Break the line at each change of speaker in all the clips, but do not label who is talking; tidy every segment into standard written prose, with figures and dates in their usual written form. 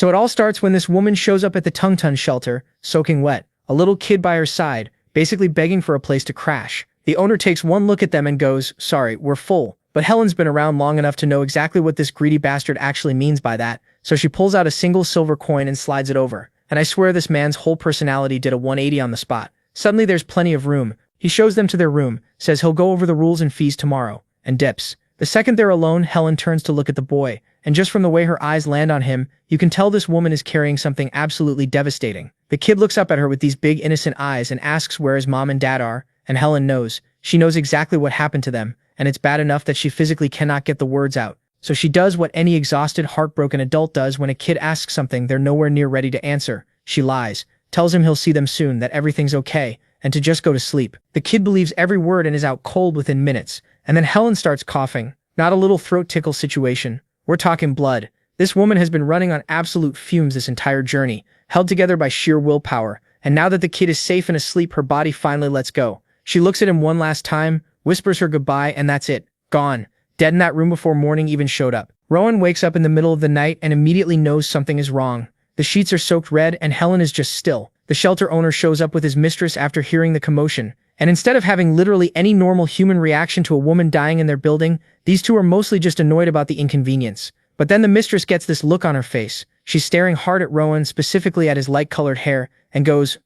So it all starts when this woman shows up at the Tungtun shelter, soaking wet, a little kid by her side, basically begging for a place to crash. The owner takes one look at them and goes, "Sorry, we're full." But Helen's been around long enough to know exactly what this greedy bastard actually means by that, so she pulls out a single silver coin and slides it over. And I swear this man's whole personality did a 180 on the spot. Suddenly there's plenty of room. He shows them to their room, says he'll go over the rules and fees tomorrow, and dips. The second they're alone, Helen turns to look at the boy, and just from the way her eyes land on him, you can tell this woman is carrying something absolutely devastating. The kid looks up at her with these big innocent eyes and asks where his mom and dad are, and Helen knows. She knows exactly what happened to them, and it's bad enough that she physically cannot get the words out. So she does what any exhausted, heartbroken adult does when a kid asks something they're nowhere near ready to answer. She lies, tells him he'll see them soon, that everything's okay, and to just go to sleep. The kid believes every word and is out cold within minutes, and then Helen starts coughing. Not a little throat tickle situation. We're talking blood. This woman has been running on absolute fumes this entire journey, held together by sheer willpower, and now that the kid is safe and asleep, her body finally lets go. She looks at him one last time, whispers her goodbye, and that's it. Gone. Dead in that room before morning even showed up. Rowan wakes up in the middle of the night and immediately knows something is wrong. The sheets are soaked red and Helen is just still. The shelter owner shows up with his mistress after hearing the commotion, and instead of having literally any normal human reaction to a woman dying in their building, these two are mostly just annoyed about the inconvenience. But then the mistress gets this look on her face. She's staring hard at Rowan, specifically at his light-colored hair, and goes,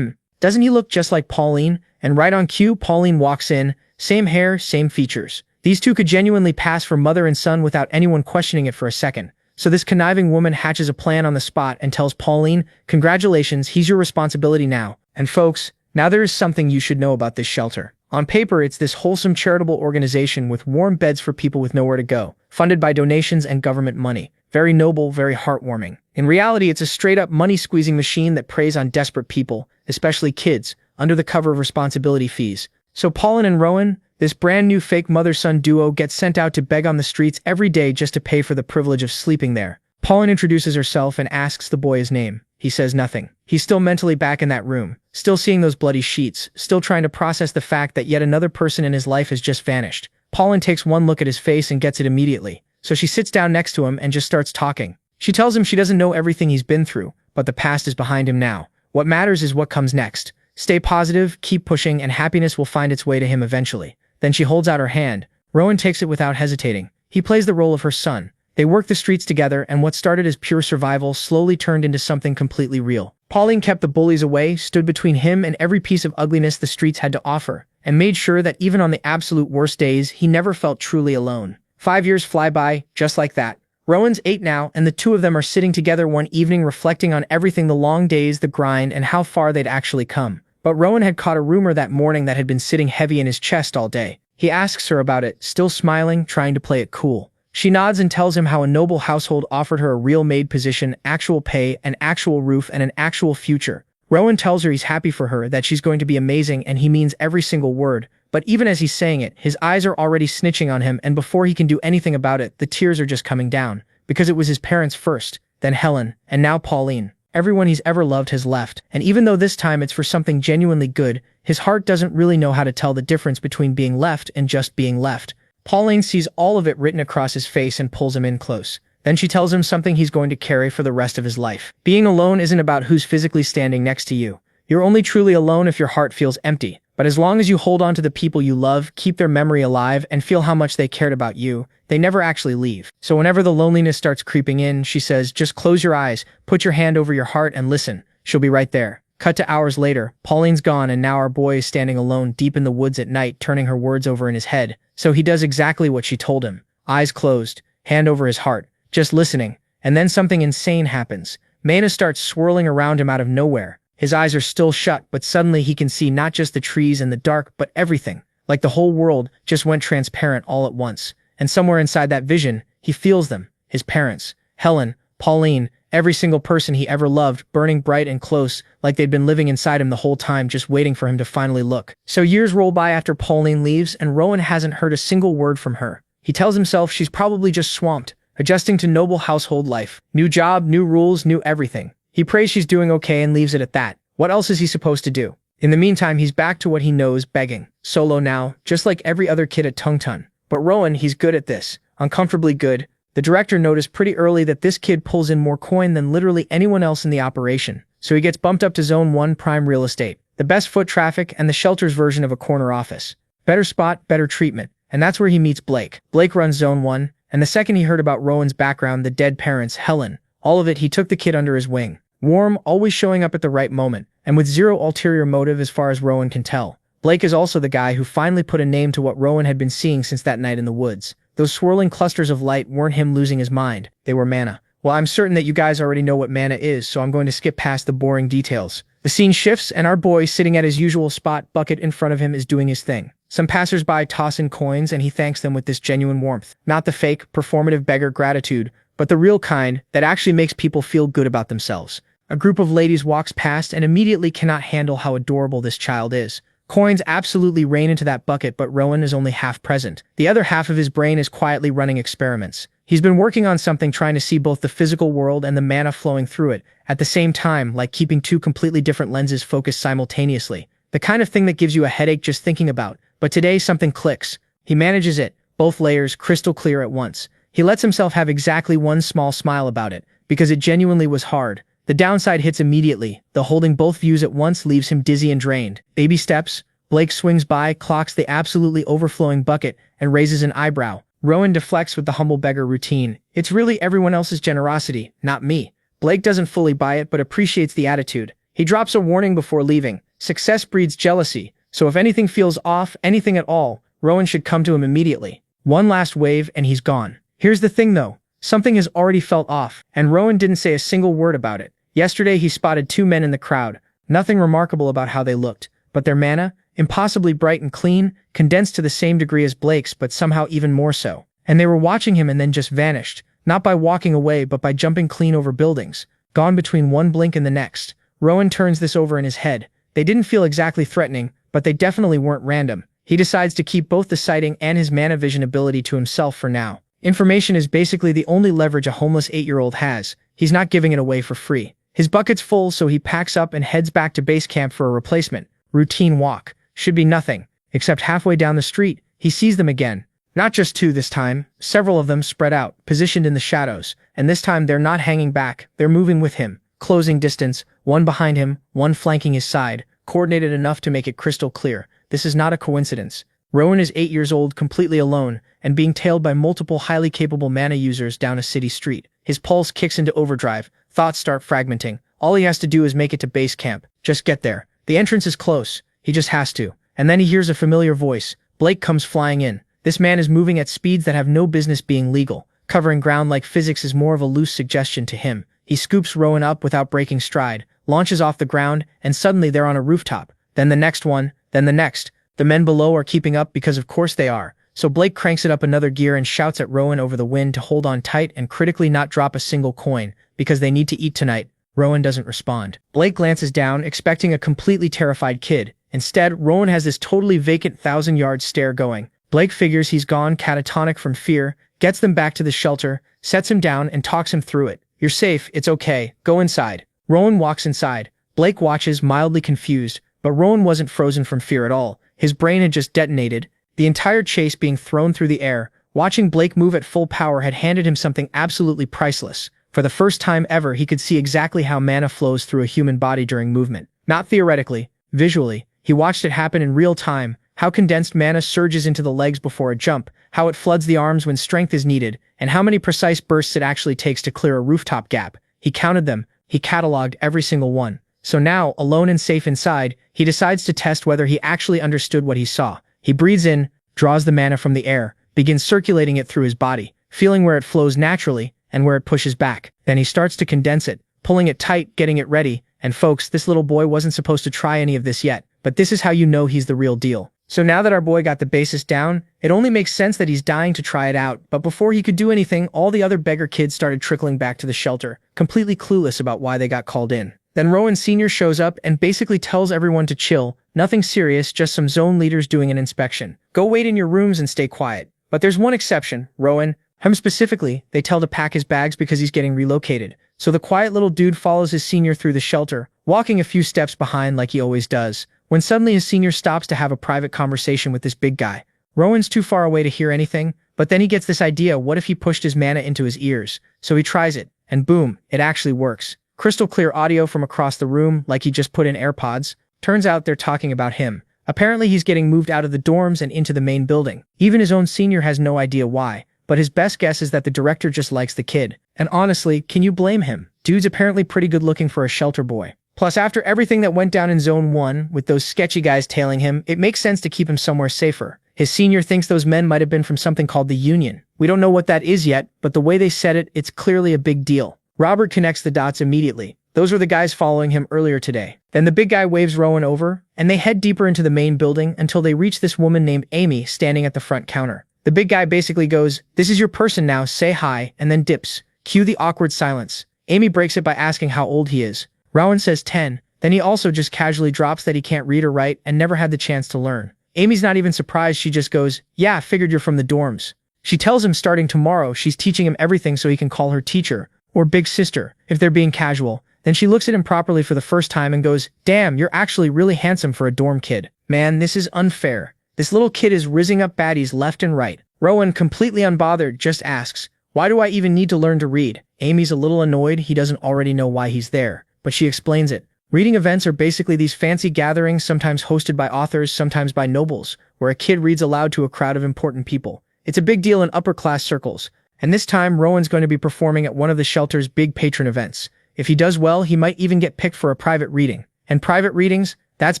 doesn't he look just like Pauline? And right on cue, Pauline walks in, same hair, same features. These two could genuinely pass for mother and son without anyone questioning it for a second. So this conniving woman hatches a plan on the spot and tells Pauline, "Congratulations, he's your responsibility now." And folks, now there is something you should know about this shelter. On paper, it's this wholesome charitable organization with warm beds for people with nowhere to go, funded by donations and government money. Very noble, very heartwarming. In reality, it's a straight-up money-squeezing machine that preys on desperate people, especially kids, under the cover of responsibility fees. So Pauline and Rowan, this brand new fake mother-son duo, gets sent out to beg on the streets every day just to pay for the privilege of sleeping there. Pauline introduces herself and asks the boy his name. He says nothing. He's still mentally back in that room, still seeing those bloody sheets, still trying to process the fact that yet another person in his life has just vanished. Pauline takes one look at his face and gets it immediately, so she sits down next to him and just starts talking. She tells him she doesn't know everything he's been through, but the past is behind him now. What matters is what comes next. Stay positive, keep pushing, and happiness will find its way to him eventually. Then she holds out her hand. Rowan takes it without hesitating. He plays the role of her son. They work the streets together, and what started as pure survival slowly turned into something completely real. Pauline kept the bullies away, stood between him and every piece of ugliness the streets had to offer, and made sure that even on the absolute worst days, he never felt truly alone. 5 years fly by, just like that. Rowan's 8 now, and the two of them are sitting together one evening reflecting on everything, the long days, the grind, and how far they'd actually come. But Rowan had caught a rumor that morning that had been sitting heavy in his chest all day. He asks her about it, still smiling, trying to play it cool. She nods and tells him how a noble household offered her a real maid position, actual pay, an actual roof, and an actual future. Rowan tells her he's happy for her, that she's going to be amazing, and he means every single word. But even as he's saying it, his eyes are already snitching on him, and before he can do anything about it, the tears are just coming down. Because it was his parents first, then Helen, and now Pauline. Everyone he's ever loved has left, and even though this time it's for something genuinely good, his heart doesn't really know how to tell the difference between being left and just being left. Pauline sees all of it written across his face and pulls him in close. Then she tells him something he's going to carry for the rest of his life. Being alone isn't about who's physically standing next to you. You're only truly alone if your heart feels empty. But as long as you hold on to the people you love, keep their memory alive, and feel how much they cared about you, they never actually leave. So whenever the loneliness starts creeping in, she says, just close your eyes, put your hand over your heart, and listen. She'll be right there. Cut to hours later, Pauline's gone, and now our boy is standing alone deep in the woods at night, turning her words over in his head. So he does exactly what she told him. Eyes closed, hand over his heart, just listening. And then something insane happens. Mana starts swirling around him out of nowhere. His eyes are still shut, but suddenly he can see not just the trees and the dark, but everything. Like the whole world just went transparent all at once. And somewhere inside that vision, he feels them. His parents. Helen, Pauline, every single person he ever loved, burning bright and close, like they'd been living inside him the whole time, just waiting for him to finally look. So years roll by after Pauline leaves, and Rowan hasn't heard a single word from her. He tells himself she's probably just swamped, adjusting to noble household life. New job, new rules, new everything. He prays she's doing okay and leaves it at that. What else is he supposed to do? In the meantime, he's back to what he knows, begging. Solo now, just like every other kid at Tungtun. But Rowan, he's good at this. Uncomfortably good. The director noticed pretty early that this kid pulls in more coin than literally anyone else in the operation, so he gets bumped up to Zone 1 prime real estate. The best foot traffic and the shelter's version of a corner office. Better spot, better treatment, and that's where he meets Blake. Blake runs Zone 1, and the second he heard about Rowan's background, the dead parents, Helen, all of it, he took the kid under his wing. Warm, always showing up at the right moment, and with zero ulterior motive as far as Rowan can tell. Blake is also the guy who finally put a name to what Rowan had been seeing since that night in the woods. Those swirling clusters of light weren't him losing his mind, they were mana. Well, I'm certain that you guys already know what mana is, so I'm going to skip past the boring details. The scene shifts, and our boy, sitting at his usual spot, bucket in front of him, is doing his thing. Some passersby toss in coins, and he thanks them with this genuine warmth. Not the fake, performative beggar gratitude, but the real kind that actually makes people feel good about themselves. A group of ladies walks past and immediately cannot handle how adorable this child is. Coins absolutely rain into that bucket, but Rowan is only half present. The other half of his brain is quietly running experiments. He's been working on something, trying to see both the physical world and the mana flowing through it at the same time, like keeping two completely different lenses focused simultaneously. The kind of thing that gives you a headache just thinking about. But today something clicks. He manages it, both layers crystal clear at once. He lets himself have exactly one small smile about it, because it genuinely was hard. The downside hits immediately. The holding both views at once leaves him dizzy and drained. Baby steps. Blake swings by, clocks the absolutely overflowing bucket, and raises an eyebrow. Rowan deflects with the humble beggar routine. It's really everyone else's generosity, not me. Blake doesn't fully buy it but appreciates the attitude. He drops a warning before leaving. Success breeds jealousy, so if anything feels off, anything at all, Rowan should come to him immediately. One last wave and he's gone. Here's the thing though. Something has already felt off, and Rowan didn't say a single word about it. Yesterday he spotted two men in the crowd. Nothing remarkable about how they looked, but their mana, impossibly bright and clean, condensed to the same degree as Blake's but somehow even more so. And they were watching him and then just vanished, not by walking away but by jumping clean over buildings, gone between one blink and the next. Rowan turns this over in his head. They didn't feel exactly threatening, but they definitely weren't random. He decides to keep both the sighting and his mana vision ability to himself for now. Information is basically the only leverage a homeless 8-year-old has. He's not giving it away for free. His bucket's full, so he packs up and heads back to base camp for a replacement. Routine walk. Should be nothing. Except halfway down the street, he sees them again. Not just two this time, several of them spread out, positioned in the shadows, and this time they're not hanging back, they're moving with him. Closing distance, one behind him, one flanking his side, coordinated enough to make it crystal clear. This is not a coincidence. Rowan is 8 years old, completely alone, and being tailed by multiple highly capable mana users down a city street. His pulse kicks into overdrive, thoughts start fragmenting. All he has to do is make it to base camp. Just get there. The entrance is close. He just has to. And then he hears a familiar voice. Blake comes flying in. This man is moving at speeds that have no business being legal. Covering ground like physics is more of a loose suggestion to him. He scoops Rowan up without breaking stride, launches off the ground, and suddenly they're on a rooftop. Then the next one, then the next. The men below are keeping up because of course they are. So Blake cranks it up another gear and shouts at Rowan over the wind to hold on tight and critically not drop a single coin, because they need to eat tonight. Rowan doesn't respond. Blake glances down, expecting a completely terrified kid. Instead, Rowan has this totally vacant 1,000-yard stare going. Blake figures he's gone catatonic from fear, gets them back to the shelter, sets him down and talks him through it. You're safe, it's okay, go inside. Rowan walks inside. Blake watches, mildly confused, but Rowan wasn't frozen from fear at all. His brain had just detonated. The entire chase being thrown through the air, watching Blake move at full power had handed him something absolutely priceless. For the first time ever, he could see exactly how mana flows through a human body during movement. Not theoretically, visually. He watched it happen in real time, how condensed mana surges into the legs before a jump, how it floods the arms when strength is needed, and how many precise bursts it actually takes to clear a rooftop gap. He counted them, he cataloged every single one. So now, alone and safe inside, he decides to test whether he actually understood what he saw. He breathes in, draws the mana from the air, begins circulating it through his body, feeling where it flows naturally and where it pushes back. Then he starts to condense it, pulling it tight, getting it ready. And folks, this little boy wasn't supposed to try any of this yet, but this is how you know he's the real deal. So now that our boy got the basis down, it only makes sense that he's dying to try it out, but before he could do anything, all the other beggar kids started trickling back to the shelter, completely clueless about why they got called in. Then Rowan Sr. shows up and basically tells everyone to chill, nothing serious, just some zone leaders doing an inspection. Go wait in your rooms and stay quiet. But there's one exception, Rowan. Him specifically, they tell to pack his bags because he's getting relocated. So the quiet little dude follows his senior through the shelter, walking a few steps behind like he always does, when suddenly his senior stops to have a private conversation with this big guy. Rowan's too far away to hear anything, but then he gets this idea: what if he pushed his mana into his ears? So he tries it, and boom, it actually works. Crystal clear audio from across the room, like he just put in AirPods. Turns out they're talking about him. Apparently he's getting moved out of the dorms and into the main building. Even his own senior has no idea why, but his best guess is that the director just likes the kid. And honestly, can you blame him? Dude's apparently pretty good looking for a shelter boy. Plus, after everything that went down in Zone 1, with those sketchy guys tailing him, it makes sense to keep him somewhere safer. His senior thinks those men might have been from something called the Union. We don't know what that is yet, but the way they said it, it's clearly a big deal. Robert connects the dots immediately. Those were the guys following him earlier today. Then the big guy waves Rowan over, and they head deeper into the main building until they reach this woman named Amy standing at the front counter. The big guy basically goes, "This is your person now, say hi," and then dips. Cue the awkward silence. Amy breaks it by asking how old he is. Rowan says 10, then he also just casually drops that he can't read or write and never had the chance to learn. Amy's not even surprised, she just goes, "Yeah, figured you're from the dorms." She tells him starting tomorrow she's teaching him everything so he can call her teacher, or big sister, if they're being casual. Then she looks at him properly for the first time and goes, "Damn, you're actually really handsome for a dorm kid. Man, this is unfair. This little kid is rizzing up baddies left and right." Rowan, completely unbothered, just asks, "Why do I even need to learn to read?" Amy's a little annoyed he doesn't already know why he's there, but she explains it. Reading events are basically these fancy gatherings, sometimes hosted by authors, sometimes by nobles, where a kid reads aloud to a crowd of important people. It's a big deal in upper-class circles, and this time Rowan's going to be performing at one of the shelter's big patron events. If he does well, he might even get picked for a private reading. And private readings, that's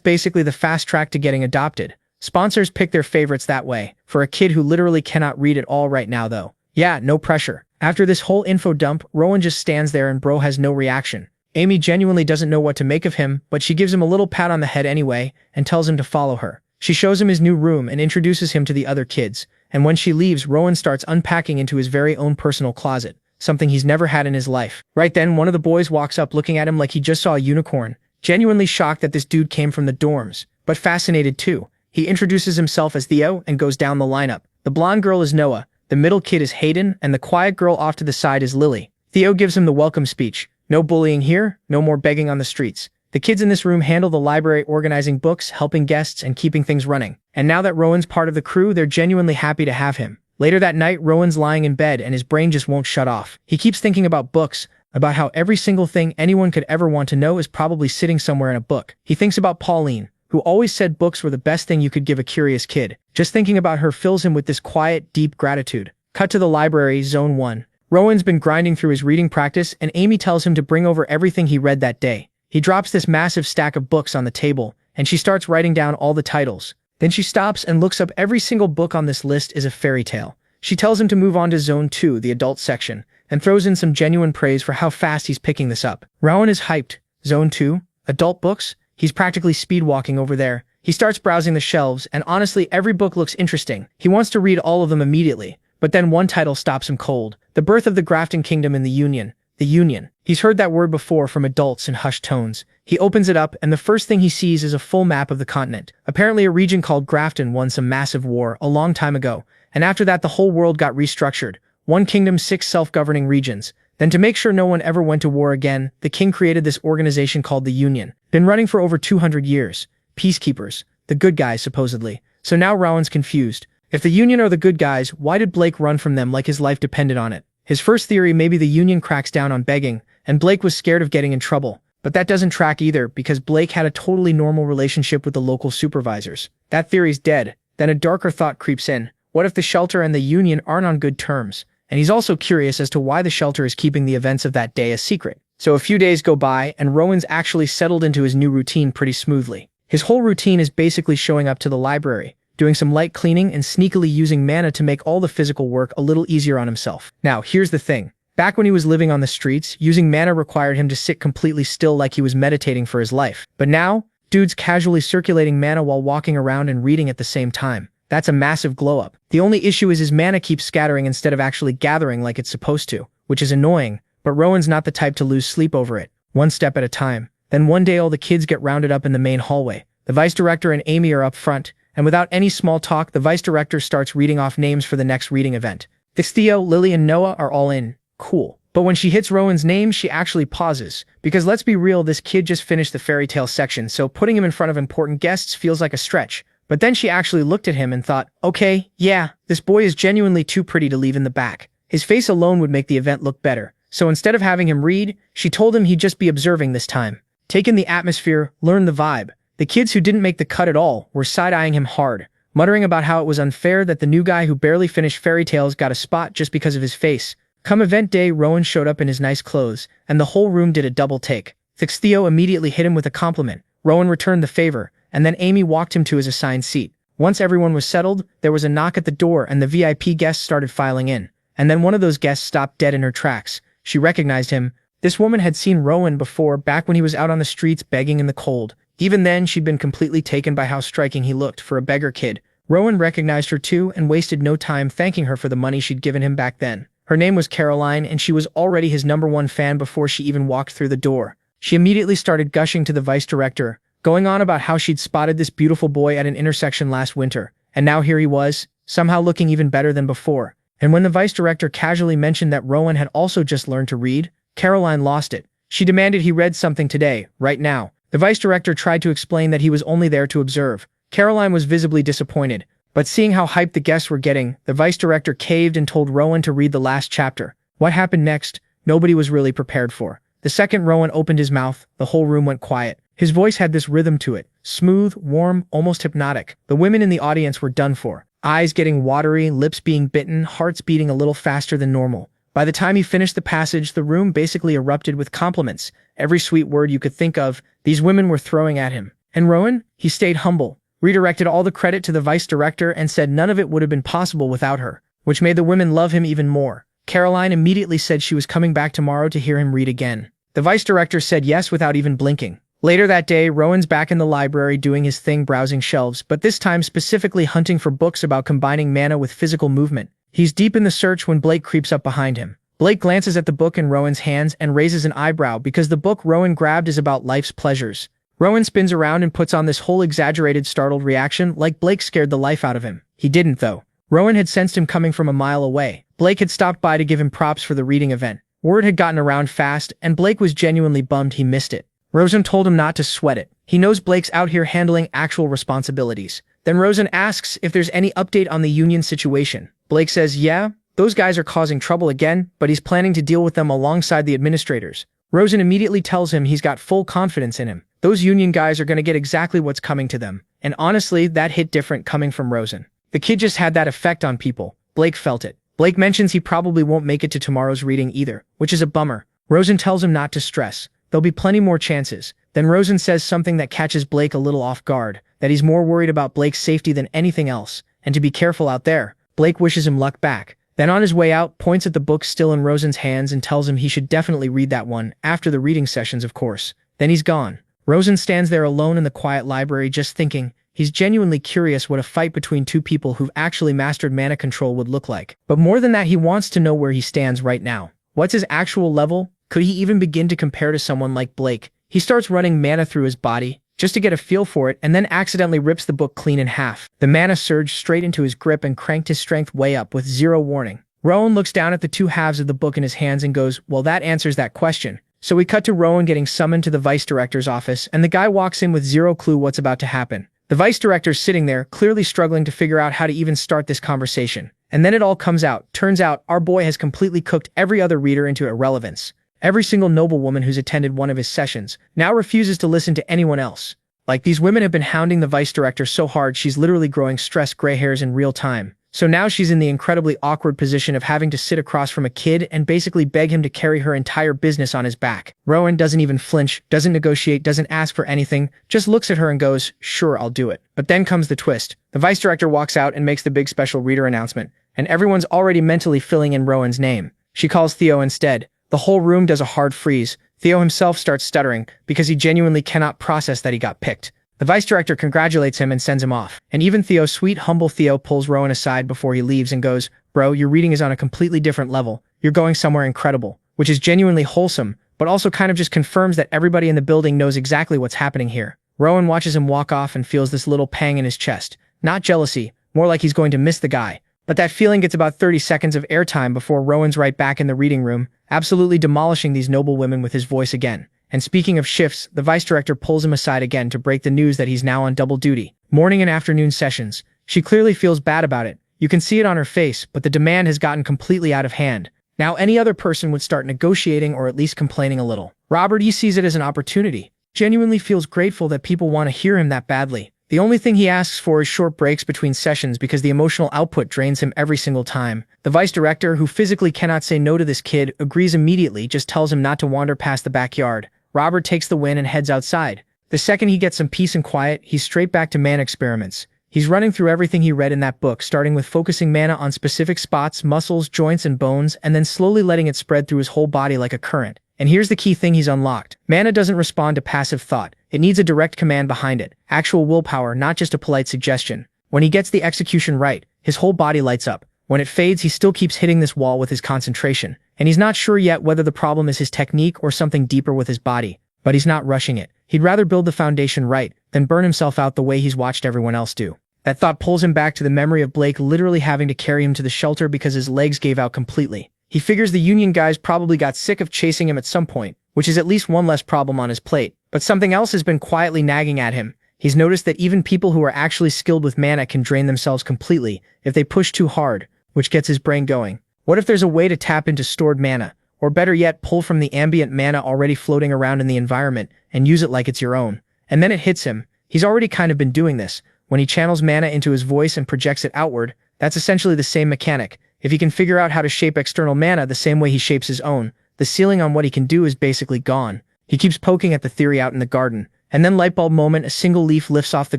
basically the fast track to getting adopted. Sponsors pick their favorites that way. For a kid who literally cannot read at all right now though. Yeah, no pressure. After this whole info dump, Rowan just stands there and bro has no reaction. Amy genuinely doesn't know what to make of him, but she gives him a little pat on the head anyway, and tells him to follow her. She shows him his new room and introduces him to the other kids, and when she leaves, Rowan starts unpacking into his very own personal closet, something he's never had in his life. Right then, one of the boys walks up looking at him like he just saw a unicorn, genuinely shocked that this dude came from the dorms, but fascinated too. He introduces himself as Theo and goes down the lineup. The blonde girl is Noah, the middle kid is Hayden, and the quiet girl off to the side is Lily. Theo gives him the welcome speech. No bullying here, no more begging on the streets. The kids in this room handle the library, organizing books, helping guests, and keeping things running. And now that Rowan's part of the crew, they're genuinely happy to have him. Later that night, Rowan's lying in bed and his brain just won't shut off. He keeps thinking about books, about how every single thing anyone could ever want to know is probably sitting somewhere in a book. He thinks about Pauline, who always said books were the best thing you could give a curious kid. Just thinking about her fills him with this quiet, deep gratitude. Cut to the library, Zone 1. Rowan's been grinding through his reading practice, and Amy tells him to bring over everything he read that day. He drops this massive stack of books on the table, and she starts writing down all the titles. Then she stops and looks up every single book on this list is a fairy tale. She tells him to move on to Zone 2, the adult section, and throws in some genuine praise for how fast he's picking this up. Rowan is hyped. Zone 2? Adult books? He's practically speed-walking over there. He starts browsing the shelves, and honestly, every book looks interesting. He wants to read all of them immediately. But then one title stops him cold. The Birth of the Grafton Kingdom in the Union. The Union. He's heard that word before from adults in hushed tones. He opens it up, and the first thing he sees is a full map of the continent. Apparently a region called Grafton won some massive war a long time ago, and after that the whole world got restructured. One kingdom, 6 self-governing regions. Then to make sure no one ever went to war again, the king created this organization called the Union. Been running for over 200 years. Peacekeepers. The good guys, supposedly. So now Rowan's confused. If the Union are the good guys, why did Blake run from them like his life depended on it? His first theory, maybe the Union cracks down on begging, and Blake was scared of getting in trouble. But that doesn't track either, because Blake had a totally normal relationship with the local supervisors. That theory's dead. Then a darker thought creeps in. What if the shelter and the Union aren't on good terms? And he's also curious as to why the shelter is keeping the events of that day a secret. So a few days go by, and Rowan's actually settled into his new routine pretty smoothly. His whole routine is basically showing up to the library, doing some light cleaning, and sneakily using mana to make all the physical work a little easier on himself. Now, here's the thing. Back when he was living on the streets, using mana required him to sit completely still like he was meditating for his life. But now, dude's casually circulating mana while walking around and reading at the same time. That's a massive glow-up. The only issue is his mana keeps scattering instead of actually gathering like it's supposed to, which is annoying, but Rowan's not the type to lose sleep over it. One step at a time. Then one day all the kids get rounded up in the main hallway. The vice director and Amy are up front, and without any small talk, the vice director starts reading off names for the next reading event. Theo, Lily, and Noah are all in. Cool. But when she hits Rowan's name, she actually pauses. Because let's be real, this kid just finished the fairy tale section, so putting him in front of important guests feels like a stretch. But then she actually looked at him and thought, okay, yeah, this boy is genuinely too pretty to leave in the back. His face alone would make the event look better. So instead of having him read, she told him he'd just be observing this time. Take in the atmosphere, learn the vibe. The kids who didn't make the cut at all were side-eyeing him hard, muttering about how it was unfair that the new guy who barely finished fairy tales got a spot just because of his face. Come event day, Rowan showed up in his nice clothes, and the whole room did a double take. Theo immediately hit him with a compliment. Rowan returned the favor, and then Amy walked him to his assigned seat. Once everyone was settled, there was a knock at the door and the VIP guests started filing in. And then one of those guests stopped dead in her tracks. She recognized him. This woman had seen Rowan before, back when he was out on the streets begging in the cold. Even then, she'd been completely taken by how striking he looked for a beggar kid. Rowan recognized her too and wasted no time thanking her for the money she'd given him back then. Her name was Caroline, and she was already his #1 fan before she even walked through the door. She immediately started gushing to the vice director, going on about how she'd spotted this beautiful boy at an intersection last winter, and now here he was, somehow looking even better than before. And when the vice director casually mentioned that Rowan had also just learned to read, Caroline lost it. She demanded he read something today, right now. The vice director tried to explain that he was only there to observe. Caroline was visibly disappointed, but seeing how hyped the guests were getting, the vice director caved and told Rowan to read the last chapter. What happened next, nobody was really prepared for. The second Rowan opened his mouth, the whole room went quiet. His voice had this rhythm to it, smooth, warm, almost hypnotic. The women in the audience were done for. Eyes getting watery, lips being bitten, hearts beating a little faster than normal. By the time he finished the passage, the room basically erupted with compliments. Every sweet word you could think of, these women were throwing at him. And Rowan? He stayed humble, redirected all the credit to the vice director and said none of it would have been possible without her, which made the women love him even more. Caroline immediately said she was coming back tomorrow to hear him read again. The vice director said yes without even blinking. Later that day, Rowan's back in the library doing his thing, browsing shelves, but this time specifically hunting for books about combining mana with physical movement. He's deep in the search when Blake creeps up behind him. Blake glances at the book in Rowan's hands and raises an eyebrow because the book Rowan grabbed is about life's pleasures. Rowan spins around and puts on this whole exaggerated startled reaction like Blake scared the life out of him. He didn't though. Rowan had sensed him coming from a mile away. Blake had stopped by to give him props for the reading event. Word had gotten around fast, and Blake was genuinely bummed he missed it. Rosen told him not to sweat it. He knows Blake's out here handling actual responsibilities. Then Rosen asks if there's any update on the union situation. Blake says, yeah, those guys are causing trouble again, but he's planning to deal with them alongside the administrators. Rosen immediately tells him he's got full confidence in him. Those union guys are going to get exactly what's coming to them. And honestly, that hit different coming from Rosen. The kid just had that effect on people. Blake felt it. Blake mentions he probably won't make it to tomorrow's reading either, which is a bummer. Rosen tells him not to stress. There'll be plenty more chances. Then Rosen says something that catches Blake a little off guard, that he's more worried about Blake's safety than anything else, and to be careful out there. Blake wishes him luck back. Then on his way out, points at the book still in Rosen's hands and tells him he should definitely read that one, after the reading sessions of course. Then he's gone. Rosen stands there alone in the quiet library just thinking. He's genuinely curious what a fight between two people who've actually mastered mana control would look like. But more than that, he wants to know where he stands right now. What's his actual level? Could he even begin to compare to someone like Blake? He starts running mana through his body, just to get a feel for it, and then accidentally rips the book clean in half. The mana surged straight into his grip and cranked his strength way up with zero warning. Rowan looks down at the two halves of the book in his hands and goes, well, that answers that question. So we cut to Rowan getting summoned to the vice director's office, and the guy walks in with zero clue what's about to happen. The vice director's sitting there, clearly struggling to figure out how to even start this conversation. And then it all comes out. Turns out, our boy has completely cooked every other reader into irrelevance. Every single noblewoman who's attended one of his sessions now refuses to listen to anyone else. Like, these women have been hounding the vice director so hard she's literally growing stressed gray hairs in real time. So now she's in the incredibly awkward position of having to sit across from a kid and basically beg him to carry her entire business on his back. Rowan doesn't even flinch, doesn't negotiate, doesn't ask for anything, just looks at her and goes, sure, I'll do it. But then comes the twist. The vice director walks out and makes the big special reader announcement, and everyone's already mentally filling in Rowan's name. She calls Theo instead. The whole room does a hard freeze. Theo himself starts stuttering because he genuinely cannot process that he got picked. The vice director congratulates him and sends him off. And even Theo, sweet, humble Theo, pulls Rowan aside before he leaves and goes, bro, your reading is on a completely different level. You're going somewhere incredible. Which is genuinely wholesome, but also kind of just confirms that everybody in the building knows exactly what's happening here. Rowan watches him walk off and feels this little pang in his chest. Not jealousy, more like he's going to miss the guy. But that feeling gets about 30 seconds of airtime before Rowan's right back in the reading room, absolutely demolishing these noble women with his voice again. And speaking of shifts, the vice director pulls him aside again to break the news that he's now on double duty. Morning and afternoon sessions. She clearly feels bad about it. You can see it on her face, but the demand has gotten completely out of hand. Now any other person would start negotiating or at least complaining a little. Robert, he sees it as an opportunity. Genuinely feels grateful that people want to hear him that badly. The only thing he asks for is short breaks between sessions because the emotional output drains him every single time. The vice director, who physically cannot say no to this kid, agrees immediately, just tells him not to wander past the backyard. Robert takes the win and heads outside. The second he gets some peace and quiet, he's straight back to mana experiments. He's running through everything he read in that book, starting with focusing mana on specific spots, muscles, joints, and bones, and then slowly letting it spread through his whole body like a current. And here's the key thing he's unlocked. Mana doesn't respond to passive thought. It needs a direct command behind it. Actual willpower, not just a polite suggestion. When he gets the execution right, his whole body lights up. When it fades, he still keeps hitting this wall with his concentration. And he's not sure yet whether the problem is his technique or something deeper with his body. But he's not rushing it. He'd rather build the foundation right than burn himself out the way he's watched everyone else do. That thought pulls him back to the memory of Blake literally having to carry him to the shelter because his legs gave out completely. He figures the Union guys probably got sick of chasing him at some point, which is at least one less problem on his plate. But something else has been quietly nagging at him. He's noticed that even people who are actually skilled with mana can drain themselves completely if they push too hard, which gets his brain going. What if there's a way to tap into stored mana, or better yet, pull from the ambient mana already floating around in the environment and use it like it's your own? And then it hits him. He's already kind of been doing this. When he channels mana into his voice and projects it outward, that's essentially the same mechanic. If he can figure out how to shape external mana the same way he shapes his own, the ceiling on what he can do is basically gone. He keeps poking at the theory out in the garden, and then lightbulb moment, a single leaf lifts off the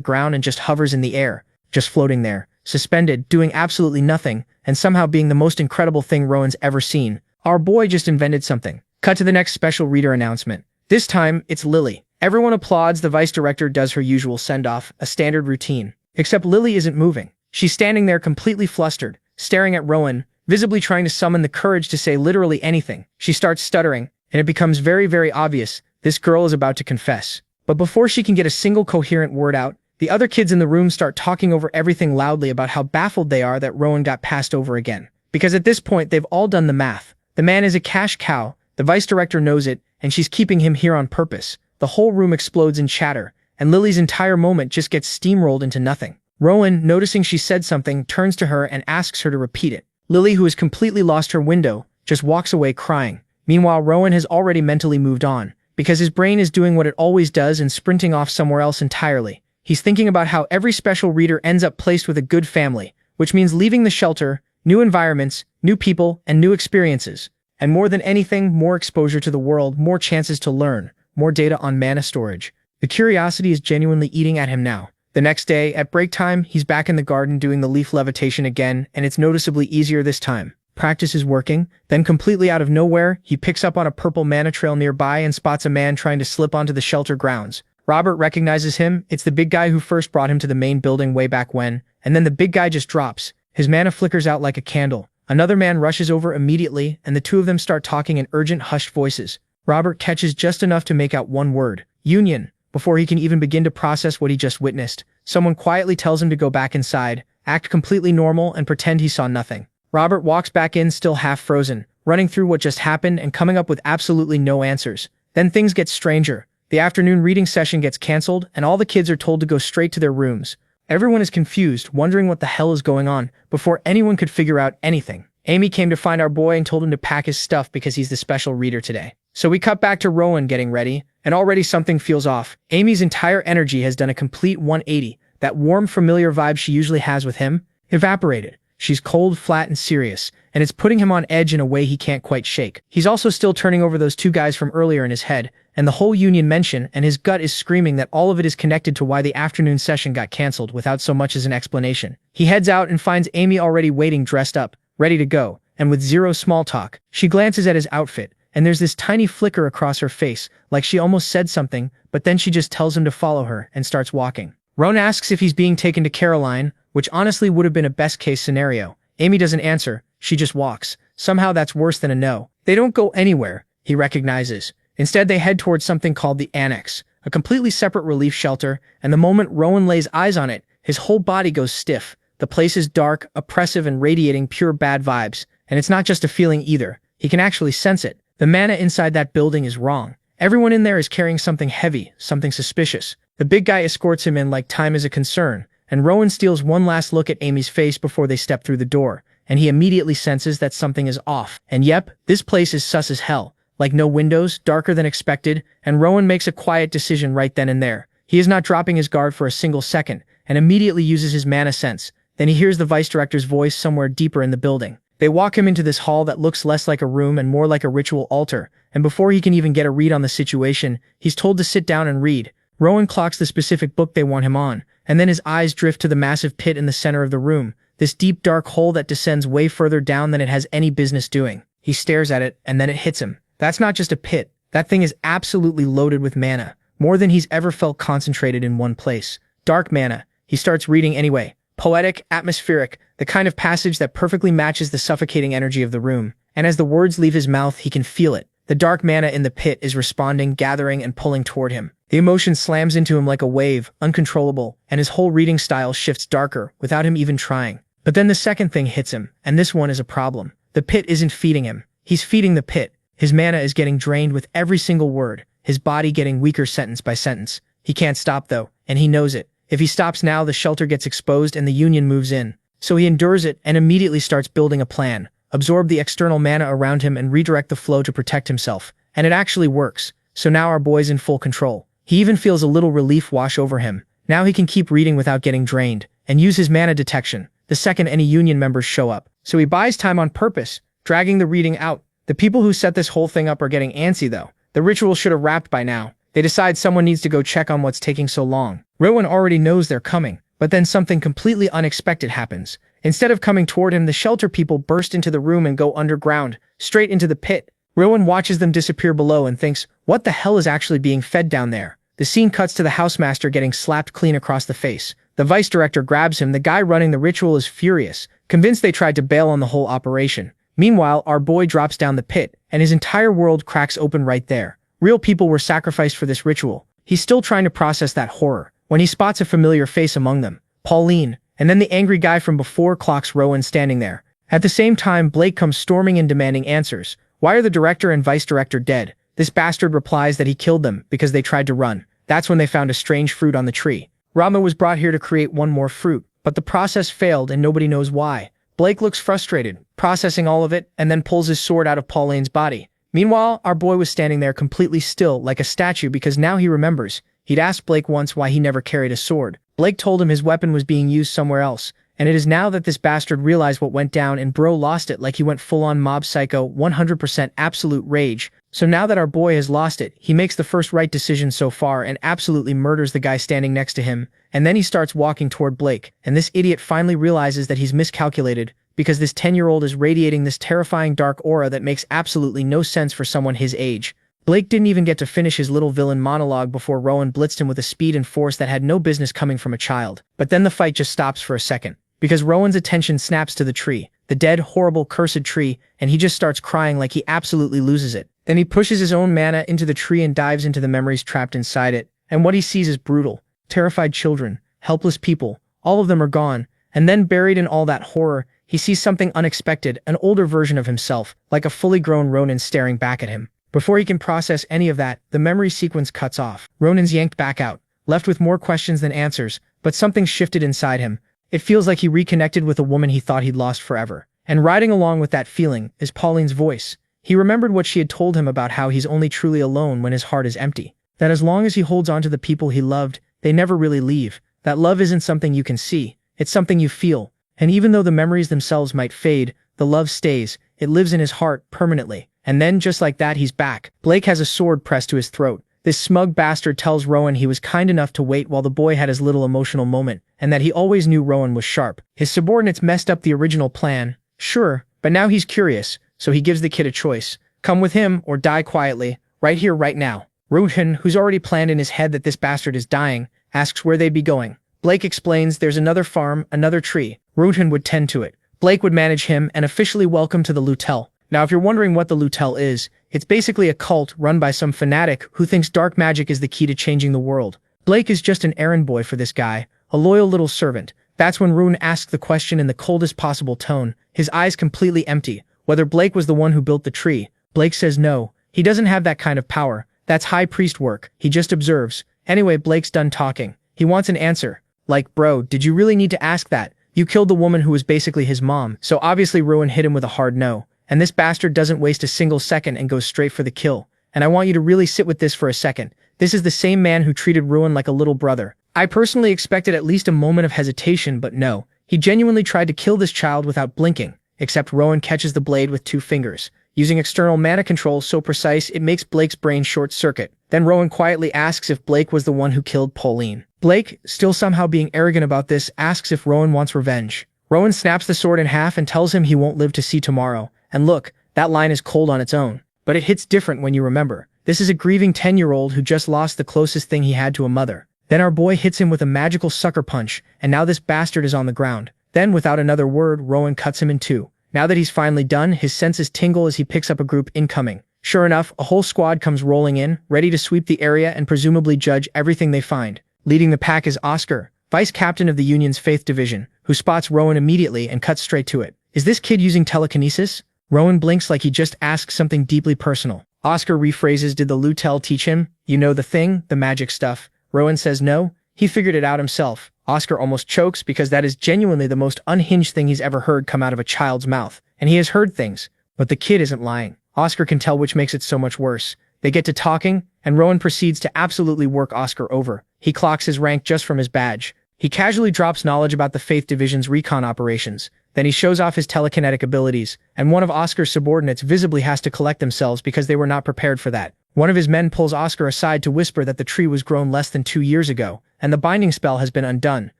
ground and just hovers in the air, just floating there, suspended, doing absolutely nothing, and somehow being the most incredible thing Rowan's ever seen. Our boy just invented something. Cut to the next special reader announcement. This time, it's Lily. Everyone applauds. The vice director does her usual send-off, a standard routine. Except Lily isn't moving. She's standing there completely flustered, staring at Rowan, visibly trying to summon the courage to say literally anything. She starts stuttering, and it becomes very, very obvious this girl is about to confess. But before she can get a single coherent word out, the other kids in the room start talking over everything loudly about how baffled they are that Rowan got passed over again. Because at this point, they've all done the math. The man is a cash cow, the vice director knows it, and she's keeping him here on purpose. The whole room explodes in chatter, and Lily's entire moment just gets steamrolled into nothing. Rowan, noticing she said something, turns to her and asks her to repeat it. Lily, who has completely lost her window, just walks away crying. Meanwhile, Rowan has already mentally moved on, because his brain is doing what it always does and sprinting off somewhere else entirely. He's thinking about how every special reader ends up placed with a good family, which means leaving the shelter, new environments, new people, and new experiences. And more than anything, more exposure to the world, more chances to learn, more data on mana storage. The curiosity is genuinely eating at him now. The next day, at break time, he's back in the garden doing the leaf levitation again, and it's noticeably easier this time. Practice is working. Then completely out of nowhere, he picks up on a purple mana trail nearby and spots a man trying to slip onto the shelter grounds. Robert recognizes him. It's the big guy who first brought him to the main building way back when, and then the big guy just drops. His mana flickers out like a candle. Another man rushes over immediately, and the two of them start talking in urgent, hushed voices. Robert catches just enough to make out one word, Union. Before he can even begin to process what he just witnessed, someone quietly tells him to go back inside, act completely normal, and pretend he saw nothing. Robert walks back in, still half frozen, running through what just happened and coming up with absolutely no answers. Then things get stranger. The afternoon reading session gets canceled, and all the kids are told to go straight to their rooms. Everyone is confused, wondering what the hell is going on, before anyone could figure out anything. Amy came to find our boy and told him to pack his stuff because he's the special reader today. So we cut back to Rowan getting ready, and already something feels off. Amy's entire energy has done a complete 180. That warm, familiar vibe she usually has with him evaporated. She's cold, flat, and serious, and it's putting him on edge in a way he can't quite shake. He's also still turning over those two guys from earlier in his head, and the whole Union mention, and his gut is screaming that all of it is connected to why the afternoon session got canceled without so much as an explanation. He heads out and finds Amy already waiting, dressed up, ready to go, and with zero small talk. She glances at his outfit, and there's this tiny flicker across her face, like she almost said something, but then she just tells him to follow her and starts walking. Rowan asks if he's being taken to Caroline, which honestly would have been a best-case scenario. Amy doesn't answer, she just walks. Somehow that's worse than a no. They don't go anywhere, he recognizes. Instead, they head towards something called the Annex, a completely separate relief shelter, and the moment Rowan lays eyes on it, his whole body goes stiff. The place is dark, oppressive, and radiating pure bad vibes, and it's not just a feeling either. He can actually sense it. The mana inside that building is wrong. Everyone in there is carrying something heavy, something suspicious. The big guy escorts him in like time is a concern, and Rowan steals one last look at Amy's face before they step through the door, and he immediately senses that something is off. And yep, this place is sus as hell. Like no windows, darker than expected, and Rowan makes a quiet decision right then and there. He is not dropping his guard for a single second, and immediately uses his mana sense. Then he hears the vice director's voice somewhere deeper in the building. They walk him into this hall that looks less like a room and more like a ritual altar, and before he can even get a read on the situation, he's told to sit down and read. Rowan clocks the specific book they want him on, and then his eyes drift to the massive pit in the center of the room, this deep dark hole that descends way further down than it has any business doing. He stares at it, and then it hits him. That's not just a pit. That thing is absolutely loaded with mana, more than he's ever felt concentrated in one place. Dark mana. He starts reading anyway. Poetic, atmospheric, the kind of passage that perfectly matches the suffocating energy of the room. And as the words leave his mouth, he can feel it. The dark mana in the pit is responding, gathering, and pulling toward him. The emotion slams into him like a wave, uncontrollable, and his whole reading style shifts darker, without him even trying. But then the second thing hits him, and this one is a problem. The pit isn't feeding him. He's feeding the pit. His mana is getting drained with every single word, his body getting weaker sentence by sentence. He can't stop though, and he knows it. If he stops now, the shelter gets exposed and the Union moves in. So he endures it and immediately starts building a plan. Absorb the external mana around him and redirect the flow to protect himself. And it actually works. So now our boy's in full control. He even feels a little relief wash over him. Now he can keep reading without getting drained, and use his mana detection the second any Union members show up. So he buys time on purpose, dragging the reading out. The people who set this whole thing up are getting antsy though. The ritual should have wrapped by now. They decide someone needs to go check on what's taking so long. Rowan already knows they're coming, but then something completely unexpected happens. Instead of coming toward him, the shelter people burst into the room and go underground, straight into the pit. Rowan watches them disappear below and thinks, what the hell is actually being fed down there? The scene cuts to the housemaster getting slapped clean across the face. The vice director grabs him. The guy running the ritual is furious, convinced they tried to bail on the whole operation. Meanwhile, our boy drops down the pit, and his entire world cracks open right there. Real people were sacrificed for this ritual. He's still trying to process that horror, when he spots a familiar face among them. Pauline, and then the angry guy from before clocks Rowan standing there. At the same time, Blake comes storming in demanding answers. Why are the director and vice director dead? This bastard replies that he killed them because they tried to run. That's when they found a strange fruit on the tree. Rama was brought here to create one more fruit, but the process failed and nobody knows why. Blake looks frustrated, processing all of it, and then pulls his sword out of Pauline's body. Meanwhile, our boy was standing there completely still, like a statue, because now he remembers. He'd asked Blake once why he never carried a sword. Blake told him his weapon was being used somewhere else, and it is now that this bastard realized what went down and bro lost it like he went full-on mob psycho, 100% absolute rage. So now that our boy has lost it, he makes the first right decision so far and absolutely murders the guy standing next to him, and then he starts walking toward Blake, and this idiot finally realizes that he's miscalculated, because this 10-year-old is radiating this terrifying dark aura that makes absolutely no sense for someone his age. Blake didn't even get to finish his little villain monologue before Rowan blitzed him with a speed and force that had no business coming from a child. But then the fight just stops for a second, because Rowan's attention snaps to the tree, the dead, horrible, cursed tree, and he just starts crying like he absolutely loses it. Then he pushes his own mana into the tree and dives into the memories trapped inside it, and what he sees is brutal. Terrified children, helpless people, all of them are gone, and then buried in all that horror, he sees something unexpected, an older version of himself, like a fully grown Ronin staring back at him. Before he can process any of that, the memory sequence cuts off. Ronin's yanked back out, left with more questions than answers, but something shifted inside him. It feels like he reconnected with a woman he thought he'd lost forever. And riding along with that feeling is Pauline's voice. He remembered what she had told him about how he's only truly alone when his heart is empty. That as long as he holds on to the people he loved, they never really leave. That love isn't something you can see, it's something you feel. And even though the memories themselves might fade, the love stays. It lives in his heart permanently. And then, just like that, he's back. Blake has a sword pressed to his throat. This smug bastard tells Rowan he was kind enough to wait while the boy had his little emotional moment, and that he always knew Rowan was sharp. His subordinates messed up the original plan, sure, but now he's curious, so he gives the kid a choice. Come with him, or die quietly, right here, right now. Rowan, who's already planned in his head that this bastard is dying, asks where they'd be going. Blake explains there's another farm, another tree. Rowan would tend to it. Blake would manage him and officially welcome to the Lutel. Now, if you're wondering what the Lutel is, it's basically a cult run by some fanatic who thinks dark magic is the key to changing the world. Blake is just an errand boy for this guy, a loyal little servant. That's when Rowan asked the question in the coldest possible tone, his eyes completely empty, whether Blake was the one who built the tree. Blake says no, he doesn't have that kind of power. That's high priest work. He just observes. Anyway, Blake's done talking. He wants an answer. Like, bro, did you really need to ask that? You killed the woman who was basically his mom, so obviously Rowan hit him with a hard no. And this bastard doesn't waste a single second and goes straight for the kill. And I want you to really sit with this for a second. This is the same man who treated Rowan like a little brother. I personally expected at least a moment of hesitation, but no. He genuinely tried to kill this child without blinking, except Rowan catches the blade with 2 fingers, using external mana control so precise it makes Blake's brain short-circuit. Then Rowan quietly asks if Blake was the one who killed Pauline. Blake, still somehow being arrogant about this, asks if Rowan wants revenge. Rowan snaps the sword in half and tells him he won't live to see tomorrow. And look, that line is cold on its own. But it hits different when you remember. This is a grieving 10-year-old who just lost the closest thing he had to a mother. Then our boy hits him with a magical sucker punch, and now this bastard is on the ground. Then, without another word, Rowan cuts him in 2. Now that he's finally done, his senses tingle as he picks up a group incoming. Sure enough, a whole squad comes rolling in, ready to sweep the area and presumably judge everything they find. Leading the pack is Oscar, vice captain of the Union's Faith Division, who spots Rowan immediately and cuts straight to it. Is this kid using telekinesis? Rowan blinks like he just asked something deeply personal. Oscar rephrases, did the Lutel teach him? You know the thing, the magic stuff. Rowan says no, he figured it out himself. Oscar almost chokes because that is genuinely the most unhinged thing he's ever heard come out of a child's mouth. And he has heard things, but the kid isn't lying. Oscar can tell, which makes it so much worse. They get to talking, and Rowan proceeds to absolutely work Oscar over. He clocks his rank just from his badge. He casually drops knowledge about the Faith Division's recon operations. Then he shows off his telekinetic abilities, and one of Oscar's subordinates visibly has to collect themselves because they were not prepared for that. One of his men pulls Oscar aside to whisper that the tree was grown less than 2 years ago, and the binding spell has been undone,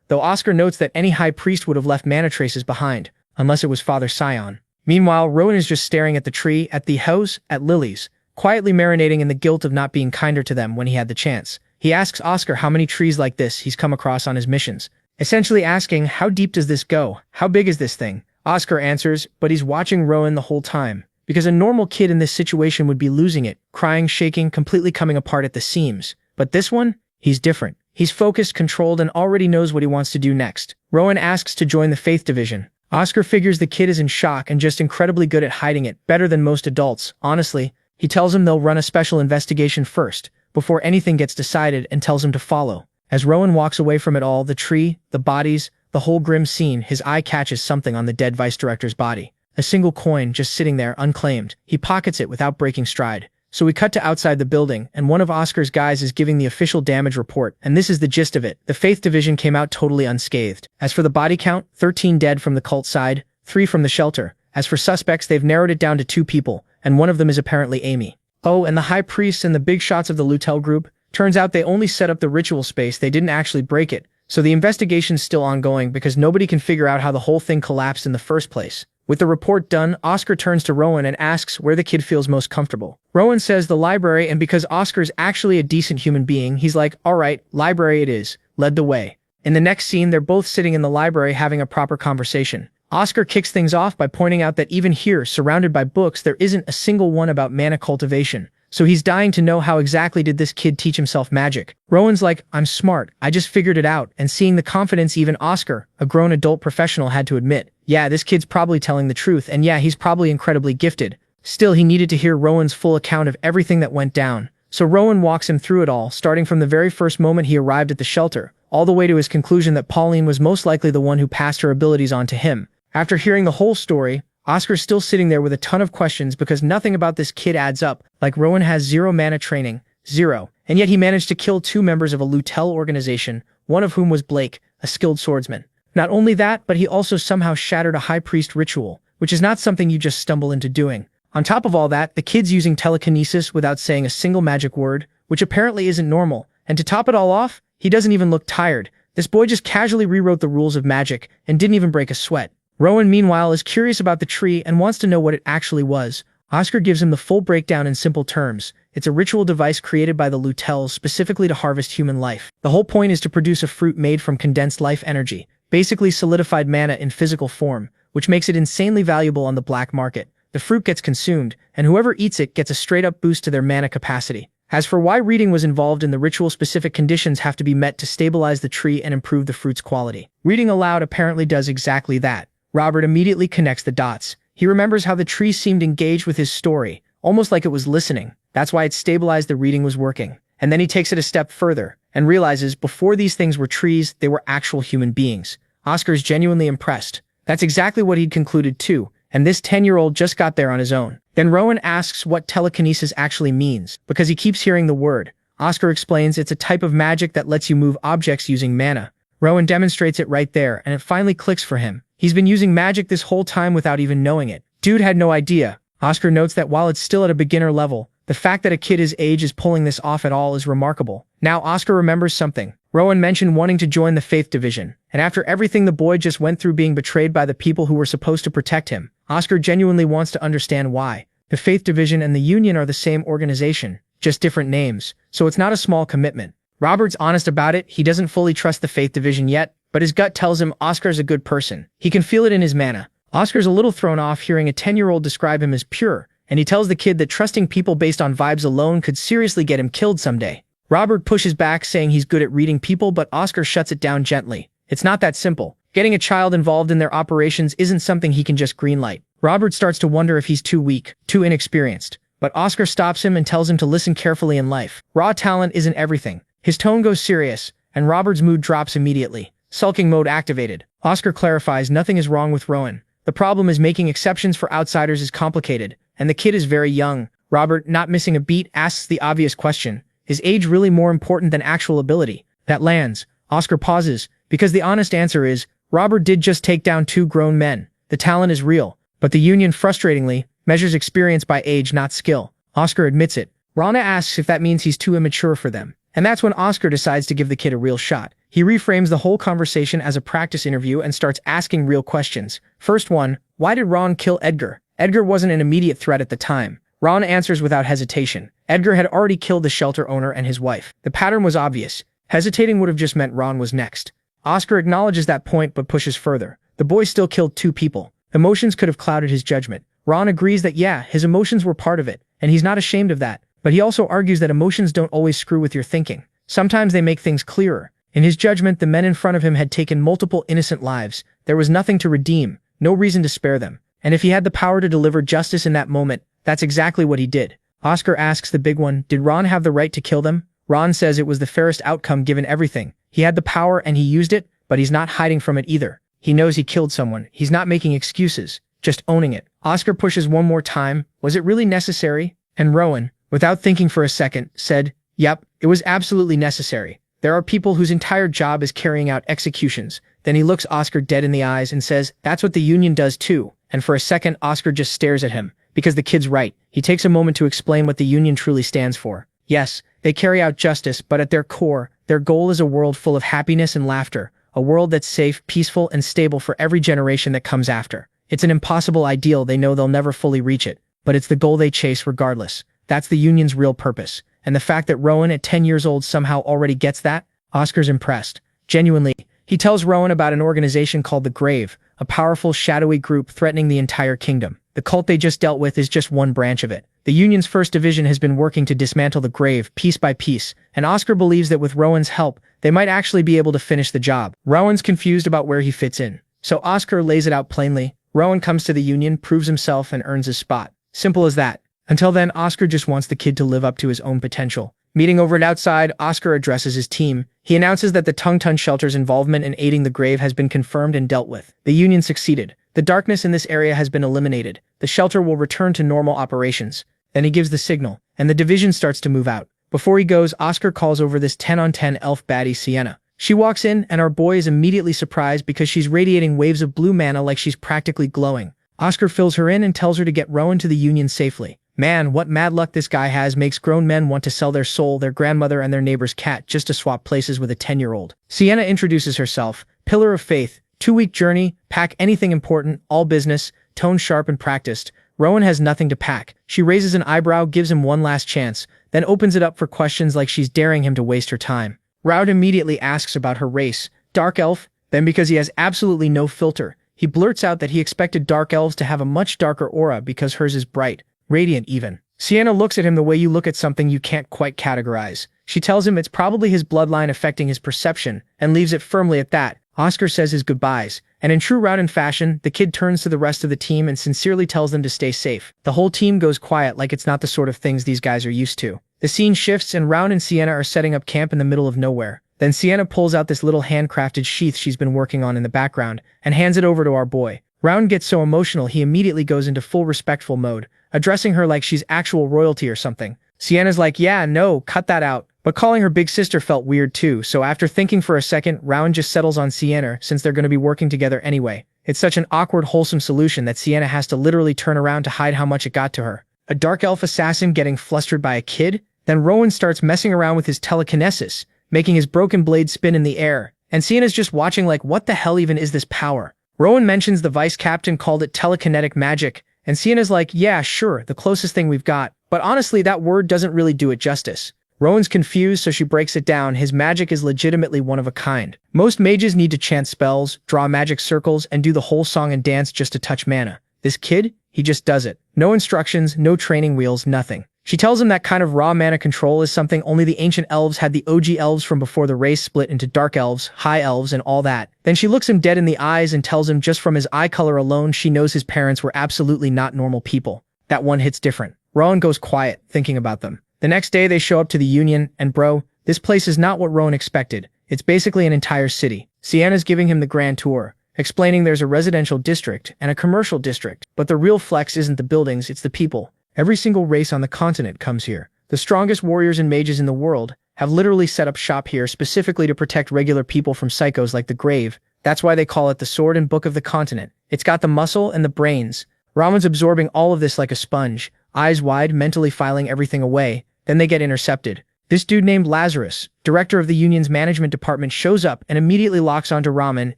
though Oscar notes that any high priest would have left mana traces behind, unless it was Father Scion. Meanwhile, Rowan is just staring at the tree, at the house, at lilies, quietly marinating in the guilt of not being kinder to them when he had the chance. He asks Oscar how many trees like this he's come across on his missions, essentially asking, how deep does this go? How big is this thing? Oscar answers, but he's watching Rowan the whole time, because a normal kid in this situation would be losing it, crying, shaking, completely coming apart at the seams. But this one, he's different. He's focused, controlled, and already knows what he wants to do next. Rowan asks to join the Faith Division. Oscar figures the kid is in shock and just incredibly good at hiding it, better than most adults, honestly. He tells him they'll run a special investigation first, before anything gets decided, and tells him to follow. As Rowan walks away from it all, the tree, the bodies, the whole grim scene, his eye catches something on the dead vice director's body. A single coin just sitting there unclaimed. He pockets it without breaking stride. So we cut to outside the building, and one of Oscar's guys is giving the official damage report, and this is the gist of it. The Faith Division came out totally unscathed. As for the body count, 13 dead from the cult side, 3 from the shelter. As for suspects, they've narrowed it down to 2 people, and one of them is apparently Amy. Oh, and the high priests and the big shots of the Lutel group? Turns out they only set up the ritual space, they didn't actually break it. So the investigation's still ongoing because nobody can figure out how the whole thing collapsed in the first place. With the report done, Oscar turns to Rowan and asks where the kid feels most comfortable. Rowan says the library, and because Oscar's actually a decent human being, he's like, alright, library it is, led the way. In the next scene, they're both sitting in the library having a proper conversation. Oscar kicks things off by pointing out that even here, surrounded by books, there isn't a single one about mana cultivation. So he's dying to know how exactly did this kid teach himself magic. Rowan's like, I'm smart, I just figured it out, and seeing the confidence even Oscar, a grown adult professional, had to admit, yeah, this kid's probably telling the truth, and yeah, he's probably incredibly gifted. Still, he needed to hear Rowan's full account of everything that went down. So Rowan walks him through it all, starting from the very first moment he arrived at the shelter, all the way to his conclusion that Pauline was most likely the one who passed her abilities on to him. After hearing the whole story, Oscar's still sitting there with a ton of questions because nothing about this kid adds up, like Rowan has 0 mana training, 0, and yet he managed to kill 2 members of a Lutel organization, one of whom was Blake, a skilled swordsman. Not only that, but he also somehow shattered a high priest ritual, which is not something you just stumble into doing. On top of all that, the kid's using telekinesis without saying a single magic word, which apparently isn't normal, and to top it all off, he doesn't even look tired. This boy just casually rewrote the rules of magic and didn't even break a sweat. Rowan, meanwhile, is curious about the tree and wants to know what it actually was. Oscar gives him the full breakdown in simple terms. It's a ritual device created by the Lutels specifically to harvest human life. The whole point is to produce a fruit made from condensed life energy, basically solidified mana in physical form, which makes it insanely valuable on the black market. The fruit gets consumed, and whoever eats it gets a straight-up boost to their mana capacity. As for why reading was involved in the ritual, specific conditions have to be met to stabilize the tree and improve the fruit's quality. Reading aloud apparently does exactly that. Robert immediately connects the dots. He remembers how the tree seemed engaged with his story, almost like it was listening. That's why it stabilized the reading was working. And then he takes it a step further and realizes before these things were trees, they were actual human beings. Oscar's genuinely impressed. That's exactly what he'd concluded too, and this 10-year-old just got there on his own. Then Rowan asks what telekinesis actually means, because he keeps hearing the word. Oscar explains it's a type of magic that lets you move objects using mana. Rowan demonstrates it right there, and it finally clicks for him. He's been using magic this whole time without even knowing it. Dude had no idea. Oscar notes that while it's still at a beginner level, the fact that a kid his age is pulling this off at all is remarkable. Now Oscar remembers something. Rowan mentioned wanting to join the Faith Division, and after everything the boy just went through being betrayed by the people who were supposed to protect him, Oscar genuinely wants to understand why. The Faith Division and the Union are the same organization, just different names, so it's not a small commitment. Robert's honest about it, he doesn't fully trust the Faith Division yet, but his gut tells him Oscar's a good person. He can feel it in his mana. Oscar's a little thrown off hearing a 10-year-old describe him as pure, and he tells the kid that trusting people based on vibes alone could seriously get him killed someday. Robert pushes back saying he's good at reading people, but Oscar shuts it down gently. It's not that simple. Getting a child involved in their operations isn't something he can just greenlight. Robert starts to wonder if he's too weak, too inexperienced. But Oscar stops him and tells him to listen carefully in life. Raw talent isn't everything. His tone goes serious, and Robert's mood drops immediately. Sulking mode activated. Oscar clarifies nothing is wrong with Rowan. The problem is making exceptions for outsiders is complicated, and the kid is very young. Robert, not missing a beat, asks the obvious question. Is age really more important than actual ability? That lands. Oscar pauses, because the honest answer is, Robert did just take down 2 grown men. The talent is real, but the Union, frustratingly, measures experience by age, not skill. Oscar admits it. Rana asks if that means he's too immature for them. And that's when Oscar decides to give the kid a real shot. He reframes the whole conversation as a practice interview and starts asking real questions. First one, why did Ron kill Edgar? Edgar wasn't an immediate threat at the time. Ron answers without hesitation. Edgar had already killed the shelter owner and his wife. The pattern was obvious. Hesitating would have just meant Ron was next. Oscar acknowledges that point but pushes further. The boy still killed 2 people. Emotions could have clouded his judgment. Ron agrees that yeah, his emotions were part of it, and he's not ashamed of that. But he also argues that emotions don't always screw with your thinking. Sometimes they make things clearer. In his judgment, the men in front of him had taken multiple innocent lives. There was nothing to redeem, no reason to spare them. And if he had the power to deliver justice in that moment, that's exactly what he did. Oscar asks the big one, did Ron have the right to kill them? Ron says it was the fairest outcome given everything. He had the power and he used it, but he's not hiding from it either. He knows he killed someone. He's not making excuses, just owning it. Oscar pushes one more time. Was it really necessary? And Rowan, without thinking for a second, said, yep, it was absolutely necessary. There are people whose entire job is carrying out executions. Then he looks Oscar dead in the eyes and says, that's what the Union does too. And for a second, Oscar just stares at him. Because the kid's right. He takes a moment to explain what the Union truly stands for. Yes, they carry out justice, but at their core, their goal is a world full of happiness and laughter. A world that's safe, peaceful, and stable for every generation that comes after. It's an impossible ideal, they know they'll never fully reach it. But it's the goal they chase regardless. That's the Union's real purpose. And the fact that Rowan at 10 years old somehow already gets that? Oscar's impressed. Genuinely. He tells Rowan about an organization called the Grave, a powerful, shadowy group threatening the entire kingdom. The cult they just dealt with is just one branch of it. The Union's first division has been working to dismantle the Grave, piece by piece, and Oscar believes that with Rowan's help, they might actually be able to finish the job. Rowan's confused about where he fits in. So Oscar lays it out plainly. Rowan comes to the Union, proves himself, and earns his spot. Simple as that. Until then, Oscar just wants the kid to live up to his own potential. Meeting over at outside, Oscar addresses his team. He announces that the Tungtun Shelter's involvement in aiding the Grave has been confirmed and dealt with. The Union succeeded. The darkness in this area has been eliminated. The shelter will return to normal operations. Then he gives the signal, and the division starts to move out. Before he goes, Oscar calls over this 10-on-10 elf baddie Sienna. She walks in, and our boy is immediately surprised because she's radiating waves of blue mana like she's practically glowing. Oscar fills her in and tells her to get Rowan to the Union safely. Man, what mad luck this guy has makes grown men want to sell their soul, their grandmother, and their neighbor's cat just to swap places with a 10-year-old. Sienna introduces herself. Pillar of faith. 2-week journey. Pack anything important. All business. Tone sharp and practiced. Rowan has nothing to pack. She raises an eyebrow, gives him one last chance, then opens it up for questions like she's daring him to waste her time. Rowan immediately asks about her race. Dark elf? Then because he has absolutely no filter, he blurts out that he expected dark elves to have a much darker aura because hers is bright. Radiant even. Sienna looks at him the way you look at something you can't quite categorize. She tells him it's probably his bloodline affecting his perception, and leaves it firmly at that. Oscar says his goodbyes, and in true Rowden fashion, the kid turns to the rest of the team and sincerely tells them to stay safe. The whole team goes quiet like it's not the sort of things these guys are used to. The scene shifts and Rowden and Sienna are setting up camp in the middle of nowhere. Then Sienna pulls out this little handcrafted sheath she's been working on in the background and hands it over to our boy. Rowden gets so emotional he immediately goes into full respectful mode, addressing her like she's actual royalty or something. Sienna's like, yeah, no, cut that out. But calling her big sister felt weird too, so after thinking for a second, Rowden just settles on Sienna since they're going to be working together anyway. It's such an awkward, wholesome solution that Sienna has to literally turn around to hide how much it got to her. A dark elf assassin getting flustered by a kid? Then Rowan starts messing around with his telekinesis, making his broken blade spin in the air, and Sienna's just watching like, what the hell even is this power? Rowan mentions the vice captain called it telekinetic magic, and Sienna's like, yeah, sure, the closest thing we've got, but honestly that word doesn't really do it justice. Rowan's confused, so she breaks it down. His magic is legitimately one of a kind. Most mages need to chant spells, draw magic circles, and do the whole song and dance just to touch mana. This kid? He just does it. No instructions, no training wheels, nothing. She tells him that kind of raw mana control is something only the ancient elves had, the OG elves from before the race split into dark elves, high elves, and all that. Then she looks him dead in the eyes and tells him just from his eye color alone she knows his parents were absolutely not normal people. That one hits different. Rowan goes quiet, thinking about them. The next day they show up to the Union, and bro, this place is not what Rowan expected. It's basically an entire city. Sienna's giving him the grand tour, explaining there's a residential district and a commercial district, but the real flex isn't the buildings, it's the people. Every single race on the continent comes here. The strongest warriors and mages in the world have literally set up shop here specifically to protect regular people from psychos like the Grave. That's why they call it the Sword and Book of the Continent. It's got the muscle and the brains. Ramon's absorbing all of this like a sponge, eyes wide, mentally filing everything away. Then they get intercepted. This dude named Lazarus, director of the Union's management department, shows up and immediately locks onto Ramen,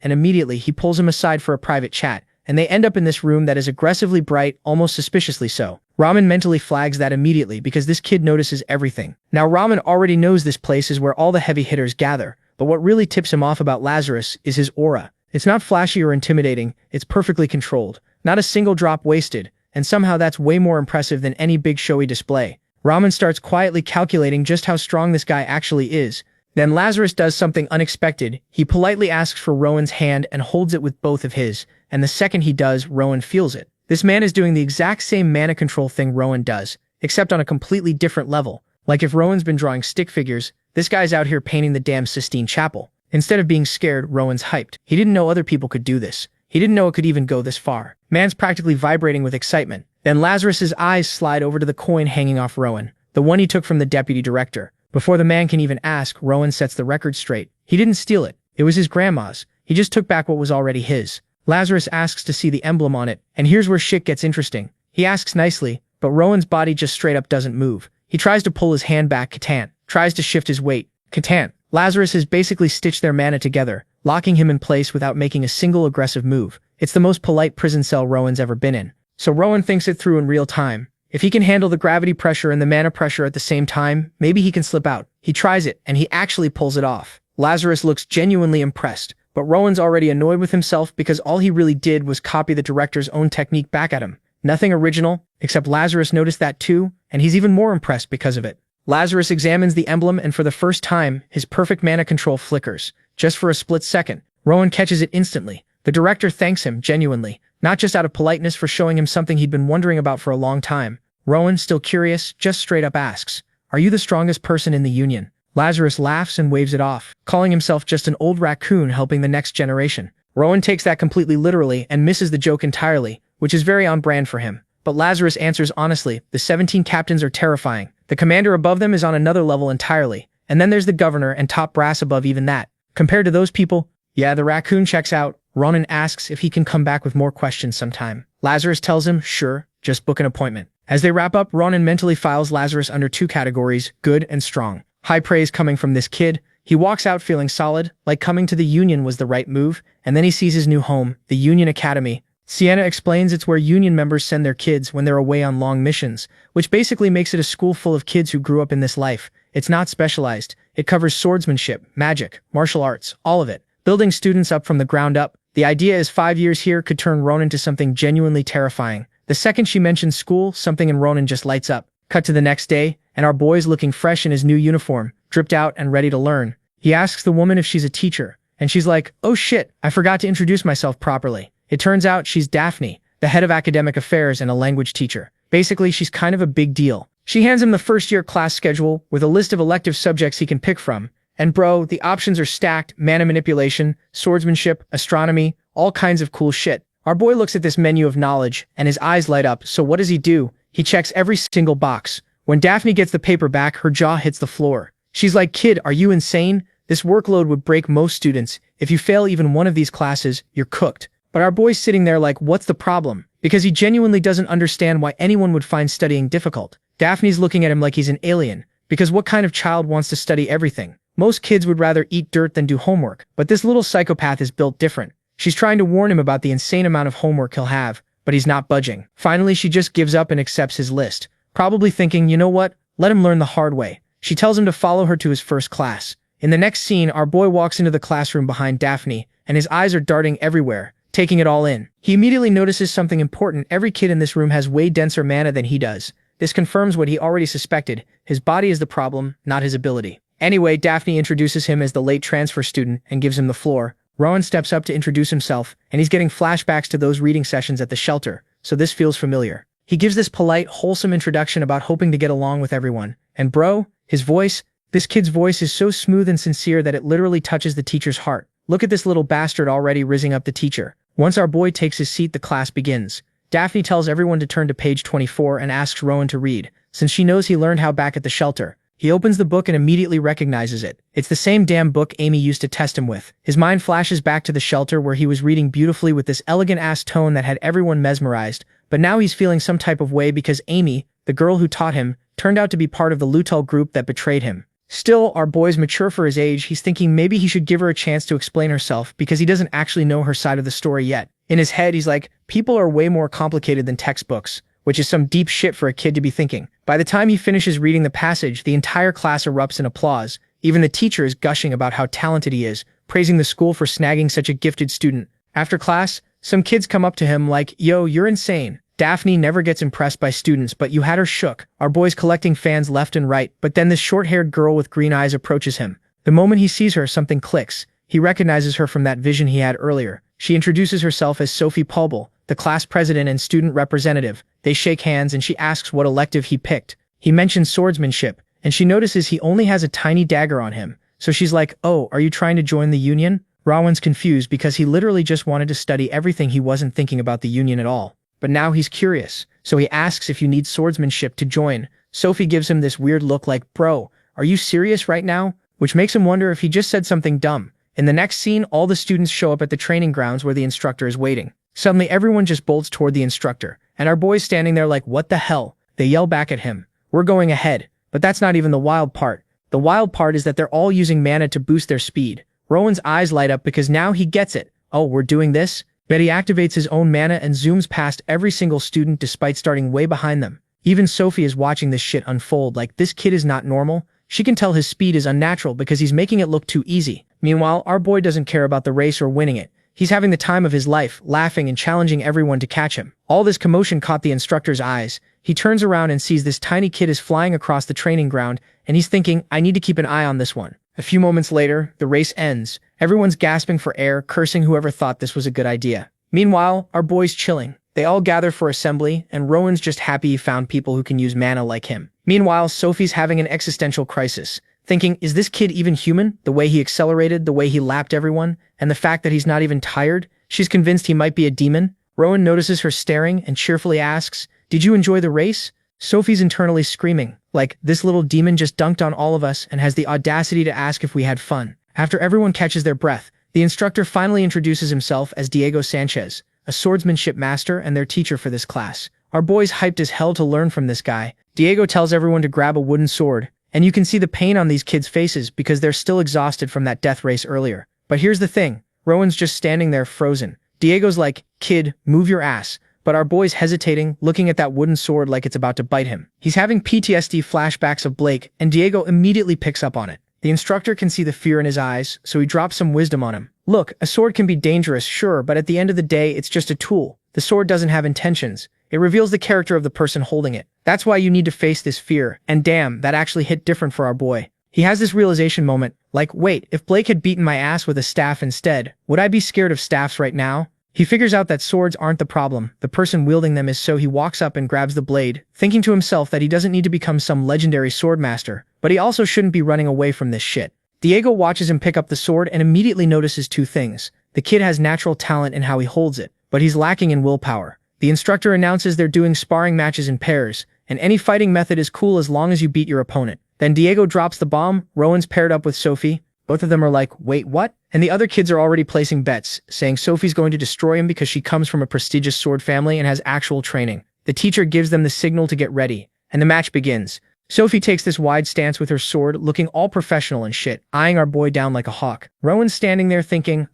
and immediately he pulls him aside for a private chat, and they end up in this room that is aggressively bright, almost suspiciously so. Ramen mentally flags that immediately because this kid notices everything. Now Ramen already knows this place is where all the heavy hitters gather, but what really tips him off about Lazarus is his aura. It's not flashy or intimidating, it's perfectly controlled. Not a single drop wasted, and somehow that's way more impressive than any big showy display. Ramen starts quietly calculating just how strong this guy actually is. Then Lazarus does something unexpected. He politely asks for Rowan's hand and holds it with both of his, and the second he does, Rowan feels it. This man is doing the exact same mana control thing Rowan does, except on a completely different level. Like if Rowan's been drawing stick figures, this guy's out here painting the damn Sistine Chapel. Instead of being scared, Rowan's hyped. He didn't know other people could do this. He didn't know it could even go this far. Man's practically vibrating with excitement. Then Lazarus's eyes slide over to the coin hanging off Rowan, the one he took from the deputy director. Before the man can even ask, Rowan sets the record straight. He didn't steal it. It was his grandma's. He just took back what was already his. Lazarus asks to see the emblem on it, and here's where shit gets interesting. He asks nicely, but Rowan's body just straight up doesn't move. He tries to pull his hand back, Catan. Tries to shift his weight, Catan. Lazarus has basically stitched their mana together, locking him in place without making a single aggressive move. It's the most polite prison cell Rowan's ever been in. So Rowan thinks it through in real time. If he can handle the gravity pressure and the mana pressure at the same time, maybe he can slip out. He tries it, and he actually pulls it off. Lazarus looks genuinely impressed, but Rowan's already annoyed with himself because all he really did was copy the director's own technique back at him. Nothing original, except Lazarus noticed that too, and he's even more impressed because of it. Lazarus examines the emblem, and for the first time, his perfect mana control flickers. Just for a split second, Rowan catches it instantly. The director thanks him genuinely, not just out of politeness for showing him something he'd been wondering about for a long time. Rowan, still curious, just straight up asks, "Are you the strongest person in the Union?" Lazarus laughs and waves it off, calling himself just an old raccoon helping the next generation. Rowan takes that completely literally and misses the joke entirely, which is very on brand for him. But Lazarus answers honestly, the 17 captains are terrifying. The commander above them is on another level entirely. And then there's the governor and top brass above even that. Compared to those people, yeah, the raccoon checks out. Ronan asks if he can come back with more questions sometime. Lazarus tells him, sure, just book an appointment. As they wrap up, Ronan mentally files Lazarus under two categories, good and strong. High praise coming from this kid. He walks out feeling solid, like coming to the Union was the right move, and then he sees his new home, the Union Academy. Sienna explains it's where Union members send their kids when they're away on long missions, which basically makes it a school full of kids who grew up in this life. It's not specialized. It covers swordsmanship, magic, martial arts, all of it. Building students up from the ground up. The idea is 5 years here could turn Ronan into something genuinely terrifying. The second she mentions school, something in Ronan just lights up. Cut to the next day, and our boy's looking fresh in his new uniform, dripped out and ready to learn. He asks the woman if she's a teacher, and she's like, oh shit, I forgot to introduce myself properly. It turns out she's Daphne, the head of academic affairs and a language teacher. Basically, she's kind of a big deal. She hands him the first-year class schedule with a list of elective subjects he can pick from. And bro, the options are stacked: mana manipulation, swordsmanship, astronomy, all kinds of cool shit. Our boy looks at this menu of knowledge, and his eyes light up, so what does he do? He checks every single box. When Daphne gets the paper back, her jaw hits the floor. She's like, kid, are you insane? This workload would break most students. If you fail even one of these classes, you're cooked. But our boy's sitting there like, what's the problem? Because he genuinely doesn't understand why anyone would find studying difficult. Daphne's looking at him like he's an alien, because what kind of child wants to study everything? Most kids would rather eat dirt than do homework, but this little psychopath is built different. She's trying to warn him about the insane amount of homework he'll have, but he's not budging. Finally, she just gives up and accepts his list, probably thinking, you know what? Let him learn the hard way. She tells him to follow her to his first class. In the next scene, our boy walks into the classroom behind Daphne, and his eyes are darting everywhere, taking it all in. He immediately notices something important: every kid in this room has way denser mana than he does. This confirms what he already suspected: his body is the problem, not his ability. Anyway, Daphne introduces him as the late transfer student and gives him the floor. Rowan steps up to introduce himself, and he's getting flashbacks to those reading sessions at the shelter, so this feels familiar. He gives this polite, wholesome introduction about hoping to get along with everyone. And bro, his voice, this kid's voice is so smooth and sincere that it literally touches the teacher's heart. Look at this little bastard already rizzing up the teacher. Once our boy takes his seat, the class begins. Daphne tells everyone to turn to page 24 and asks Rowan to read, since she knows he learned how back at the shelter. He opens the book and immediately recognizes it. It's the same damn book Amy used to test him with. His mind flashes back to the shelter where he was reading beautifully with this elegant-ass tone that had everyone mesmerized, but now he's feeling some type of way because Amy, the girl who taught him, turned out to be part of the Lutel group that betrayed him. Still, our boy's mature for his age. He's thinking maybe he should give her a chance to explain herself because he doesn't actually know her side of the story yet. In his head, he's like, people are way more complicated than textbooks, which is some deep shit for a kid to be thinking. By the time he finishes reading the passage, the entire class erupts in applause. Even the teacher is gushing about how talented he is, praising the school for snagging such a gifted student. After class, some kids come up to him like, yo, you're insane. Daphne never gets impressed by students, but you had her shook. Our boy's collecting fans left and right, but then this short-haired girl with green eyes approaches him. The moment he sees her, something clicks. He recognizes her from that vision he had earlier. She introduces herself as Sophie Paubel, the class president and student representative. They shake hands and she asks what elective he picked. He mentions swordsmanship, and she notices he only has a tiny dagger on him. So she's like, oh, are you trying to join the union? Rowan's confused because he literally just wanted to study everything. He wasn't thinking about the union at all. But now he's curious, so he asks if you need swordsmanship to join. Sophie gives him this weird look like, bro, are you serious right now? Which makes him wonder if he just said something dumb. In the next scene, all the students show up at the training grounds where the instructor is waiting. Suddenly, everyone just bolts toward the instructor, and our boy's standing there like, what the hell? They yell back at him. We're going ahead. But that's not even the wild part. The wild part is that they're all using mana to boost their speed. Rowan's eyes light up because now he gets it. Oh, we're doing this? But he activates his own mana and zooms past every single student despite starting way behind them. Even Sophie is watching this shit unfold like, this kid is not normal. She can tell his speed is unnatural because he's making it look too easy. Meanwhile, our boy doesn't care about the race or winning it. He's having the time of his life, laughing and challenging everyone to catch him. All this commotion caught the instructor's eyes. He turns around and sees this tiny kid is flying across the training ground, and he's thinking, I need to keep an eye on this one. A few moments later, the race ends. Everyone's gasping for air, cursing whoever thought this was a good idea. Meanwhile, our boy's chilling. They all gather for assembly, and Rowan's just happy he found people who can use mana like him. Meanwhile, Sophie's having an existential crisis, thinking, is this kid even human? The way he accelerated, the way he lapped everyone, and the fact that he's not even tired? She's convinced he might be a demon. Rowan notices her staring and cheerfully asks, did you enjoy the race? Sophie's internally screaming, like, this little demon just dunked on all of us and has the audacity to ask if we had fun. After everyone catches their breath, the instructor finally introduces himself as Diego Sanchez, a swordsmanship master and their teacher for this class. Our boy's hyped as hell to learn from this guy. Diego tells everyone to grab a wooden sword, and you can see the pain on these kids' faces because they're still exhausted from that death race earlier. But here's the thing, Rowan's just standing there frozen. Diego's like, kid, move your ass. But our boy's hesitating, looking at that wooden sword like it's about to bite him. He's having PTSD flashbacks of Blake, and Diego immediately picks up on it. The instructor can see the fear in his eyes, so he drops some wisdom on him. Look, a sword can be dangerous, sure, but at the end of the day, it's just a tool. The sword doesn't have intentions. It reveals the character of the person holding it. That's why you need to face this fear, and damn, that actually hit different for our boy. He has this realization moment, like, wait, if Blake had beaten my ass with a staff instead, would I be scared of staffs right now? He figures out that swords aren't the problem, the person wielding them is, so he walks up and grabs the blade, thinking to himself that he doesn't need to become some legendary swordmaster, but he also shouldn't be running away from this shit. Diego watches him pick up the sword and immediately notices two things. The kid has natural talent in how he holds it, but he's lacking in willpower. The instructor announces they're doing sparring matches in pairs, and any fighting method is cool as long as you beat your opponent. Then Diego drops the bomb, Rowan's paired up with Sophie. Both of them are like, wait, what? And the other kids are already placing bets, saying Sophie's going to destroy him because she comes from a prestigious sword family and has actual training. The teacher gives them the signal to get ready, and the match begins. Sophie takes this wide stance with her sword, looking all professional and shit, eyeing our boy down like a hawk. Rowan's standing there thinking,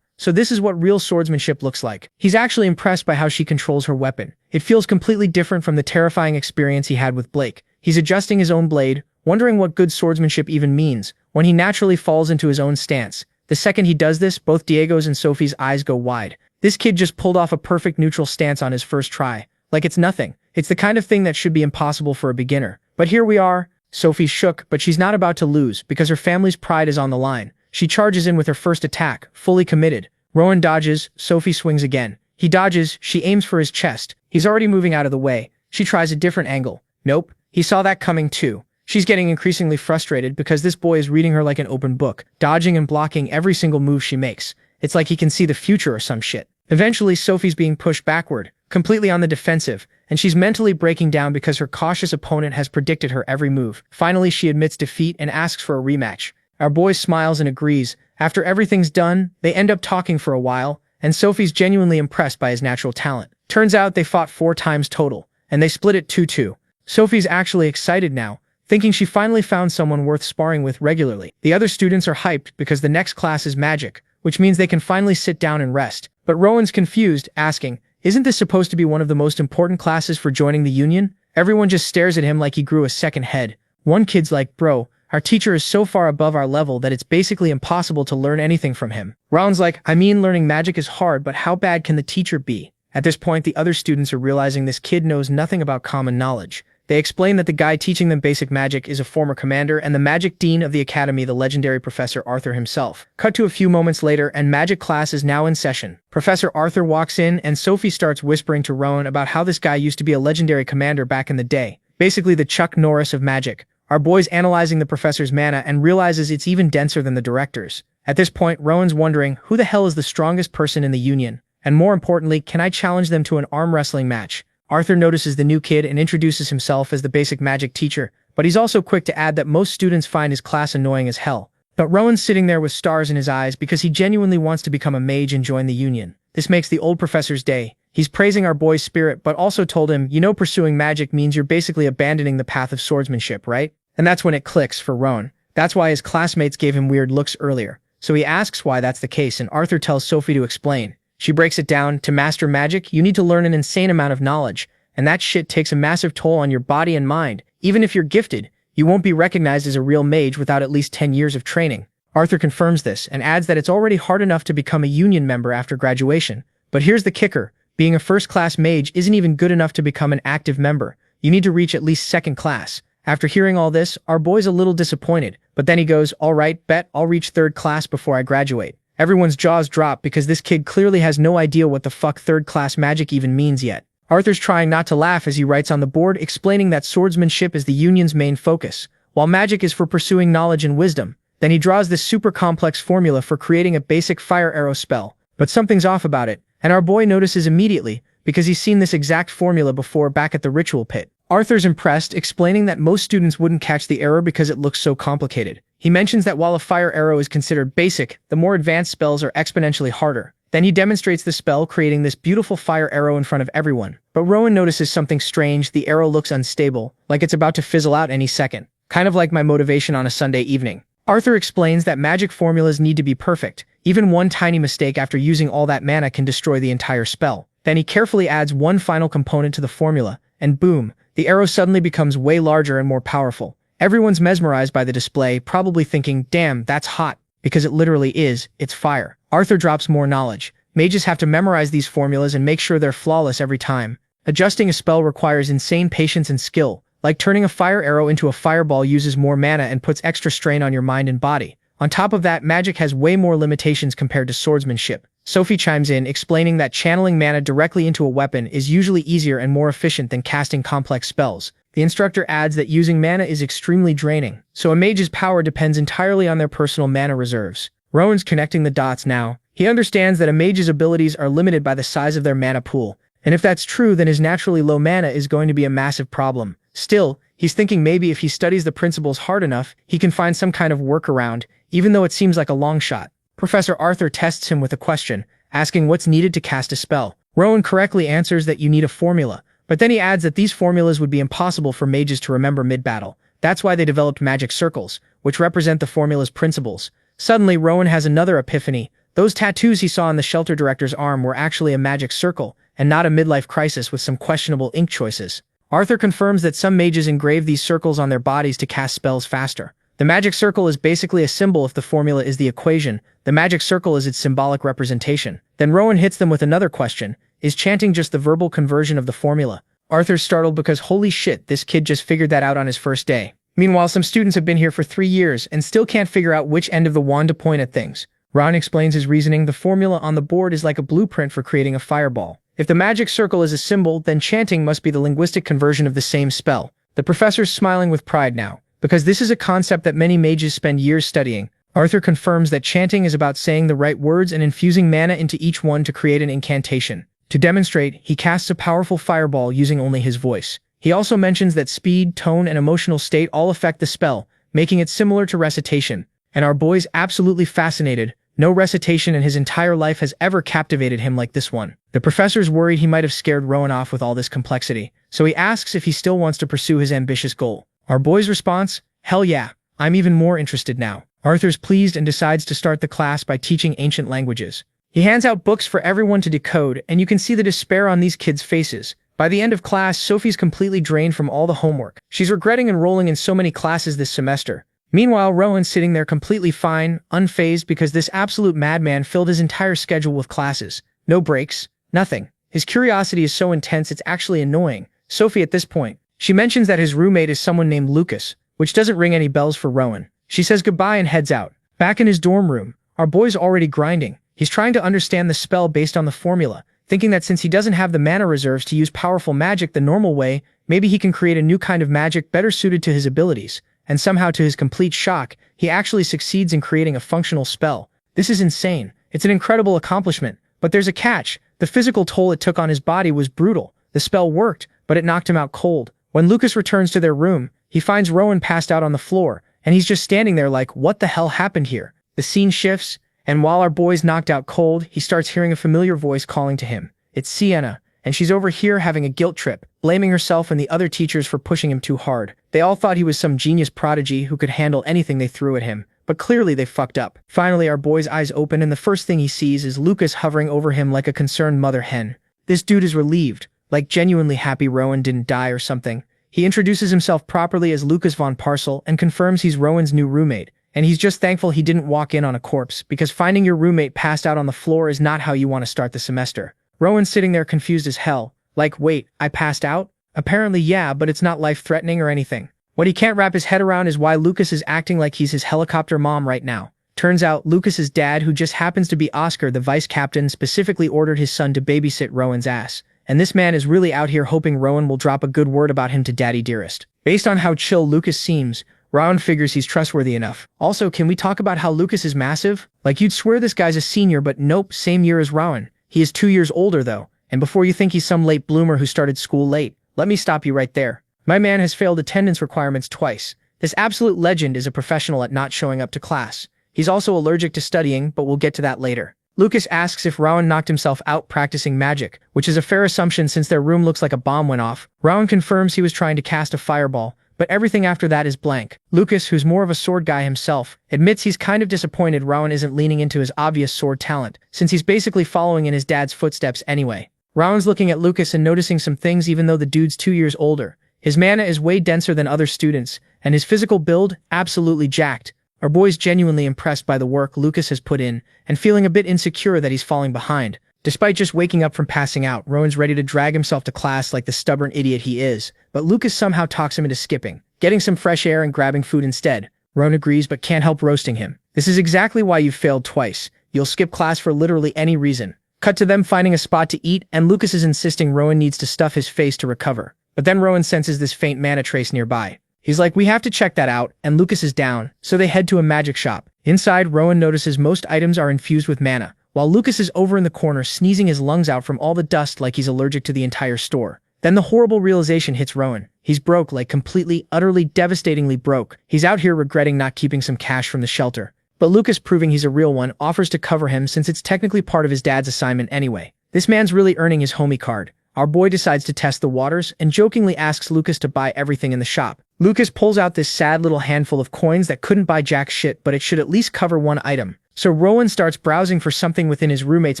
so this is what real swordsmanship looks like. He's actually impressed by how she controls her weapon. It feels completely different from the terrifying experience he had with Blake. He's adjusting his own blade, wondering what good swordsmanship even means, when he naturally falls into his own stance. The second he does this, both Diego's and Sophie's eyes go wide. This kid just pulled off a perfect neutral stance on his first try. Like it's nothing. It's the kind of thing that should be impossible for a beginner. But here we are. Sophie's shook, but she's not about to lose, because her family's pride is on the line. She charges in with her first attack, fully committed. Rowan dodges, Sophie swings again. He dodges, she aims for his chest. He's already moving out of the way. She tries a different angle. Nope. He saw that coming too. She's getting increasingly frustrated because this boy is reading her like an open book, dodging and blocking every single move she makes. It's like he can see the future or some shit. Eventually, Sophie's being pushed backward, completely on the defensive, and she's mentally breaking down because her cautious opponent has predicted her every move. Finally, she admits defeat and asks for a rematch. Our boy smiles and agrees. After everything's done, they end up talking for a while, and Sophie's genuinely impressed by his natural talent. Turns out they fought 4 times total, and they split it 2-2. Sophie's actually excited now, thinking she finally found someone worth sparring with regularly. The other students are hyped because the next class is magic, which means they can finally sit down and rest. But Rowan's confused, asking, isn't this supposed to be one of the most important classes for joining the union? Everyone just stares at him like he grew a second head. One kid's like, bro, our teacher is so far above our level that it's basically impossible to learn anything from him. Rowan's like, I mean, learning magic is hard, but how bad can the teacher be? At this point, the other students are realizing this kid knows nothing about common knowledge. They explain that the guy teaching them basic magic is a former commander and the magic dean of the academy, the legendary Professor Arthur himself. Cut to a few moments later, and magic class is now in session. Professor Arthur walks in, and Sophie starts whispering to Rowan about how this guy used to be a legendary commander back in the day. Basically the Chuck Norris of magic. Our boy's analyzing the professor's mana and realizes it's even denser than the director's. At this point, Rowan's wondering, who the hell is the strongest person in the union? And more importantly, can I challenge them to an arm wrestling match? Arthur notices the new kid and introduces himself as the basic magic teacher, but he's also quick to add that most students find his class annoying as hell. But Rowan's sitting there with stars in his eyes because he genuinely wants to become a mage and join the union. This makes the old professor's day. He's praising our boy's spirit, but also told him, you know, pursuing magic means you're basically abandoning the path of swordsmanship, right? And that's when it clicks for Rowan. That's why his classmates gave him weird looks earlier. So he asks why that's the case, and Arthur tells Sophie to explain. She breaks it down. To master magic, you need to learn an insane amount of knowledge, and that shit takes a massive toll on your body and mind. Even if you're gifted, you won't be recognized as a real mage without at least 10 years of training. Arthur confirms this and adds that it's already hard enough to become a union member after graduation. But here's the kicker. Being a first-class mage isn't even good enough to become an active member. You need to reach at least second class. After hearing all this, our boy's a little disappointed, but then he goes, all right, bet I'll reach third class before I graduate. Everyone's jaws drop because this kid clearly has no idea what the fuck third-class magic even means yet. Arthur's trying not to laugh as he writes on the board explaining that swordsmanship is the union's main focus, while magic is for pursuing knowledge and wisdom. Then he draws this super complex formula for creating a basic fire arrow spell. But something's off about it, and our boy notices immediately because he's seen this exact formula before back at the ritual pit. Arthur's impressed, explaining that most students wouldn't catch the error because it looks so complicated. He mentions that while a fire arrow is considered basic, the more advanced spells are exponentially harder. Then he demonstrates the spell, creating this beautiful fire arrow in front of everyone. But Rowan notices something strange. The arrow looks unstable, like it's about to fizzle out any second. Kind of like my motivation on a Sunday evening. Arthur explains that magic formulas need to be perfect. Even one tiny mistake after using all that mana can destroy the entire spell. Then he carefully adds one final component to the formula, and boom, the arrow suddenly becomes way larger and more powerful. Everyone's mesmerized by the display, probably thinking, damn, that's hot, because it literally is, it's fire. Arthur drops more knowledge. Mages have to memorize these formulas and make sure they're flawless every time. Adjusting a spell requires insane patience and skill, like turning a fire arrow into a fireball uses more mana and puts extra strain on your mind and body. On top of that, magic has way more limitations compared to swordsmanship. Sophie chimes in, explaining that channeling mana directly into a weapon is usually easier and more efficient than casting complex spells. The instructor adds that using mana is extremely draining, so a mage's power depends entirely on their personal mana reserves. Rowan's connecting the dots now. He understands that a mage's abilities are limited by the size of their mana pool, and if that's true, then his naturally low mana is going to be a massive problem. Still, he's thinking maybe if he studies the principles hard enough, he can find some kind of workaround, even though it seems like a long shot. Professor Arthur tests him with a question, asking what's needed to cast a spell. Rowan correctly answers that you need a formula, but then he adds that these formulas would be impossible for mages to remember mid-battle. That's why they developed magic circles, which represent the formula's principles. Suddenly, Rowan has another epiphany. Those tattoos he saw on the shelter director's arm were actually a magic circle, and not a midlife crisis with some questionable ink choices. Arthur confirms that some mages engrave these circles on their bodies to cast spells faster. The magic circle is basically a symbol if the formula is the equation. The magic circle is its symbolic representation. Then Rowan hits them with another question. Is chanting just the verbal conversion of the formula? Arthur's startled because holy shit, this kid just figured that out on his first day. Meanwhile, some students have been here for 3 years and still can't figure out which end of the wand to point at things. Rowan explains his reasoning. The formula on the board is like a blueprint for creating a fireball. If the magic circle is a symbol, then chanting must be the linguistic conversion of the same spell. The professor's smiling with pride now, because this is a concept that many mages spend years studying. Arthur confirms that chanting is about saying the right words and infusing mana into each one to create an incantation. To demonstrate, he casts a powerful fireball using only his voice. He also mentions that speed, tone, and emotional state all affect the spell, making it similar to recitation. And our boy's absolutely fascinated. No recitation in his entire life has ever captivated him like this one. The professor's worried he might have scared Rowan off with all this complexity, so he asks if he still wants to pursue his ambitious goal. Our boy's response? Hell yeah, I'm even more interested now. Arthur's pleased and decides to start the class by teaching ancient languages. He hands out books for everyone to decode, and you can see the despair on these kids' faces. By the end of class, Sophie's completely drained from all the homework. She's regretting enrolling in so many classes this semester. Meanwhile, Rowan's sitting there completely fine, unfazed because this absolute madman filled his entire schedule with classes. No breaks, nothing. His curiosity is so intense it's actually annoying. Sophie at this point. She mentions that his roommate is someone named Lucas, which doesn't ring any bells for Rowan. She says goodbye and heads out. Back in his dorm room, our boy's already grinding. He's trying to understand the spell based on the formula, thinking that since he doesn't have the mana reserves to use powerful magic the normal way, maybe he can create a new kind of magic better suited to his abilities. And somehow, to his complete shock, he actually succeeds in creating a functional spell. This is insane. It's an incredible accomplishment. But there's a catch. The physical toll it took on his body was brutal. The spell worked, but it knocked him out cold. When Lucas returns to their room, he finds Rowan passed out on the floor, and he's just standing there like, what the hell happened here? The scene shifts, and while our boy's knocked out cold, he starts hearing a familiar voice calling to him. It's Sienna, and she's over here having a guilt trip, blaming herself and the other teachers for pushing him too hard. They all thought he was some genius prodigy who could handle anything they threw at him, but clearly they fucked up. Finally, our boy's eyes open, and the first thing he sees is Lucas hovering over him like a concerned mother hen. This dude is relieved, like genuinely happy Rowan didn't die or something. He introduces himself properly as Lucas von Parcel and confirms he's Rowan's new roommate, and he's just thankful he didn't walk in on a corpse, because finding your roommate passed out on the floor is not how you want to start the semester. Rowan's sitting there confused as hell, like, wait, I passed out? Apparently yeah, but it's not life-threatening or anything. What he can't wrap his head around is why Lucas is acting like he's his helicopter mom right now. Turns out, Lucas's dad, who just happens to be Oscar, the vice captain, specifically ordered his son to babysit Rowan's ass. And this man is really out here hoping Rowan will drop a good word about him to Daddy Dearest. Based on how chill Lucas seems, Rowan figures he's trustworthy enough. Also, can we talk about how Lucas is massive? Like, you'd swear this guy's a senior, but nope, same year as Rowan. He is 2 years older though, and before you think he's some late bloomer who started school late, let me stop you right there. My man has failed attendance requirements twice. This absolute legend is a professional at not showing up to class. He's also allergic to studying, but we'll get to that later. Lucas asks if Rowan knocked himself out practicing magic, which is a fair assumption since their room looks like a bomb went off. Rowan confirms he was trying to cast a fireball, but everything after that is blank. Lucas, who's more of a sword guy himself, admits he's kind of disappointed Rowan isn't leaning into his obvious sword talent, since he's basically following in his dad's footsteps anyway. Rowan's looking at Lucas and noticing some things even though the dude's 2 years older. His mana is way denser than other students, and his physical build, absolutely jacked. Our boy's genuinely impressed by the work Lucas has put in, and feeling a bit insecure that he's falling behind. Despite just waking up from passing out, Rowan's ready to drag himself to class like the stubborn idiot he is, but Lucas somehow talks him into skipping, getting some fresh air and grabbing food instead. Rowan agrees but can't help roasting him. This is exactly why you've failed twice. You'll skip class for literally any reason. Cut to them finding a spot to eat, and Lucas is insisting Rowan needs to stuff his face to recover. But then Rowan senses this faint mana trace nearby. He's like, we have to check that out, and Lucas is down, so they head to a magic shop. Inside, Rowan notices most items are infused with mana, while Lucas is over in the corner sneezing his lungs out from all the dust like he's allergic to the entire store. Then the horrible realization hits Rowan. He's broke, like completely, utterly, devastatingly broke. He's out here regretting not keeping some cash from the shelter. But Lucas, proving he's a real one, offers to cover him since it's technically part of his dad's assignment anyway. This man's really earning his homie card. Our boy decides to test the waters and jokingly asks Lucas to buy everything in the shop. Lucas pulls out this sad little handful of coins that couldn't buy jack shit, but it should at least cover one item. So Rowan starts browsing for something within his roommate's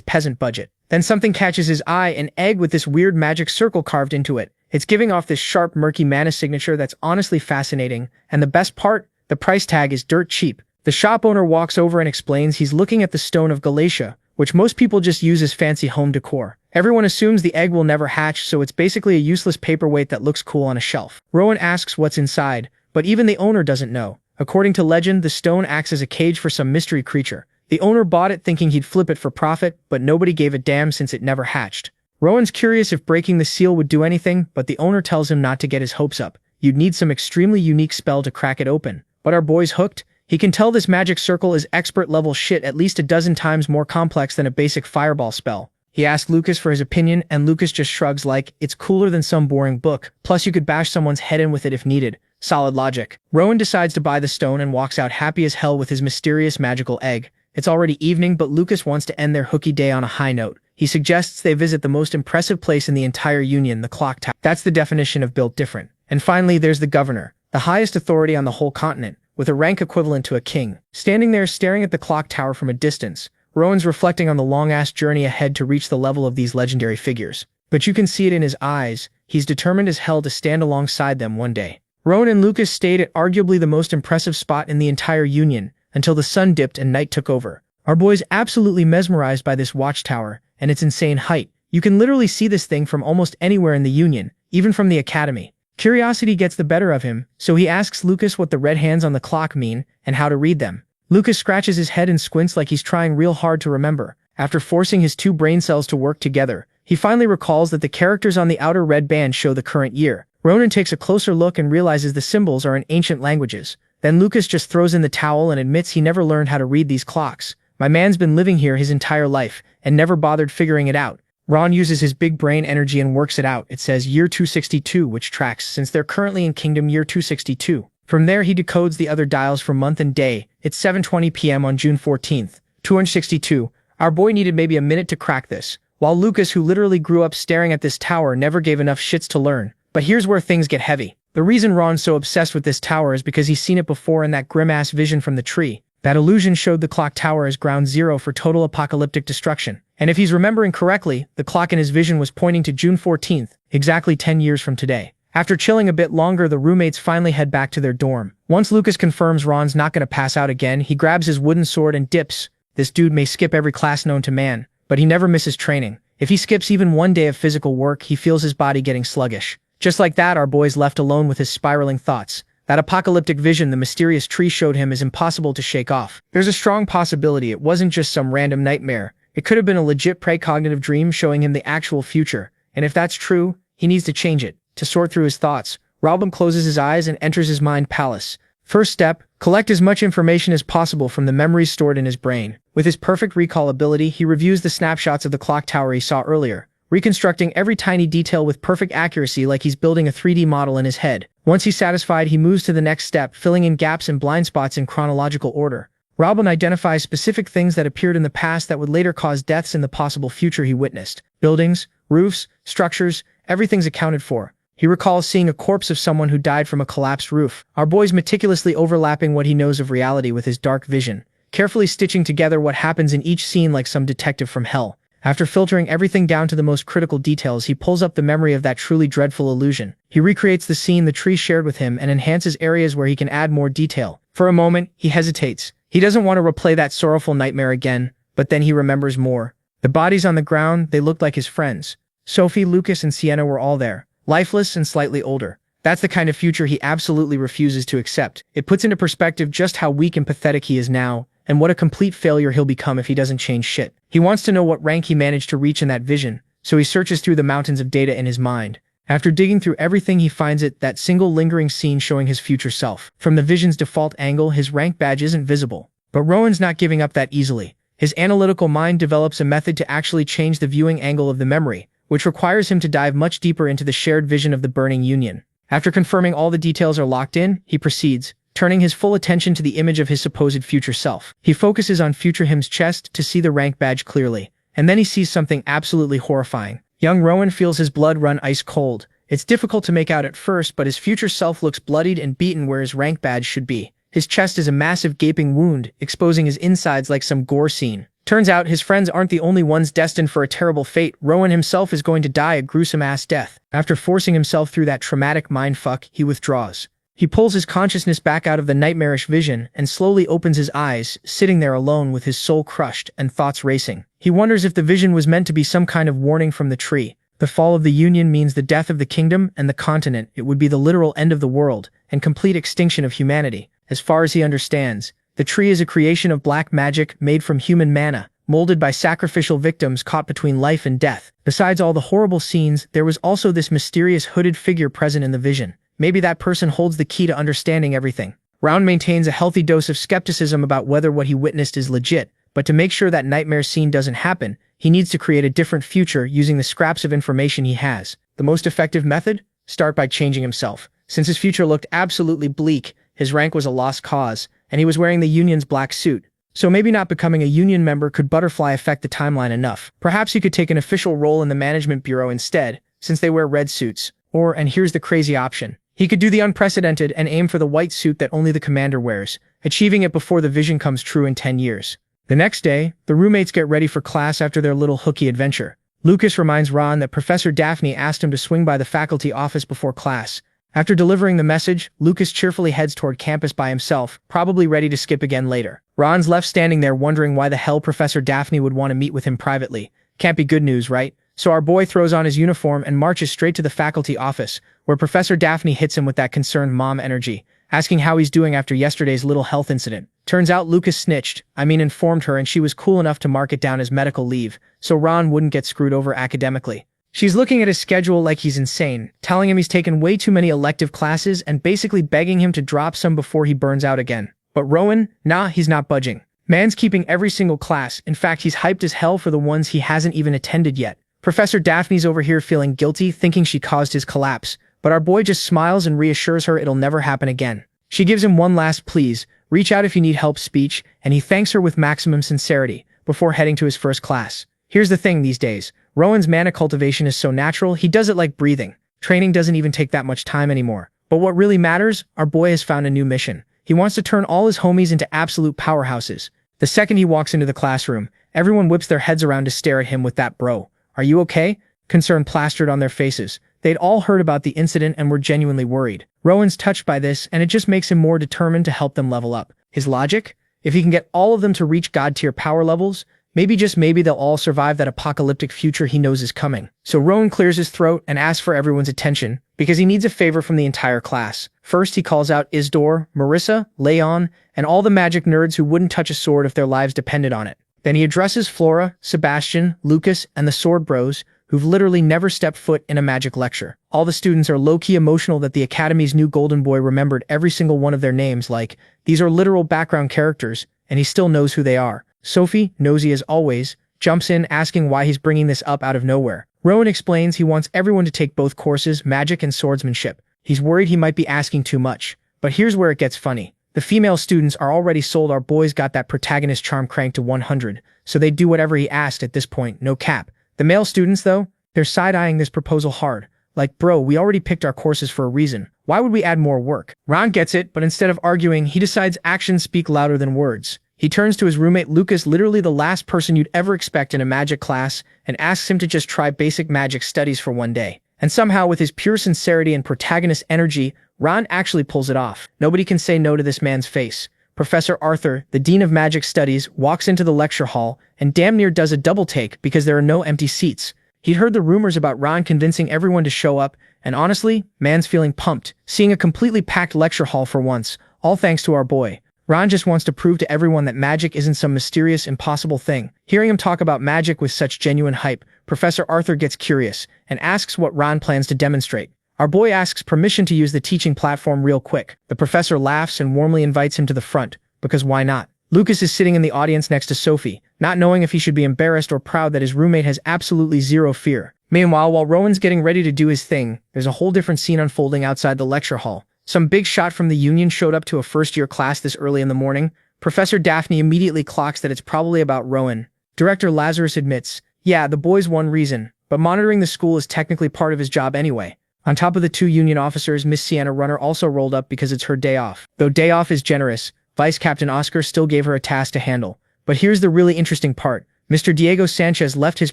peasant budget. Then something catches his eye, an egg with this weird magic circle carved into it. It's giving off this sharp, murky mana signature that's honestly fascinating, and the best part, the price tag is dirt cheap. The shop owner walks over and explains he's looking at the Stone of Galatia, which most people just use as fancy home decor. Everyone assumes the egg will never hatch, so it's basically a useless paperweight that looks cool on a shelf. Rowan asks what's inside, but even the owner doesn't know. According to legend, the stone acts as a cage for some mystery creature. The owner bought it thinking he'd flip it for profit, but nobody gave a damn since it never hatched. Rowan's curious if breaking the seal would do anything, but the owner tells him not to get his hopes up. You'd need some extremely unique spell to crack it open. But our boy's hooked. He can tell this magic circle is expert level shit, at least a dozen times more complex than a basic fireball spell. He asks Lucas for his opinion, and Lucas just shrugs like, it's cooler than some boring book, plus you could bash someone's head in with it if needed. Solid logic. Rowan decides to buy the stone and walks out happy as hell with his mysterious magical egg. It's already evening, but Lucas wants to end their hooky day on a high note. He suggests they visit the most impressive place in the entire Union, the clock tower. That's the definition of built different. And finally, there's the governor, the highest authority on the whole continent, with a rank equivalent to a king. Standing there staring at the clock tower from a distance, Rowan's reflecting on the long-ass journey ahead to reach the level of these legendary figures. But you can see it in his eyes, he's determined as hell to stand alongside them one day. Rowan and Lucas stayed at arguably the most impressive spot in the entire Union, until the sun dipped and night took over. Our boy's absolutely mesmerized by this watchtower, and its insane height. You can literally see this thing from almost anywhere in the Union, even from the academy. Curiosity gets the better of him, so he asks Lucas what the red hands on the clock mean, and how to read them. Lucas scratches his head and squints like he's trying real hard to remember. After forcing his two brain cells to work together, he finally recalls that the characters on the outer red band show the current year. Ronan takes a closer look and realizes the symbols are in ancient languages. Then Lucas just throws in the towel and admits he never learned how to read these clocks. My man's been living here his entire life, and never bothered figuring it out. Ron uses his big brain energy and works it out. It says year 262, which tracks since they're currently in Kingdom year 262. From there he decodes the other dials for month and day. It's 7:20 p.m. on June 14th, 262. Our boy needed maybe a minute to crack this, while Lucas, who literally grew up staring at this tower, never gave enough shits to learn. But here's where things get heavy. The reason Ron's so obsessed with this tower is because he's seen it before in that grim-ass vision from the tree. That illusion showed the clock tower as ground zero for total apocalyptic destruction. And if he's remembering correctly, the clock in his vision was pointing to June 14th, exactly 10 years from today. After chilling a bit longer, the roommates finally head back to their dorm. Once Lucas confirms Ron's not gonna pass out again, he grabs his wooden sword and dips. This dude may skip every class known to man, but he never misses training. If he skips even one day of physical work, he feels his body getting sluggish. Just like that, our boy's left alone with his spiraling thoughts. That apocalyptic vision the mysterious tree showed him is impossible to shake off. There's a strong possibility it wasn't just some random nightmare. It could have been a legit precognitive dream showing him the actual future. And if that's true, he needs to change it. To sort through his thoughts, Robin closes his eyes and enters his mind palace. First step, collect as much information as possible from the memories stored in his brain. With his perfect recall ability, he reviews the snapshots of the clock tower he saw earlier, reconstructing every tiny detail with perfect accuracy like he's building a 3D model in his head. Once he's satisfied, he moves to the next step, filling in gaps and blind spots in chronological order. Robin identifies specific things that appeared in the past that would later cause deaths in the possible future he witnessed. Buildings, roofs, structures, everything's accounted for. He recalls seeing a corpse of someone who died from a collapsed roof. Our boy's meticulously overlapping what he knows of reality with his dark vision, carefully stitching together what happens in each scene like some detective from hell. After filtering everything down to the most critical details, he pulls up the memory of that truly dreadful illusion. He recreates the scene the tree shared with him and enhances areas where he can add more detail. For a moment, he hesitates. He doesn't want to replay that sorrowful nightmare again, but then he remembers more. The bodies on the ground, they looked like his friends. Sophie, Lucas, and Sienna were all there, lifeless and slightly older. That's the kind of future he absolutely refuses to accept. It puts into perspective just how weak and pathetic he is now, and what a complete failure he'll become if he doesn't change shit. He wants to know what rank he managed to reach in that vision, so he searches through the mountains of data in his mind. After digging through everything, he finds that single lingering scene showing his future self. From the vision's default angle, his rank badge isn't visible. But Rowan's not giving up that easily. His analytical mind develops a method to actually change the viewing angle of the memory, which requires him to dive much deeper into the shared vision of the burning Union. After confirming all the details are locked in, he proceeds, turning his full attention to the image of his supposed future self. He focuses on future him's chest to see the rank badge clearly, and then he sees something absolutely horrifying. Young Rowan feels his blood run ice cold. It's difficult to make out at first, but his future self looks bloodied and beaten where his rank badge should be. His chest is a massive gaping wound, exposing his insides like some gore scene. Turns out his friends aren't the only ones destined for a terrible fate. Rowan himself is going to die a gruesome-ass death. After forcing himself through that traumatic mindfuck, he withdraws. He pulls his consciousness back out of the nightmarish vision and slowly opens his eyes, sitting there alone with his soul crushed and thoughts racing. He wonders if the vision was meant to be some kind of warning from the tree. The fall of the Union means the death of the kingdom and the continent. It would be the literal end of the world and complete extinction of humanity. As far as he understands, the tree is a creation of black magic made from human mana, molded by sacrificial victims caught between life and death. Besides all the horrible scenes, there was also this mysterious hooded figure present in the vision. Maybe that person holds the key to understanding everything. Rowan maintains a healthy dose of skepticism about whether what he witnessed is legit, but to make sure that nightmare scene doesn't happen, he needs to create a different future using the scraps of information he has. The most effective method? Start by changing himself. Since his future looked absolutely bleak, his rank was a lost cause, and he was wearing the Union's black suit. So maybe not becoming a Union member could butterfly affect the timeline enough. Perhaps he could take an official role in the management bureau instead, since they wear red suits. Or, and here's the crazy option, he could do the unprecedented and aim for the white suit that only the commander wears, achieving it before the vision comes true in 10 years. The next day, the roommates get ready for class after their little hooky adventure. Lucas reminds Ron that Professor Daphne asked him to swing by the faculty office before class. After delivering the message, Lucas cheerfully heads toward campus by himself, probably ready to skip again later. Ron's left standing there wondering why the hell Professor Daphne would want to meet with him privately. Can't be good news, right? So our boy throws on his uniform and marches straight to the faculty office, where Professor Daphne hits him with that concerned mom energy, asking how he's doing after yesterday's little health incident. Turns out Lucas informed her, and she was cool enough to mark it down as medical leave, so Ron wouldn't get screwed over academically. She's looking at his schedule like he's insane, telling him he's taken way too many elective classes and basically begging him to drop some before he burns out again. But Rowan, nah, he's not budging. Man's keeping every single class. In fact, he's hyped as hell for the ones he hasn't even attended yet. Professor Daphne's over here feeling guilty, thinking she caused his collapse, but our boy just smiles and reassures her it'll never happen again. She gives him one last please, reach out if you need help speech, and he thanks her with maximum sincerity, before heading to his first class. Here's the thing these days, Rowan's mana cultivation is so natural, he does it like breathing. Training doesn't even take that much time anymore. But what really matters, our boy has found a new mission. He wants to turn all his homies into absolute powerhouses. The second he walks into the classroom, everyone whips their heads around to stare at him with that "bro, are you okay?" concern plastered on their faces. They'd all heard about the incident and were genuinely worried. Rowan's touched by this, and it just makes him more determined to help them level up. His logic? If he can get all of them to reach god-tier power levels, maybe just maybe they'll all survive that apocalyptic future he knows is coming. So Rowan clears his throat and asks for everyone's attention, because he needs a favor from the entire class. First, he calls out Isidore, Marissa, Leon, and all the magic nerds who wouldn't touch a sword if their lives depended on it. Then he addresses Flora, Sebastian, Lucas, and the Sword Bros, who've literally never stepped foot in a magic lecture. All the students are low-key emotional that the Academy's new golden boy remembered every single one of their names, like, these are literal background characters, and he still knows who they are. Sophie, nosy as always, jumps in asking why he's bringing this up out of nowhere. Rowan explains he wants everyone to take both courses, magic and swordsmanship. He's worried he might be asking too much. But here's where it gets funny. The female students are already sold our boy's got that protagonist charm cranked to 100, so they'd do whatever he asked at this point, no cap. The male students, though, they're side-eyeing this proposal hard. Like, bro, we already picked our courses for a reason. Why would we add more work? Ron gets it, but instead of arguing, he decides actions speak louder than words. He turns to his roommate Lucas, literally the last person you'd ever expect in a magic class, and asks him to just try basic magic studies for one day. And somehow, with his pure sincerity and protagonist energy, Ron actually pulls it off. Nobody can say no to this man's face. Professor Arthur, the Dean of Magic Studies, walks into the lecture hall and damn near does a double take because there are no empty seats. He'd heard the rumors about Ron convincing everyone to show up, and honestly, man's feeling pumped, seeing a completely packed lecture hall for once, all thanks to our boy. Ron just wants to prove to everyone that magic isn't some mysterious, impossible thing. Hearing him talk about magic with such genuine hype, Professor Arthur gets curious and asks what Ron plans to demonstrate. Our boy asks permission to use the teaching platform real quick. The professor laughs and warmly invites him to the front, because why not? Lucas is sitting in the audience next to Sophie, not knowing if he should be embarrassed or proud that his roommate has absolutely zero fear. Meanwhile, while Rowan's getting ready to do his thing, there's a whole different scene unfolding outside the lecture hall. Some big shot from the Union showed up to a first-year class this early in the morning. Professor Daphne immediately clocks that it's probably about Rowan. Director Lazarus admits, yeah, the boy's one reason, but monitoring the school is technically part of his job anyway. On top of the two Union officers, Miss Sienna Runner also rolled up because it's her day off. Though day off is generous, Vice Captain Oscar still gave her a task to handle. But here's the really interesting part. Mr. Diego Sanchez left his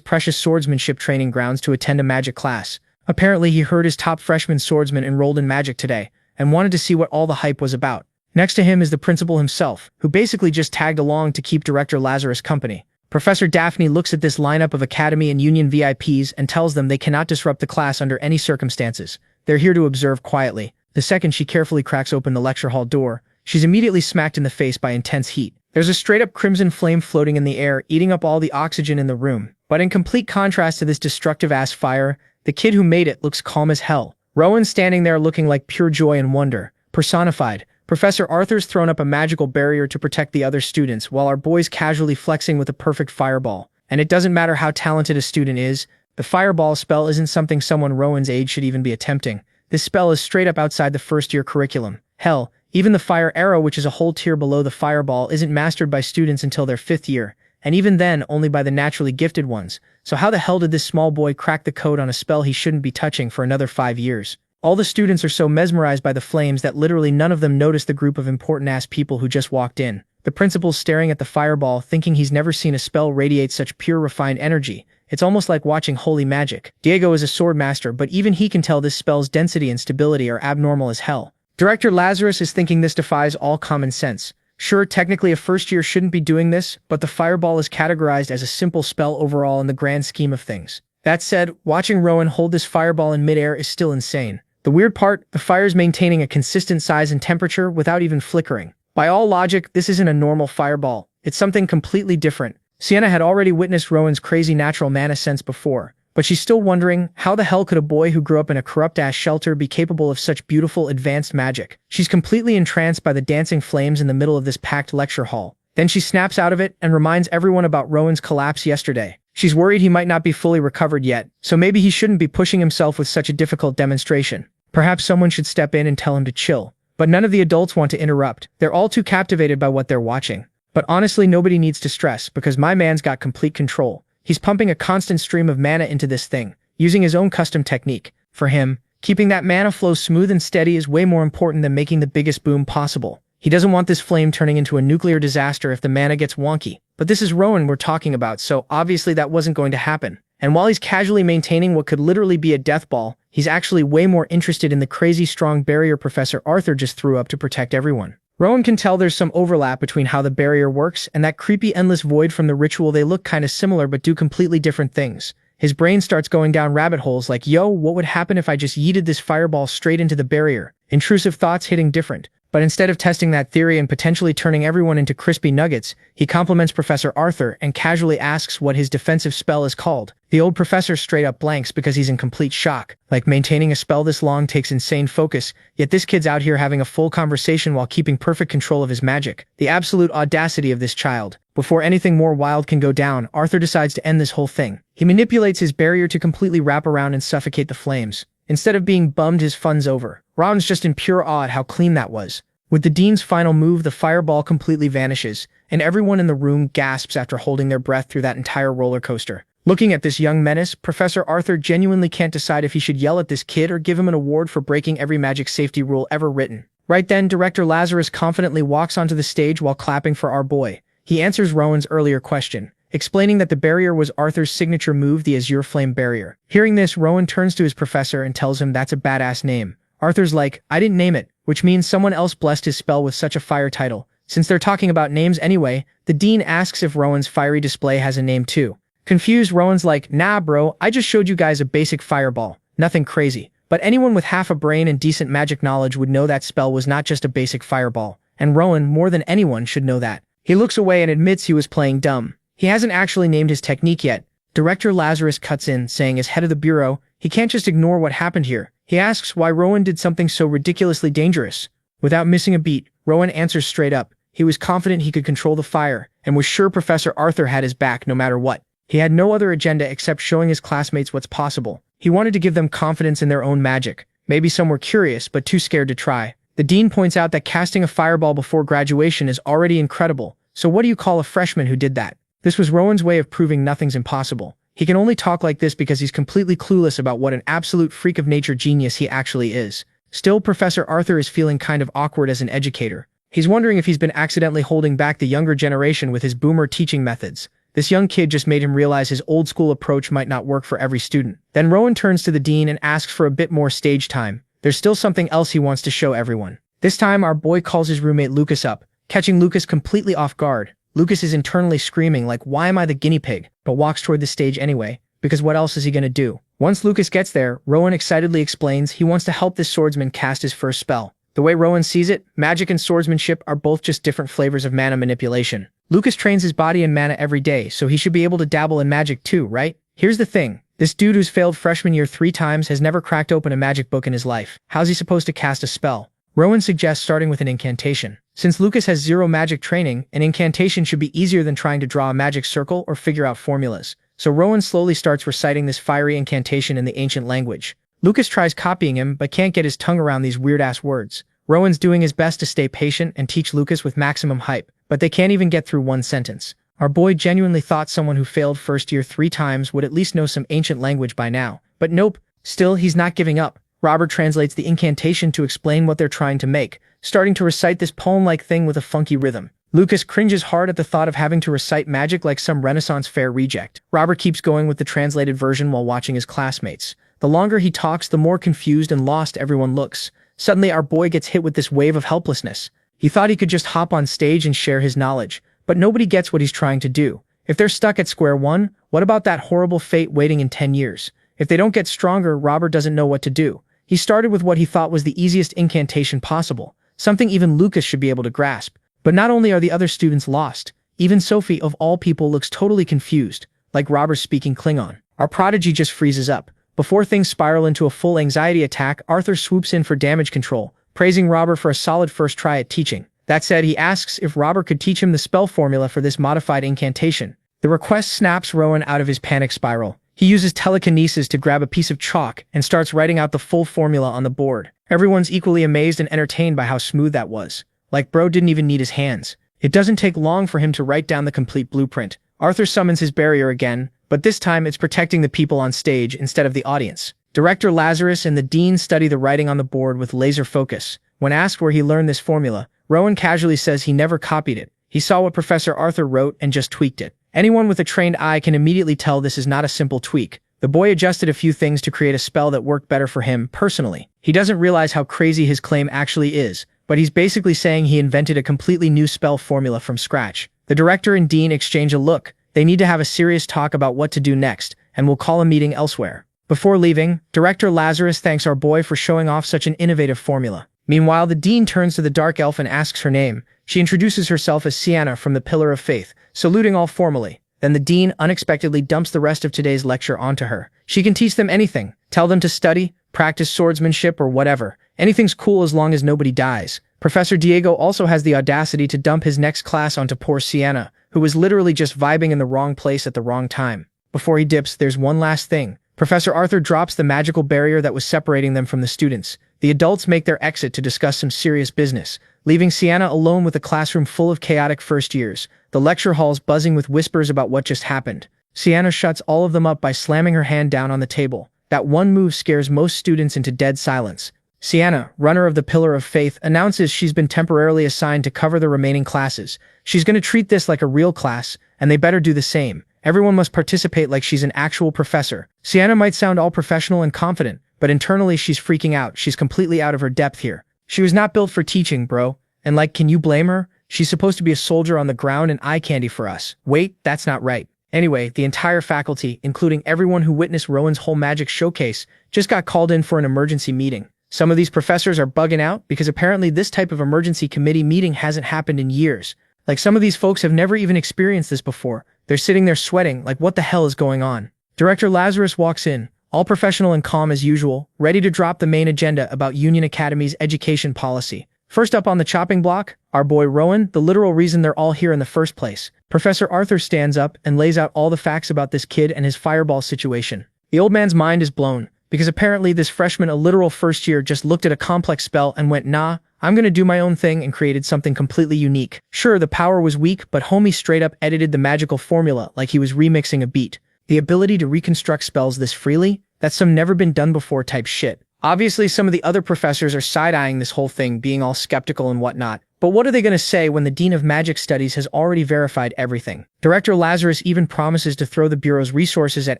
precious swordsmanship training grounds to attend a magic class. Apparently he heard his top freshman swordsman enrolled in magic today, and wanted to see what all the hype was about. Next to him is the principal himself, who basically just tagged along to keep Director Lazarus company. Professor Daphne looks at this lineup of Academy and Union VIPs and tells them they cannot disrupt the class under any circumstances. They're here to observe quietly. The second she carefully cracks open the lecture hall door, she's immediately smacked in the face by intense heat. There's a straight-up crimson flame floating in the air, eating up all the oxygen in the room. But in complete contrast to this destructive-ass fire, the kid who made it looks calm as hell. Rowan's standing there looking like pure joy and wonder, personified. Professor Arthur's thrown up a magical barrier to protect the other students, while our boy's casually flexing with a perfect fireball. And it doesn't matter how talented a student is, the fireball spell isn't something someone Rowan's age should even be attempting. This spell is straight up outside the first-year curriculum. Hell, even the fire arrow, which is a whole tier below the fireball, isn't mastered by students until their 5th year, and even then only by the naturally gifted ones. So how the hell did this small boy crack the code on a spell he shouldn't be touching for another 5 years? All the students are so mesmerized by the flames that literally none of them notice the group of important-ass people who just walked in. The principal's staring at the fireball, thinking he's never seen a spell radiate such pure, refined energy. It's almost like watching holy magic. Diego is a sword master, but even he can tell this spell's density and stability are abnormal as hell. Director Lazarus is thinking this defies all common sense. Sure, technically a first year shouldn't be doing this, but the fireball is categorized as a simple spell overall in the grand scheme of things. That said, watching Rowan hold this fireball in midair is still insane. The weird part, the fire's maintaining a consistent size and temperature without even flickering. By all logic, this isn't a normal fireball. It's something completely different. Sienna had already witnessed Rowan's crazy natural mana sense before, but she's still wondering, how the hell could a boy who grew up in a corrupt-ass shelter be capable of such beautiful, advanced magic? She's completely entranced by the dancing flames in the middle of this packed lecture hall. Then she snaps out of it and reminds everyone about Rowan's collapse yesterday. She's worried he might not be fully recovered yet, so maybe he shouldn't be pushing himself with such a difficult demonstration. Perhaps someone should step in and tell him to chill. But none of the adults want to interrupt. They're all too captivated by what they're watching. But honestly, nobody needs to stress, because my man's got complete control. He's pumping a constant stream of mana into this thing, using his own custom technique. For him, keeping that mana flow smooth and steady is way more important than making the biggest boom possible. He doesn't want this flame turning into a nuclear disaster if the mana gets wonky. But this is Rowan we're talking about, so obviously that wasn't going to happen. And while he's casually maintaining what could literally be a death ball, he's actually way more interested in the crazy strong barrier Professor Arthur just threw up to protect everyone. Rowan can tell there's some overlap between how the barrier works and that creepy endless void from the ritual. They look kinda similar but do completely different things. His brain starts going down rabbit holes like, yo, what would happen if I just yeeted this fireball straight into the barrier? Intrusive thoughts hitting different. But instead of testing that theory and potentially turning everyone into crispy nuggets, he compliments Professor Arthur and casually asks what his defensive spell is called. The old professor straight up blanks because he's in complete shock. Like, maintaining a spell this long takes insane focus, yet this kid's out here having a full conversation while keeping perfect control of his magic. The absolute audacity of this child. Before anything more wild can go down, Arthur decides to end this whole thing. He manipulates his barrier to completely wrap around and suffocate the flames. Instead of being bummed his fun's over, Rowan's just in pure awe at how clean that was. With the dean's final move, the fireball completely vanishes, and everyone in the room gasps after holding their breath through that entire roller coaster. Looking at this young menace, Professor Arthur genuinely can't decide if he should yell at this kid or give him an award for breaking every magic safety rule ever written. Right then, Director Lazarus confidently walks onto the stage while clapping for our boy. He answers Rowan's earlier question, explaining that the barrier was Arthur's signature move, the Azure Flame Barrier. Hearing this, Rowan turns to his professor and tells him that's a badass name. Arthur's like, I didn't name it, which means someone else blessed his spell with such a fire title. Since they're talking about names anyway, the dean asks if Rowan's fiery display has a name too. Confused, Rowan's like, nah bro, I just showed you guys a basic fireball. Nothing crazy. But anyone with half a brain and decent magic knowledge would know that spell was not just a basic fireball. And Rowan, more than anyone, should know that. He looks away and admits he was playing dumb. He hasn't actually named his technique yet. Director Lazarus cuts in, saying as head of the bureau, he can't just ignore what happened here. He asks why Rowan did something so ridiculously dangerous. Without missing a beat, Rowan answers straight up. He was confident he could control the fire, and was sure Professor Arthur had his back no matter what. He had no other agenda except showing his classmates what's possible. He wanted to give them confidence in their own magic. Maybe some were curious, but too scared to try. The dean points out that casting a fireball before graduation is already incredible, so what do you call a freshman who did that? This was Rowan's way of proving nothing's impossible. He can only talk like this because he's completely clueless about what an absolute freak of nature genius he actually is. Still, Professor Arthur is feeling kind of awkward as an educator. He's wondering if he's been accidentally holding back the younger generation with his boomer teaching methods. This young kid just made him realize his old-school approach might not work for every student. Then Rowan turns to the dean and asks for a bit more stage time. There's still something else he wants to show everyone. This time, our boy calls his roommate Lucas up, catching Lucas completely off guard. Lucas is internally screaming like, why am I the guinea pig? But walks toward the stage anyway, because what else is he gonna do? Once Lucas gets there, Rowan excitedly explains he wants to help this swordsman cast his first spell. The way Rowan sees it, magic and swordsmanship are both just different flavors of mana manipulation. Lucas trains his body in mana every day, so he should be able to dabble in magic too, right? Here's the thing. This dude who's failed freshman year 3 times has never cracked open a magic book in his life. How's he supposed to cast a spell? Rowan suggests starting with an incantation. Since Lucas has zero magic training, an incantation should be easier than trying to draw a magic circle or figure out formulas. So Rowan slowly starts reciting this fiery incantation in the ancient language. Lucas tries copying him, but can't get his tongue around these weird-ass words. Rowan's doing his best to stay patient and teach Lucas with maximum hype, but they can't even get through one sentence. Our boy genuinely thought someone who failed first year 3 times would at least know some ancient language by now. But nope, still he's not giving up. Robert translates the incantation to explain what they're trying to make, starting to recite this poem-like thing with a funky rhythm. Lucas cringes hard at the thought of having to recite magic like some Renaissance fair reject. Robert keeps going with the translated version while watching his classmates. The longer he talks, the more confused and lost everyone looks. Suddenly, our boy gets hit with this wave of helplessness. He thought he could just hop on stage and share his knowledge, but nobody gets what he's trying to do. If they're stuck at square one, what about that horrible fate waiting in 10 years? If they don't get stronger, Robert doesn't know what to do. He started with what he thought was the easiest incantation possible, something even Lucas should be able to grasp. But not only are the other students lost, even Sophie, of all people, looks totally confused, like Robert speaking Klingon. Our prodigy just freezes up. Before things spiral into a full anxiety attack, Arthur swoops in for damage control, praising Robert for a solid first try at teaching. That said, he asks if Robert could teach him the spell formula for this modified incantation. The request snaps Rowan out of his panic spiral. He uses telekinesis to grab a piece of chalk and starts writing out the full formula on the board. Everyone's equally amazed and entertained by how smooth that was. Like bro didn't even need his hands. It doesn't take long for him to write down the complete blueprint. Arthur summons his barrier again, but this time it's protecting the people on stage instead of the audience. Director Lazarus and the dean study the writing on the board with laser focus. When asked where he learned this formula, Rowan casually says he never copied it. He saw what Professor Arthur wrote and just tweaked it. Anyone with a trained eye can immediately tell this is not a simple tweak. The boy adjusted a few things to create a spell that worked better for him personally. He doesn't realize how crazy his claim actually is, but he's basically saying he invented a completely new spell formula from scratch. The director and dean exchange a look. They need to have a serious talk about what to do next, and will call a meeting elsewhere. Before leaving, Director Lazarus thanks our boy for showing off such an innovative formula. Meanwhile, the dean turns to the dark elf and asks her name. She introduces herself as Sienna from the Pillar of Faith, saluting all formally. Then the dean unexpectedly dumps the rest of today's lecture onto her. She can teach them anything, tell them to study, practice swordsmanship, or whatever. Anything's cool as long as nobody dies. Professor Diego also has the audacity to dump his next class onto poor Sienna, who was literally just vibing in the wrong place at the wrong time. Before he dips, there's one last thing. Professor Arthur drops the magical barrier that was separating them from the students. The adults make their exit to discuss some serious business, leaving Sienna alone with a classroom full of chaotic first years, the lecture halls buzzing with whispers about what just happened. Sienna shuts all of them up by slamming her hand down on the table. That one move scares most students into dead silence. Sienna, runner of the Pillar of Faith, announces she's been temporarily assigned to cover the remaining classes. She's going to treat this like a real class, and they better do the same. Everyone must participate like she's an actual professor. Sienna might sound all professional and confident, but internally she's freaking out. She's completely out of her depth here. She was not built for teaching, bro. And like, can you blame her? She's supposed to be a soldier on the ground and eye candy for us. Wait, that's not right. Anyway, the entire faculty, including everyone who witnessed Rowan's whole magic showcase, just got called in for an emergency meeting. Some of these professors are bugging out because apparently this type of emergency committee meeting hasn't happened in years. Like some of these folks have never even experienced this before. They're sitting there sweating like what the hell is going on. Director Lazarus walks in, all professional and calm as usual, ready to drop the main agenda about Union Academy's education policy. First up on the chopping block, our boy Rowan, the literal reason they're all here in the first place. Professor Arthur stands up and lays out all the facts about this kid and his fireball situation. The old man's mind is blown, because apparently this freshman, a literal first year, just looked at a complex spell and went, nah, I'm gonna do my own thing, and created something completely unique. Sure, the power was weak, but homie straight up edited the magical formula like he was remixing a beat. The ability to reconstruct spells this freely? That's some never been done before type shit. Obviously, some of the other professors are side-eyeing this whole thing, being all skeptical and whatnot. But what are they gonna say when the Dean of Magic Studies has already verified everything? Director Lazarus even promises to throw the Bureau's resources at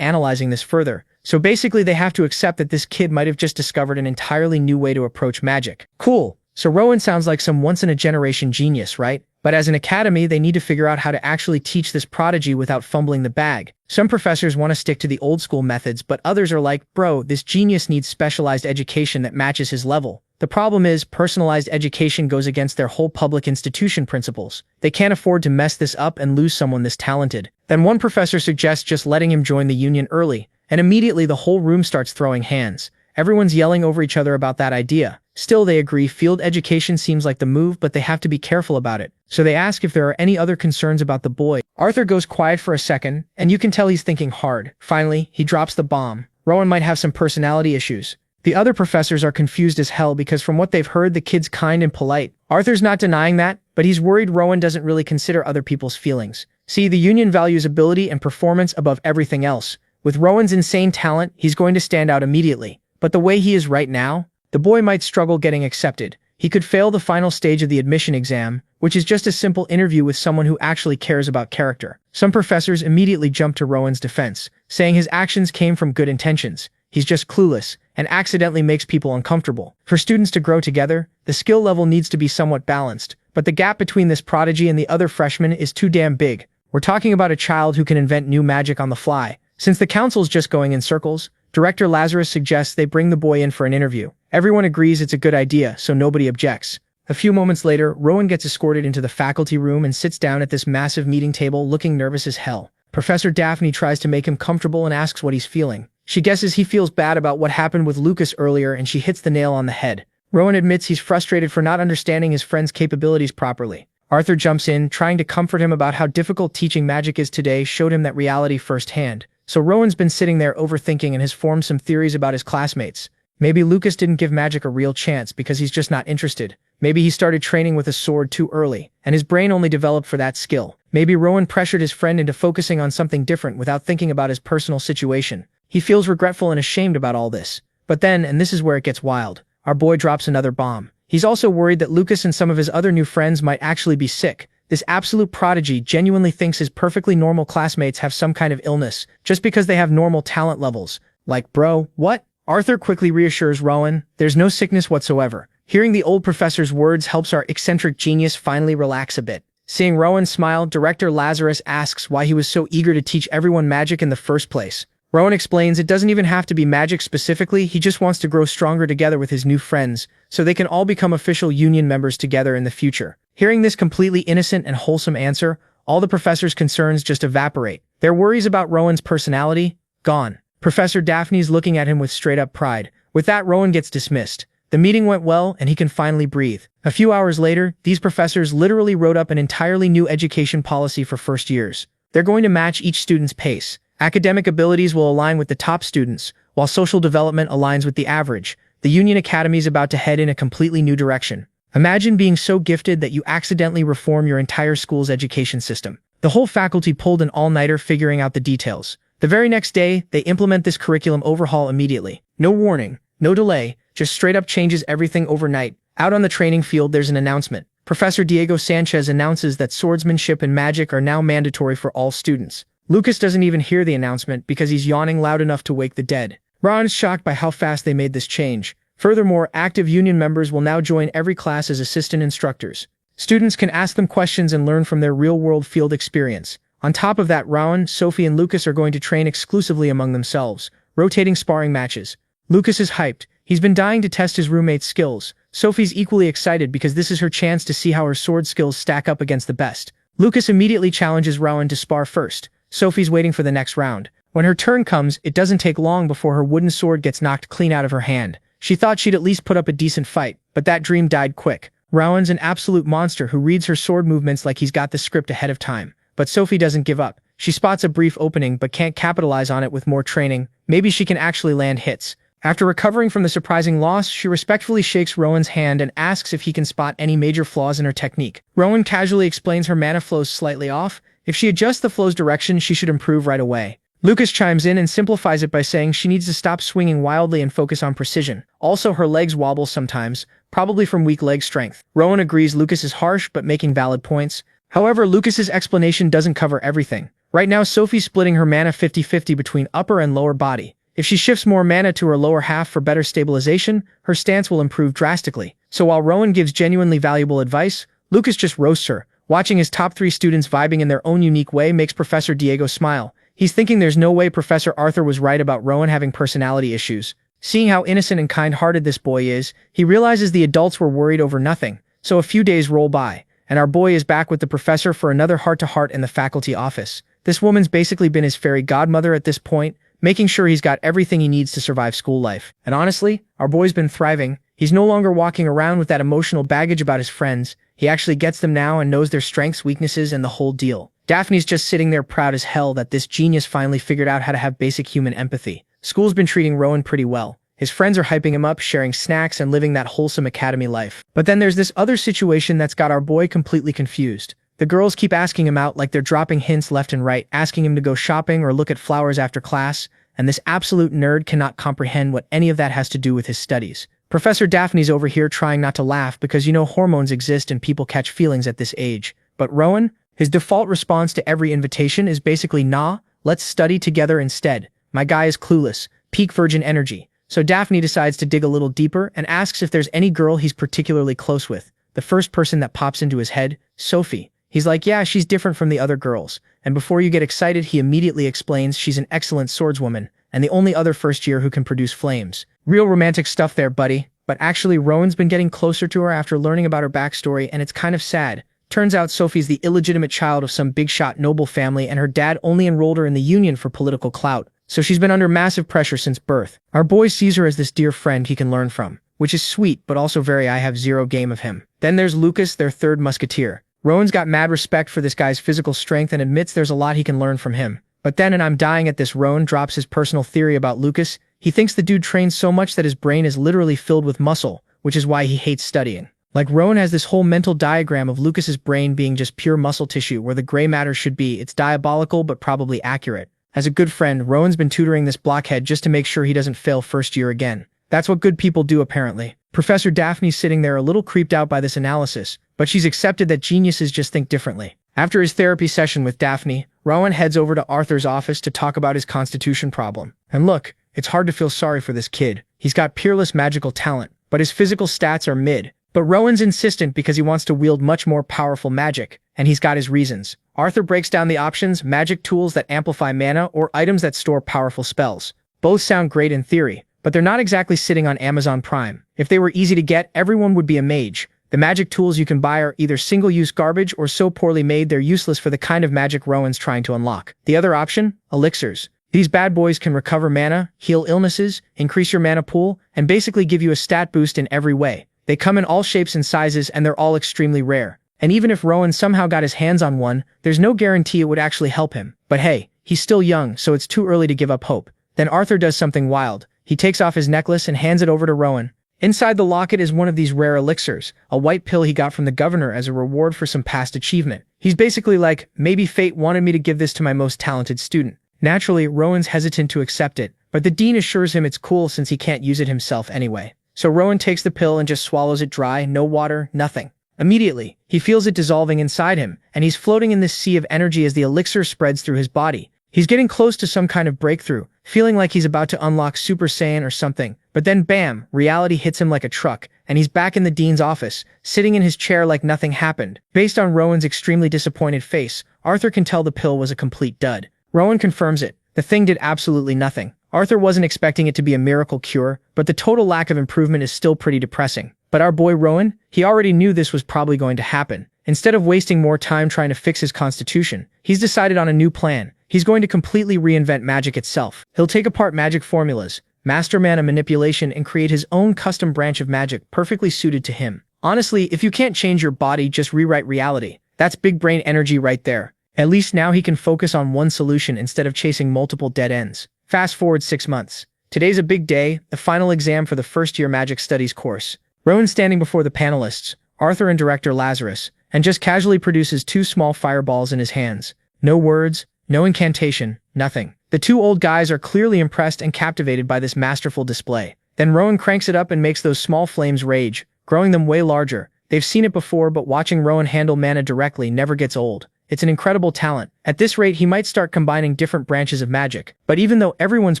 analyzing this further. So basically they have to accept that this kid might have just discovered an entirely new way to approach magic. Cool. So Rowan sounds like some once-in-a-generation genius, right? But as an academy, they need to figure out how to actually teach this prodigy without fumbling the bag. Some professors want to stick to the old-school methods, but others are like, bro, this genius needs specialized education that matches his level. The problem is, personalized education goes against their whole public institution principles. They can't afford to mess this up and lose someone this talented. Then one professor suggests just letting him join the union early, and immediately the whole room starts throwing hands. Everyone's yelling over each other about that idea. Still, they agree field education seems like the move, but they have to be careful about it. So they ask if there are any other concerns about the boy. Arthur goes quiet for a second, and you can tell he's thinking hard. Finally, he drops the bomb. Rowan might have some personality issues. The other professors are confused as hell because from what they've heard, the kid's kind and polite. Arthur's not denying that, but he's worried Rowan doesn't really consider other people's feelings. See, the union values ability and performance above everything else. With Rowan's insane talent, he's going to stand out immediately. But the way he is right now, the boy might struggle getting accepted. He could fail the final stage of the admission exam, which is just a simple interview with someone who actually cares about character. Some professors immediately jump to Rowan's defense, saying his actions came from good intentions. He's just clueless, and accidentally makes people uncomfortable. For students to grow together, the skill level needs to be somewhat balanced, but the gap between this prodigy and the other freshmen is too damn big. We're talking about a child who can invent new magic on the fly. Since the council's just going in circles, Director Lazarus suggests they bring the boy in for an interview. Everyone agrees it's a good idea, so nobody objects. A few moments later, Rowan gets escorted into the faculty room and sits down at this massive meeting table looking nervous as hell. Professor Daphne tries to make him comfortable and asks what he's feeling. She guesses he feels bad about what happened with Lucas earlier, and she hits the nail on the head. Rowan admits he's frustrated for not understanding his friend's capabilities properly. Arthur jumps in, trying to comfort him about how difficult teaching magic is today, showed him that reality firsthand. So Rowan's been sitting there overthinking and has formed some theories about his classmates. Maybe Lucas didn't give magic a real chance because he's just not interested. Maybe he started training with a sword too early, and his brain only developed for that skill. Maybe Rowan pressured his friend into focusing on something different without thinking about his personal situation. He feels regretful and ashamed about all this. But then, and this is where it gets wild, our boy drops another bomb. He's also worried that Lucas and some of his other new friends might actually be sick. This absolute prodigy genuinely thinks his perfectly normal classmates have some kind of illness, just because they have normal talent levels. Like, bro, what? Arthur quickly reassures Rowan, there's no sickness whatsoever. Hearing the old professor's words helps our eccentric genius finally relax a bit. Seeing Rowan smile, Director Lazarus asks why he was so eager to teach everyone magic in the first place. Rowan explains it doesn't even have to be magic specifically, he just wants to grow stronger together with his new friends, so they can all become official union members together in the future. Hearing this completely innocent and wholesome answer, all the professor's concerns just evaporate. Their worries about Rowan's personality? Gone. Professor Daphne's looking at him with straight-up pride. With that, Rowan gets dismissed. The meeting went well, and he can finally breathe. A few hours later, these professors literally wrote up an entirely new education policy for first years. They're going to match each student's pace. Academic abilities will align with the top students, while social development aligns with the average. The Union Academy is about to head in a completely new direction. Imagine being so gifted that you accidentally reform your entire school's education system. The whole faculty pulled an all-nighter figuring out the details. The very next day, they implement this curriculum overhaul immediately. No warning, no delay, just straight up changes everything overnight. Out on the training field, there's an announcement. Professor Diego Sanchez announces that swordsmanship and magic are now mandatory for all students. Lucas doesn't even hear the announcement because he's yawning loud enough to wake the dead. Ron's shocked by how fast they made this change. Furthermore, active union members will now join every class as assistant instructors. Students can ask them questions and learn from their real-world field experience. On top of that, Rowan, Sophie, and Lucas are going to train exclusively among themselves, rotating sparring matches. Lucas is hyped. He's been dying to test his roommate's skills. Sophie's equally excited because this is her chance to see how her sword skills stack up against the best. Lucas immediately challenges Rowan to spar first. Sophie's waiting for the next round. When her turn comes, it doesn't take long before her wooden sword gets knocked clean out of her hand. She thought she'd at least put up a decent fight, but that dream died quick. Rowan's an absolute monster who reads her sword movements like he's got the script ahead of time. But Sophie doesn't give up. She spots a brief opening but can't capitalize on it with more training. Maybe she can actually land hits. After recovering from the surprising loss, she respectfully shakes Rowan's hand and asks if he can spot any major flaws in her technique. Rowan casually explains her mana flow's slightly off. If she adjusts the flow's direction, she should improve right away. Lucas chimes in and simplifies it by saying she needs to stop swinging wildly and focus on precision. Also, her legs wobble sometimes, probably from weak leg strength. Rowan agrees Lucas is harsh but making valid points. However, Lucas's explanation doesn't cover everything. Right now, Sophie's splitting her mana 50-50 between upper and lower body. If she shifts more mana to her lower half for better stabilization, her stance will improve drastically. So while Rowan gives genuinely valuable advice, Lucas just roasts her. Watching his top 3 students vibing in their own unique way makes Professor Diego smile. He's thinking there's no way Professor Arthur was right about Rowan having personality issues. Seeing how innocent and kind-hearted this boy is, he realizes the adults were worried over nothing. So a few days roll by, and our boy is back with the professor for another heart-to-heart in the faculty office. This woman's basically been his fairy godmother at this point, making sure he's got everything he needs to survive school life. And honestly, our boy's been thriving. He's no longer walking around with that emotional baggage about his friends. He actually gets them now and knows their strengths, weaknesses, and the whole deal. Daphne's just sitting there proud as hell that this genius finally figured out how to have basic human empathy. School's been treating Rowan pretty well. His friends are hyping him up, sharing snacks, and living that wholesome academy life. But then there's this other situation that's got our boy completely confused. The girls keep asking him out like they're dropping hints left and right, asking him to go shopping or look at flowers after class, and this absolute nerd cannot comprehend what any of that has to do with his studies. Professor Daphne's over here trying not to laugh because hormones exist and people catch feelings at this age. But Rowan, his default response to every invitation is basically, nah, let's study together instead. My guy is clueless, peak virgin energy. So Daphne decides to dig a little deeper and asks if there's any girl he's particularly close with. The first person that pops into his head, Sophie. He's like, yeah, she's different from the other girls. And before you get excited, he immediately explains she's an excellent swordswoman and the only other first year who can produce flames. Real romantic stuff there, buddy. But actually, Rowan's been getting closer to her after learning about her backstory, and it's kind of sad. Turns out Sophie's the illegitimate child of some big-shot noble family, and her dad only enrolled her in the Union for political clout. So she's been under massive pressure since birth. Our boy sees her as this dear friend he can learn from, which is sweet, but also very I have zero game of him. Then there's Lucas, their third musketeer. Rowan's got mad respect for this guy's physical strength and admits there's a lot he can learn from him. But then, and I'm dying at this, Rowan drops his personal theory about Lucas. He thinks the dude trains so much that his brain is literally filled with muscle, which is why he hates studying. Like, Rowan has this whole mental diagram of Lucas's brain being just pure muscle tissue where the gray matter should be. It's diabolical but probably accurate. As a good friend, Rowan's been tutoring this blockhead just to make sure he doesn't fail first year again. That's what good people do, apparently. Professor Daphne's sitting there a little creeped out by this analysis, but she's accepted that geniuses just think differently. After his therapy session with Daphne, Rowan heads over to Arthur's office to talk about his constitution problem. And look, it's hard to feel sorry for this kid. He's got peerless magical talent, but his physical stats are mid. But Rowan's insistent because he wants to wield much more powerful magic, and he's got his reasons. Arthur breaks down the options: magic tools that amplify mana or items that store powerful spells. Both sound great in theory, but they're not exactly sitting on Amazon Prime. If they were easy to get, everyone would be a mage. The magic tools you can buy are either single-use garbage or so poorly made they're useless for the kind of magic Rowan's trying to unlock. The other option? Elixirs. These bad boys can recover mana, heal illnesses, increase your mana pool, and basically give you a stat boost in every way. They come in all shapes and sizes, and they're all extremely rare. And even if Rowan somehow got his hands on one, there's no guarantee it would actually help him. But hey, he's still young, so it's too early to give up hope. Then Arthur does something wild. He takes off his necklace and hands it over to Rowan. Inside the locket is one of these rare elixirs, a white pill he got from the governor as a reward for some past achievement. He's basically like, maybe fate wanted me to give this to my most talented student. Naturally, Rowan's hesitant to accept it, but the dean assures him it's cool since he can't use it himself anyway. So Rowan takes the pill and just swallows it dry, no water, nothing. Immediately, he feels it dissolving inside him, and he's floating in this sea of energy as the elixir spreads through his body. He's getting close to some kind of breakthrough, feeling like he's about to unlock Super Saiyan or something, but then bam, reality hits him like a truck, and and he's back in the dean's office, sitting in his chair like nothing happened. Based on Rowan's extremely disappointed face, Arthur can tell the pill was a complete dud. Rowan confirms it. The thing did absolutely nothing. Arthur wasn't expecting it to be a miracle cure, but the total lack of improvement is still pretty depressing. But our boy Rowan, he already knew this was probably going to happen. Instead of wasting more time trying to fix his constitution, he's decided on a new plan. He's going to completely reinvent magic itself. He'll take apart magic formulas, master mana manipulation, and create his own custom branch of magic perfectly suited to him. Honestly, if you can't change your body, just rewrite reality. That's big brain energy right there. At least now he can focus on one solution instead of chasing multiple dead ends. Fast forward 6 months. Today's a big day, the final exam for the first-year Magic Studies course. Rowan's standing before the panelists, Arthur and Director Lazarus, and just casually produces 2 small fireballs in his hands. No words, no incantation, nothing. The 2 old guys are clearly impressed and captivated by this masterful display. Then Rowan cranks it up and makes those small flames rage, growing them way larger. They've seen it before, but watching Rowan handle mana directly never gets old. It's an incredible talent. At this rate, he might start combining different branches of magic. But even though everyone's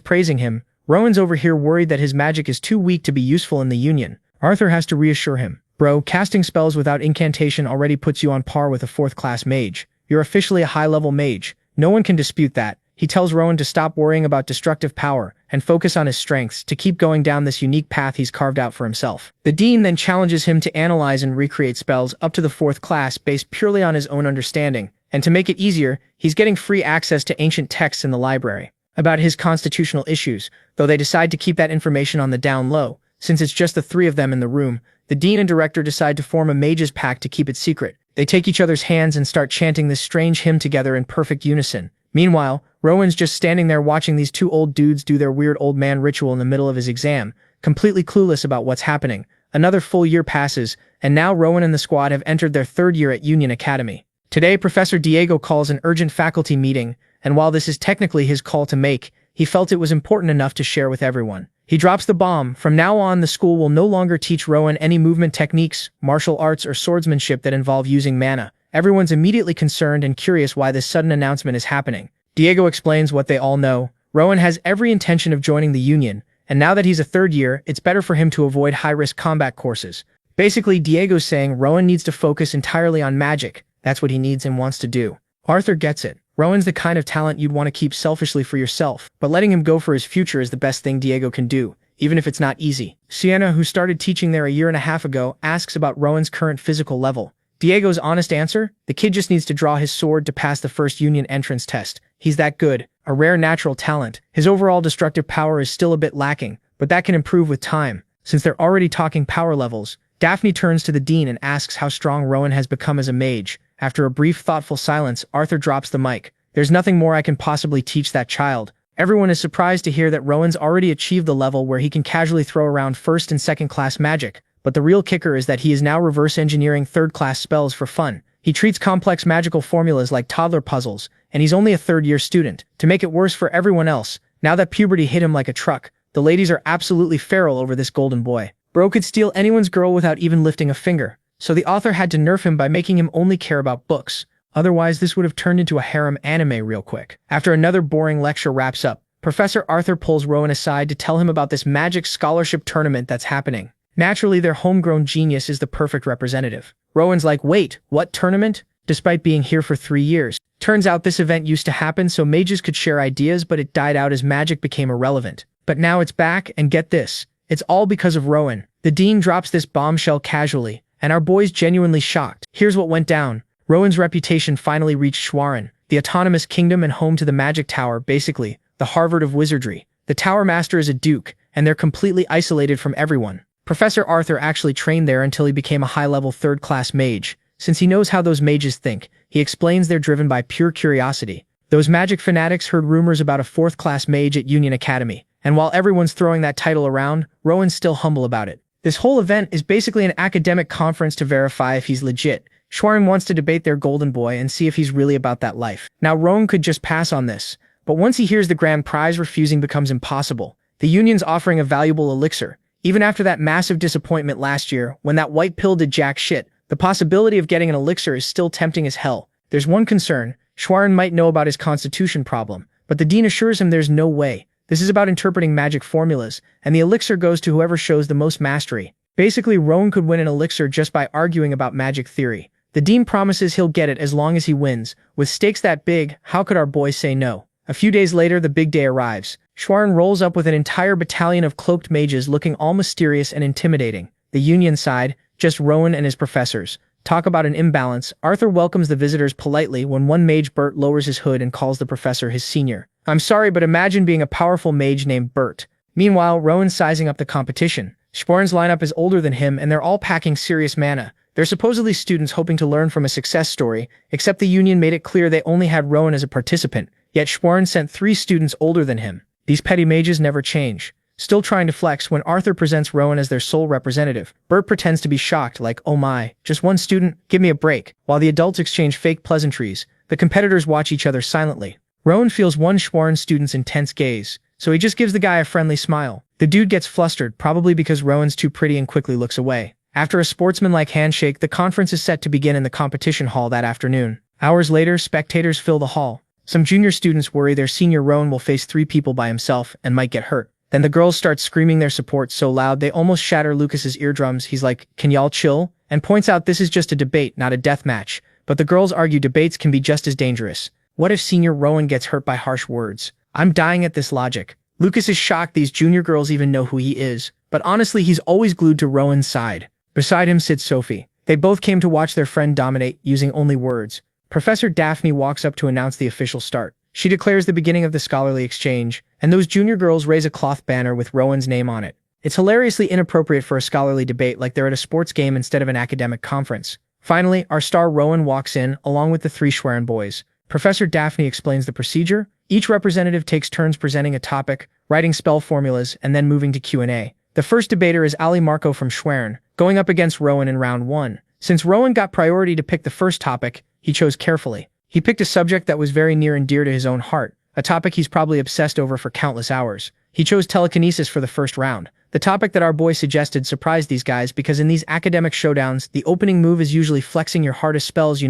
praising him, Rowan's over here worried that his magic is too weak to be useful in the Union. Arthur has to reassure him. Bro, casting spells without incantation already puts you on par with a 4th-class mage. You're officially a high-level mage. No one can dispute that. He tells Rowan to stop worrying about destructive power and focus on his strengths, to keep going down this unique path he's carved out for himself. The dean then challenges him to analyze and recreate spells up to the 4th class based purely on his own understanding. And to make it easier, he's getting free access to ancient texts in the library about his constitutional issues, though they decide to keep that information on the down low. Since it's just the 3 of them in the room, the dean and director decide to form a mages pact to keep it secret. They take each other's hands and start chanting this strange hymn together in perfect unison. Meanwhile, Rowan's just standing there watching these 2 old dudes do their weird old man ritual in the middle of his exam, completely clueless about what's happening. Another full year passes, and now Rowan and the squad have entered their 3rd year at Union Academy. Today, Professor Diego calls an urgent faculty meeting, and while this is technically his call to make, he felt it was important enough to share with everyone. He drops the bomb. From now on, the school will no longer teach Rowan any movement techniques, martial arts, or swordsmanship that involve using mana. Everyone's immediately concerned and curious why this sudden announcement is happening. Diego explains what they all know. Rowan has every intention of joining the Union, and now that he's a 3rd year, it's better for him to avoid high-risk combat courses. Basically, Diego's saying Rowan needs to focus entirely on magic. That's what he needs and wants to do. Arthur gets it. Rowan's the kind of talent you'd want to keep selfishly for yourself, but letting him go for his future is the best thing Diego can do, even if it's not easy. Sienna, who started teaching there a year and a half ago, asks about Rowan's current physical level. Diego's honest answer? The kid just needs to draw his sword to pass the first Union entrance test. He's that good. A rare natural talent. His overall destructive power is still a bit lacking, but that can improve with time. Since they're already talking power levels, Daphne turns to the dean and asks how strong Rowan has become as a mage. After a brief, thoughtful silence, Arthur drops the mic. There's nothing more I can possibly teach that child. Everyone is surprised to hear that Rowan's already achieved the level where he can casually throw around 1st and 2nd class magic, but the real kicker is that he is now reverse engineering 3rd class spells for fun. He treats complex magical formulas like toddler puzzles, and he's only a 3rd year student. To make it worse for everyone else, now that puberty hit him like a truck, the ladies are absolutely feral over this golden boy. Bro could steal anyone's girl without even lifting a finger, so the author had to nerf him by making him only care about books. Otherwise, this would have turned into a harem anime real quick. After another boring lecture wraps up, Professor Arthur pulls Rowan aside to tell him about this magic scholarship tournament that's happening. Naturally, their homegrown genius is the perfect representative. Rowan's like, wait, what tournament? Despite being here for 3 years. Turns out this event used to happen so mages could share ideas, but it died out as magic became irrelevant. But now it's back, and get this. It's all because of Rowan. The dean drops this bombshell casually, and our boy's genuinely shocked. Here's what went down. Rowan's reputation finally reached Schwarin, the autonomous kingdom and home to the Magic Tower, basically, the Harvard of wizardry. The Tower Master is a duke, and they're completely isolated from everyone. Professor Arthur actually trained there until he became a high-level 3rd class mage. Since he knows how those mages think, he explains they're driven by pure curiosity. Those magic fanatics heard rumors about a 4th class mage at Union Academy, and while everyone's throwing that title around, Rowan's still humble about it. This whole event is basically an academic conference to verify if he's legit. Schwarin wants to debate their golden boy and see if he's really about that life. Now, Rowan could just pass on this, but once he hears the grand prize, refusing becomes impossible. The Union's offering a valuable elixir. Even after that massive disappointment last year, when that white pill did jack shit, the possibility of getting an elixir is still tempting as hell. There's one concern. Schwarin might know about his constitution problem, but the dean assures him there's no way. This is about interpreting magic formulas, and the elixir goes to whoever shows the most mastery. Basically, Rowan could win an elixir just by arguing about magic theory. The dean promises he'll get it as long as he wins. With stakes that big, how could our boy say no? A few days later, the big day arrives. Schwarn rolls up with an entire battalion of cloaked mages looking all mysterious and intimidating. The Union side, just Rowan and his professors. Talk about an imbalance. Arthur welcomes the visitors politely when one mage, Bert, lowers his hood and calls the professor his senior. I'm sorry, but imagine being a powerful mage named Bert. Meanwhile, Rowan's sizing up the competition. Schwarn's lineup is older than him and they're all packing serious mana. They're supposedly students hoping to learn from a success story, except the Union made it clear they only had Rowan as a participant, yet Schwarn sent 3 students older than him. These petty mages never change. Still trying to flex when Arthur presents Rowan as their sole representative. Bert pretends to be shocked, like, oh my, just one student? Give me a break. While the adults exchange fake pleasantries, the competitors watch each other silently. Rowan feels one Schwarn student's intense gaze, so he just gives the guy a friendly smile. The dude gets flustered, probably because Rowan's too pretty, and quickly looks away. After a sportsmanlike handshake, the conference is set to begin in the competition hall that afternoon. Hours later, spectators fill the hall. Some junior students worry their senior Rowan will face 3 people by himself and might get hurt. Then the girls start screaming their support so loud they almost shatter Lucas's eardrums. He's like, can y'all chill? And points out this is just a debate, not a death match. But the girls argue debates can be just as dangerous. What if senior Rowan gets hurt by harsh words? I'm dying at this logic. Lucas is shocked these junior girls even know who he is. But honestly, he's always glued to Rowan's side. Beside him sits Sophie. They both came to watch their friend dominate, using only words. Professor Daphne walks up to announce the official start. She declares the beginning of the scholarly exchange, and those junior girls raise a cloth banner with Rowan's name on it. It's hilariously inappropriate for a scholarly debate, like they're at a sports game instead of an academic conference. Finally, our star Rowan walks in, along with the 3 Schwerin boys. Professor Daphne explains the procedure. Each representative takes turns presenting a topic, writing spell formulas, and then moving to Q&A. The first debater is Ali Marco from Schwerin, going up against Rowan in round 1. Since Rowan got priority to pick the first topic, he chose carefully. He picked a subject that was very near and dear to his own heart, a topic he's probably obsessed over for countless hours. He chose telekinesis for the first round. The topic that our boy suggested surprised these guys because in these academic showdowns, the opening move is usually flexing your hardest spells,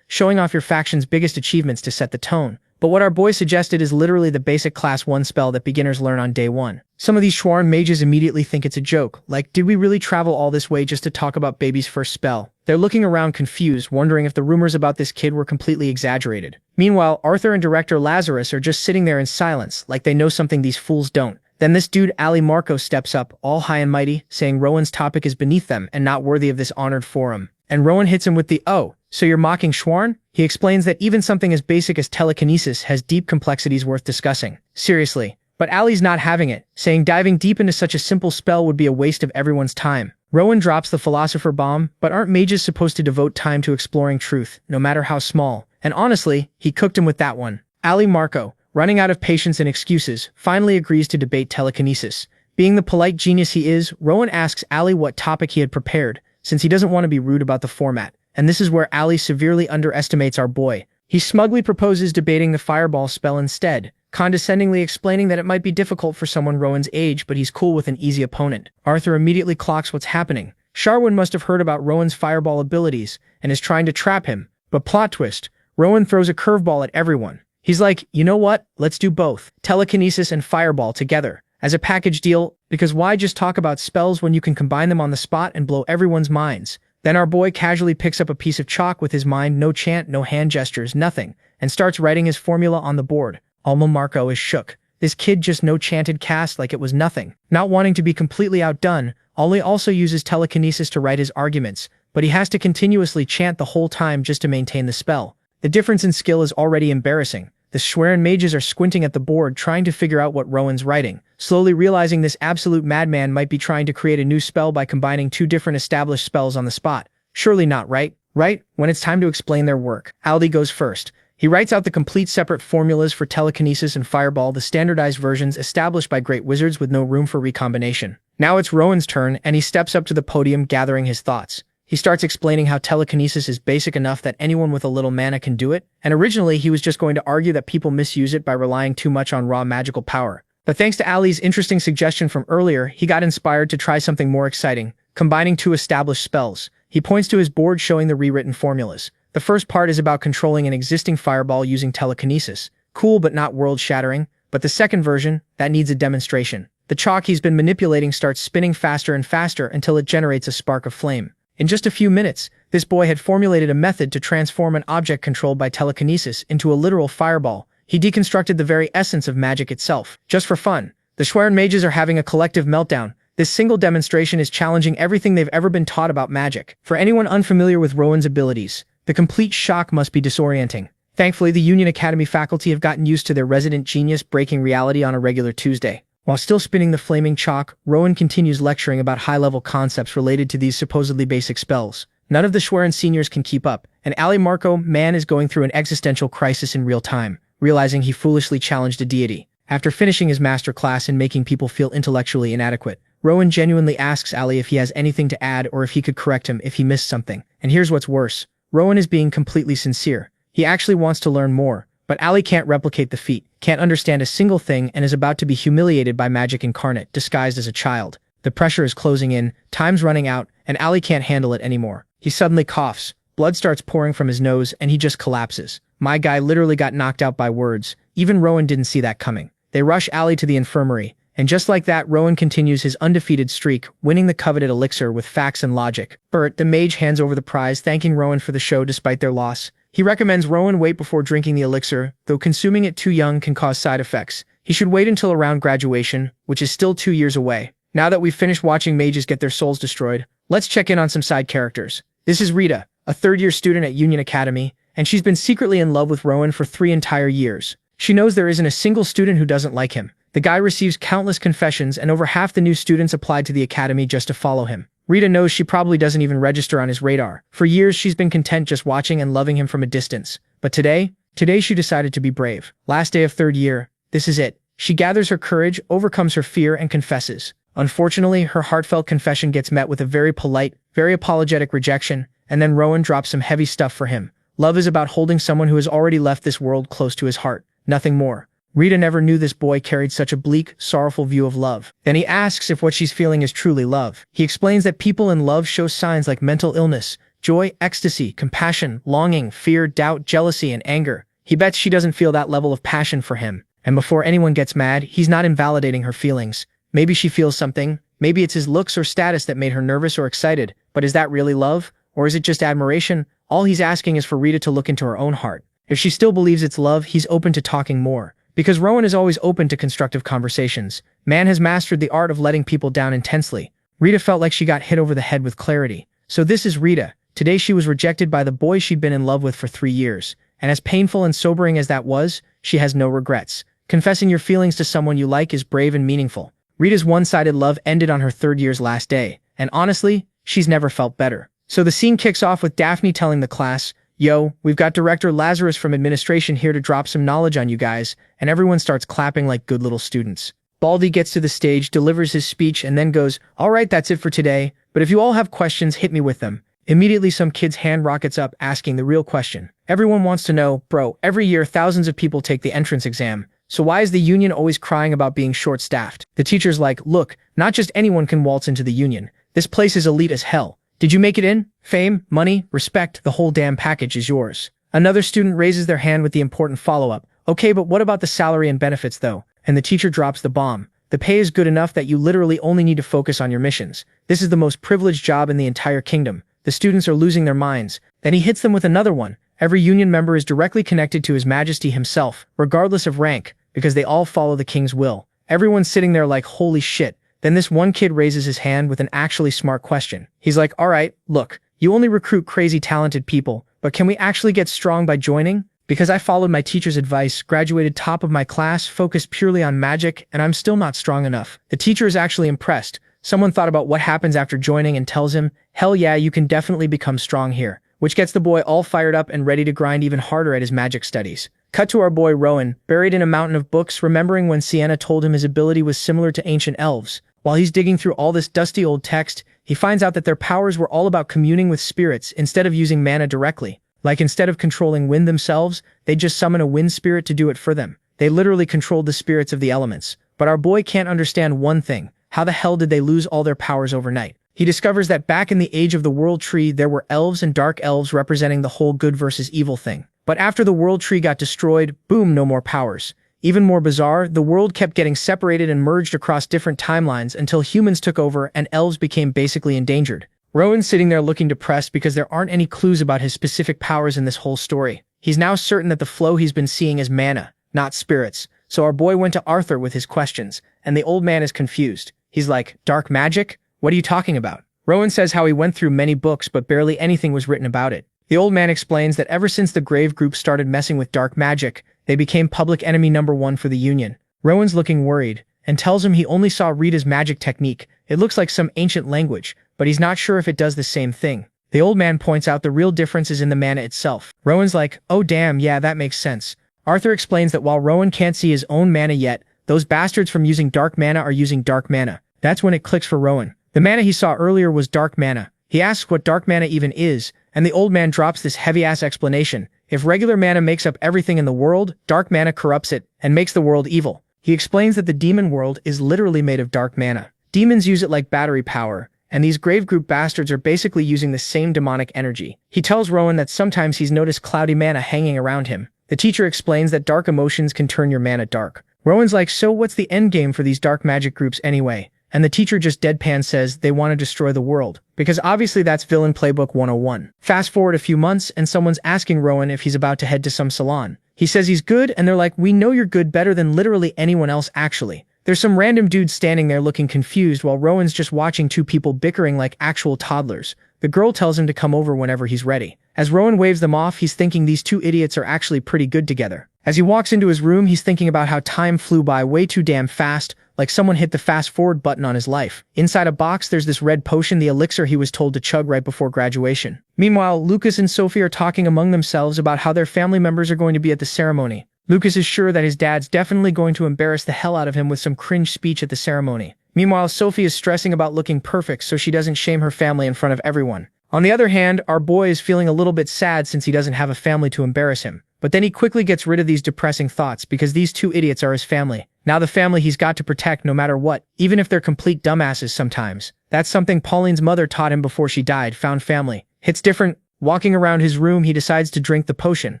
showing off your faction's biggest achievements to set the tone. But what our boy suggested is literally the basic class 1 spell that beginners learn on day 1. Some of these Schwarn mages immediately think it's a joke, like, did we really travel all this way just to talk about baby's first spell? They're looking around confused, wondering if the rumors about this kid were completely exaggerated. Meanwhile, Arthur and director Lazarus are just sitting there in silence, like they know something these fools don't. Then this dude Ali Marco steps up, all high and mighty, saying Rowan's topic is beneath them and not worthy of this honored forum. And Rowan hits him with the, oh, so you're mocking Schwarn? He explains that even something as basic as telekinesis has deep complexities worth discussing. Seriously. But Ali's not having it, saying diving deep into such a simple spell would be a waste of everyone's time. Rowan drops the philosopher bomb, but aren't mages supposed to devote time to exploring truth, no matter how small? And honestly, he cooked him with that one. Ali Marco, running out of patience and excuses, finally agrees to debate telekinesis. Being the polite genius he is, Rowan asks Ali what topic he had prepared, since he doesn't want to be rude about the format. And this is where Ali severely underestimates our boy. He smugly proposes debating the fireball spell instead, condescendingly explaining that it might be difficult for someone Rowan's age, but he's cool with an easy opponent. Arthur immediately clocks what's happening. Sharwin must have heard about Rowan's fireball abilities and is trying to trap him. But plot twist, Rowan throws a curveball at everyone. He's like, you know what? Let's do both. Telekinesis and fireball together. As a package deal, because why just talk about spells when you can combine them on the spot and blow everyone's minds? Then our boy casually picks up a piece of chalk with his mind, no chant, no hand gestures, nothing, and starts writing his formula on the board. Alma Marco is shook. This kid just no-chanted cast like it was nothing. Not wanting to be completely outdone, Ali also uses telekinesis to write his arguments, but he has to continuously chant the whole time just to maintain the spell. The difference in skill is already embarrassing. The Schwerin mages are squinting at the board trying to figure out what Rowan's writing, slowly realizing this absolute madman might be trying to create a new spell by combining 2 different established spells on the spot. Surely not, right? Right? When it's time to explain their work, Aldi goes first. He writes out the complete separate formulas for telekinesis and fireball, the standardized versions established by great wizards with no room for recombination. Now it's Rowan's turn, and he steps up to the podium gathering his thoughts. He starts explaining how telekinesis is basic enough that anyone with a little mana can do it, and originally he was just going to argue that people misuse it by relying too much on raw magical power. But thanks to Ali's interesting suggestion from earlier, he got inspired to try something more exciting, combining 2 established spells. He points to his board showing the rewritten formulas. The first part is about controlling an existing fireball using telekinesis. Cool but not world-shattering. But the second version, that needs a demonstration. The chalk he's been manipulating starts spinning faster and faster until it generates a spark of flame. In just a few minutes, this boy had formulated a method to transform an object controlled by telekinesis into a literal fireball. He deconstructed the very essence of magic itself. Just for fun, the Schwerin mages are having a collective meltdown. This single demonstration is challenging everything they've ever been taught about magic. For anyone unfamiliar with Rowan's abilities, the complete shock must be disorienting. Thankfully, the Union Academy faculty have gotten used to their resident genius breaking reality on a regular Tuesday. While still spinning the flaming chalk, Rowan continues lecturing about high-level concepts related to these supposedly basic spells. None of the Schwerin seniors can keep up, and Ali Marco, man, is going through an existential crisis in real time, realizing he foolishly challenged a deity. After finishing his master class and making people feel intellectually inadequate, Rowan genuinely asks Ali if he has anything to add or if he could correct him if he missed something. And here's what's worse. Rowan is being completely sincere. He actually wants to learn more, but Ali can't replicate the feat, can't understand a single thing, and is about to be humiliated by magic incarnate, disguised as a child. The pressure is closing in, time's running out, and Ali can't handle it anymore. He suddenly coughs, blood starts pouring from his nose, and he just collapses. My guy literally got knocked out by words. Even Rowan didn't see that coming. They rush Ali to the infirmary, and just like that, Rowan continues his undefeated streak, winning the coveted elixir with facts and logic. Bert, the mage, hands over the prize, thanking Rowan for the show despite their loss. He recommends Rowan wait before drinking the elixir, though consuming it too young can cause side effects. He should wait until around graduation, which is still 2 years away. Now that we've finished watching mages get their souls destroyed, let's check in on some side characters. This is Rita, a third-year student at Union Academy, and she's been secretly in love with Rowan for 3 entire years. She knows there isn't a single student who doesn't like him. The guy receives countless confessions, and over half the new students applied to the academy just to follow him. Rita knows she probably doesn't even register on his radar. For years, she's been content just watching and loving him from a distance. But today she decided to be brave. Last day of third year, this is it. She gathers her courage, overcomes her fear, and confesses. Unfortunately, her heartfelt confession gets met with a very polite, very apologetic rejection, and then Rowan drops some heavy stuff for him. Love is about holding someone who has already left this world close to his heart. Nothing more. Rita never knew this boy carried such a bleak, sorrowful view of love. Then he asks if what she's feeling is truly love. He explains that people in love show signs like mental illness, joy, ecstasy, compassion, longing, fear, doubt, jealousy, and anger. He bets she doesn't feel that level of passion for him. And before anyone gets mad, he's not invalidating her feelings. Maybe she feels something. Maybe it's his looks or status that made her nervous or excited. But is that really love? Or is it just admiration? All he's asking is for Rita to look into her own heart. If she still believes it's love, he's open to talking more. Because Rowan is always open to constructive conversations. Man has mastered the art of letting people down intensely. Rita felt like she got hit over the head with clarity. So this is Rita. Today she was rejected by the boy she'd been in love with for 3 years. And as painful and sobering as that was, she has no regrets. Confessing your feelings to someone you like is brave and meaningful. Rita's one-sided love ended on her third year's last day. And honestly, she's never felt better. So the scene kicks off with Daphne telling the class, "Yo, we've got Director Lazarus from administration here to drop some knowledge on you guys," and everyone starts clapping like good little students. Baldy gets to the stage, delivers his speech, and then goes, "All right, that's it for today, but if you all have questions, hit me with them." Immediately some kid's hand rockets up asking the real question. Everyone wants to know, bro, every year thousands of people take the entrance exam, so why is the union always crying about being short-staffed? The teacher's like, "Look, not just anyone can waltz into the union. This place is elite as hell. Did you make it in? Fame, money, respect, the whole damn package is yours." Another student raises their hand with the important follow-up. "Okay, but what about the salary and benefits though?" And the teacher drops the bomb. "The pay is good enough that you literally only need to focus on your missions. This is the most privileged job in the entire kingdom." The students are losing their minds. Then he hits them with another one. Every union member is directly connected to His Majesty himself, regardless of rank, because they all follow the king's will. Everyone's sitting there like, holy shit. Then this one kid raises his hand with an actually smart question. He's like, "All right, look, you only recruit crazy talented people, but can we actually get strong by joining? Because I followed my teacher's advice, graduated top of my class, focused purely on magic, and I'm still not strong enough." The teacher is actually impressed. Someone thought about what happens after joining and tells him, "Hell yeah, you can definitely become strong here," which gets the boy all fired up and ready to grind even harder at his magic studies. Cut to our boy Rowan, buried in a mountain of books, remembering when Sienna told him his ability was similar to ancient elves. While he's digging through all this dusty old text, he finds out that their powers were all about communing with spirits instead of using mana directly. Like instead of controlling wind themselves, they just summon a wind spirit to do it for them. They literally controlled the spirits of the elements. But our boy can't understand one thing. How the hell did they lose all their powers overnight? He discovers that back in the age of the World Tree, there were elves and dark elves representing the whole good versus evil thing. But after the World Tree got destroyed, boom, no more powers. Even more bizarre, the world kept getting separated and merged across different timelines until humans took over and elves became basically endangered. Rowan's sitting there looking depressed because there aren't any clues about his specific powers in this whole story. He's now certain that the flow he's been seeing is mana, not spirits. So our boy went to Arthur with his questions, and the old man is confused. He's like, "Dark magic? What are you talking about?" Rowan says how he went through many books but barely anything was written about it. The old man explains that ever since the Grave group started messing with dark magic, they became public enemy #1 for the Union. Rowan's looking worried, and tells him he only saw Rita's magic technique. It looks like some ancient language, but he's not sure if it does the same thing. The old man points out the real difference is in the mana itself. Rowan's like, "Oh damn, yeah, that makes sense." Arthur explains that while Rowan can't see his own mana yet, those bastards from using dark mana are using dark mana. That's when it clicks for Rowan. The mana he saw earlier was dark mana. He asks what dark mana even is, and the old man drops this heavy-ass explanation. If regular mana makes up everything in the world, dark mana corrupts it and makes the world evil. He explains that the demon world is literally made of dark mana. Demons use it like battery power, and these Grave group bastards are basically using the same demonic energy. He tells Rowan that sometimes he's noticed cloudy mana hanging around him. The teacher explains that dark emotions can turn your mana dark. Rowan's like, "So what's the end game for these dark magic groups anyway?" And the teacher just deadpan says they want to destroy the world. Because obviously that's Villain Playbook 101. Fast forward a few months and someone's asking Rowan if he's about to head to some salon. He says he's good and they're like, "We know you're good better than literally anyone else actually." There's some random dude standing there looking confused while Rowan's just watching two people bickering like actual toddlers. The girl tells him to come over whenever he's ready. As Rowan waves them off, he's thinking these two idiots are actually pretty good together. As he walks into his room, he's thinking about how time flew by way too damn fast, like someone hit the fast forward button on his life. Inside a box, there's this red potion, the elixir he was told to chug right before graduation. Meanwhile, Lucas and Sophie are talking among themselves about how their family members are going to be at the ceremony. Lucas is sure that his dad's definitely going to embarrass the hell out of him with some cringe speech at the ceremony. Meanwhile, Sophie is stressing about looking perfect so she doesn't shame her family in front of everyone. On the other hand, our boy is feeling a little bit sad since he doesn't have a family to embarrass him. But then he quickly gets rid of these depressing thoughts because these two idiots are his family. Now the family he's got to protect no matter what, even if they're complete dumbasses sometimes. That's something Pauline's mother taught him before she died, found family. Hits different. Walking around his room, he decides to drink the potion.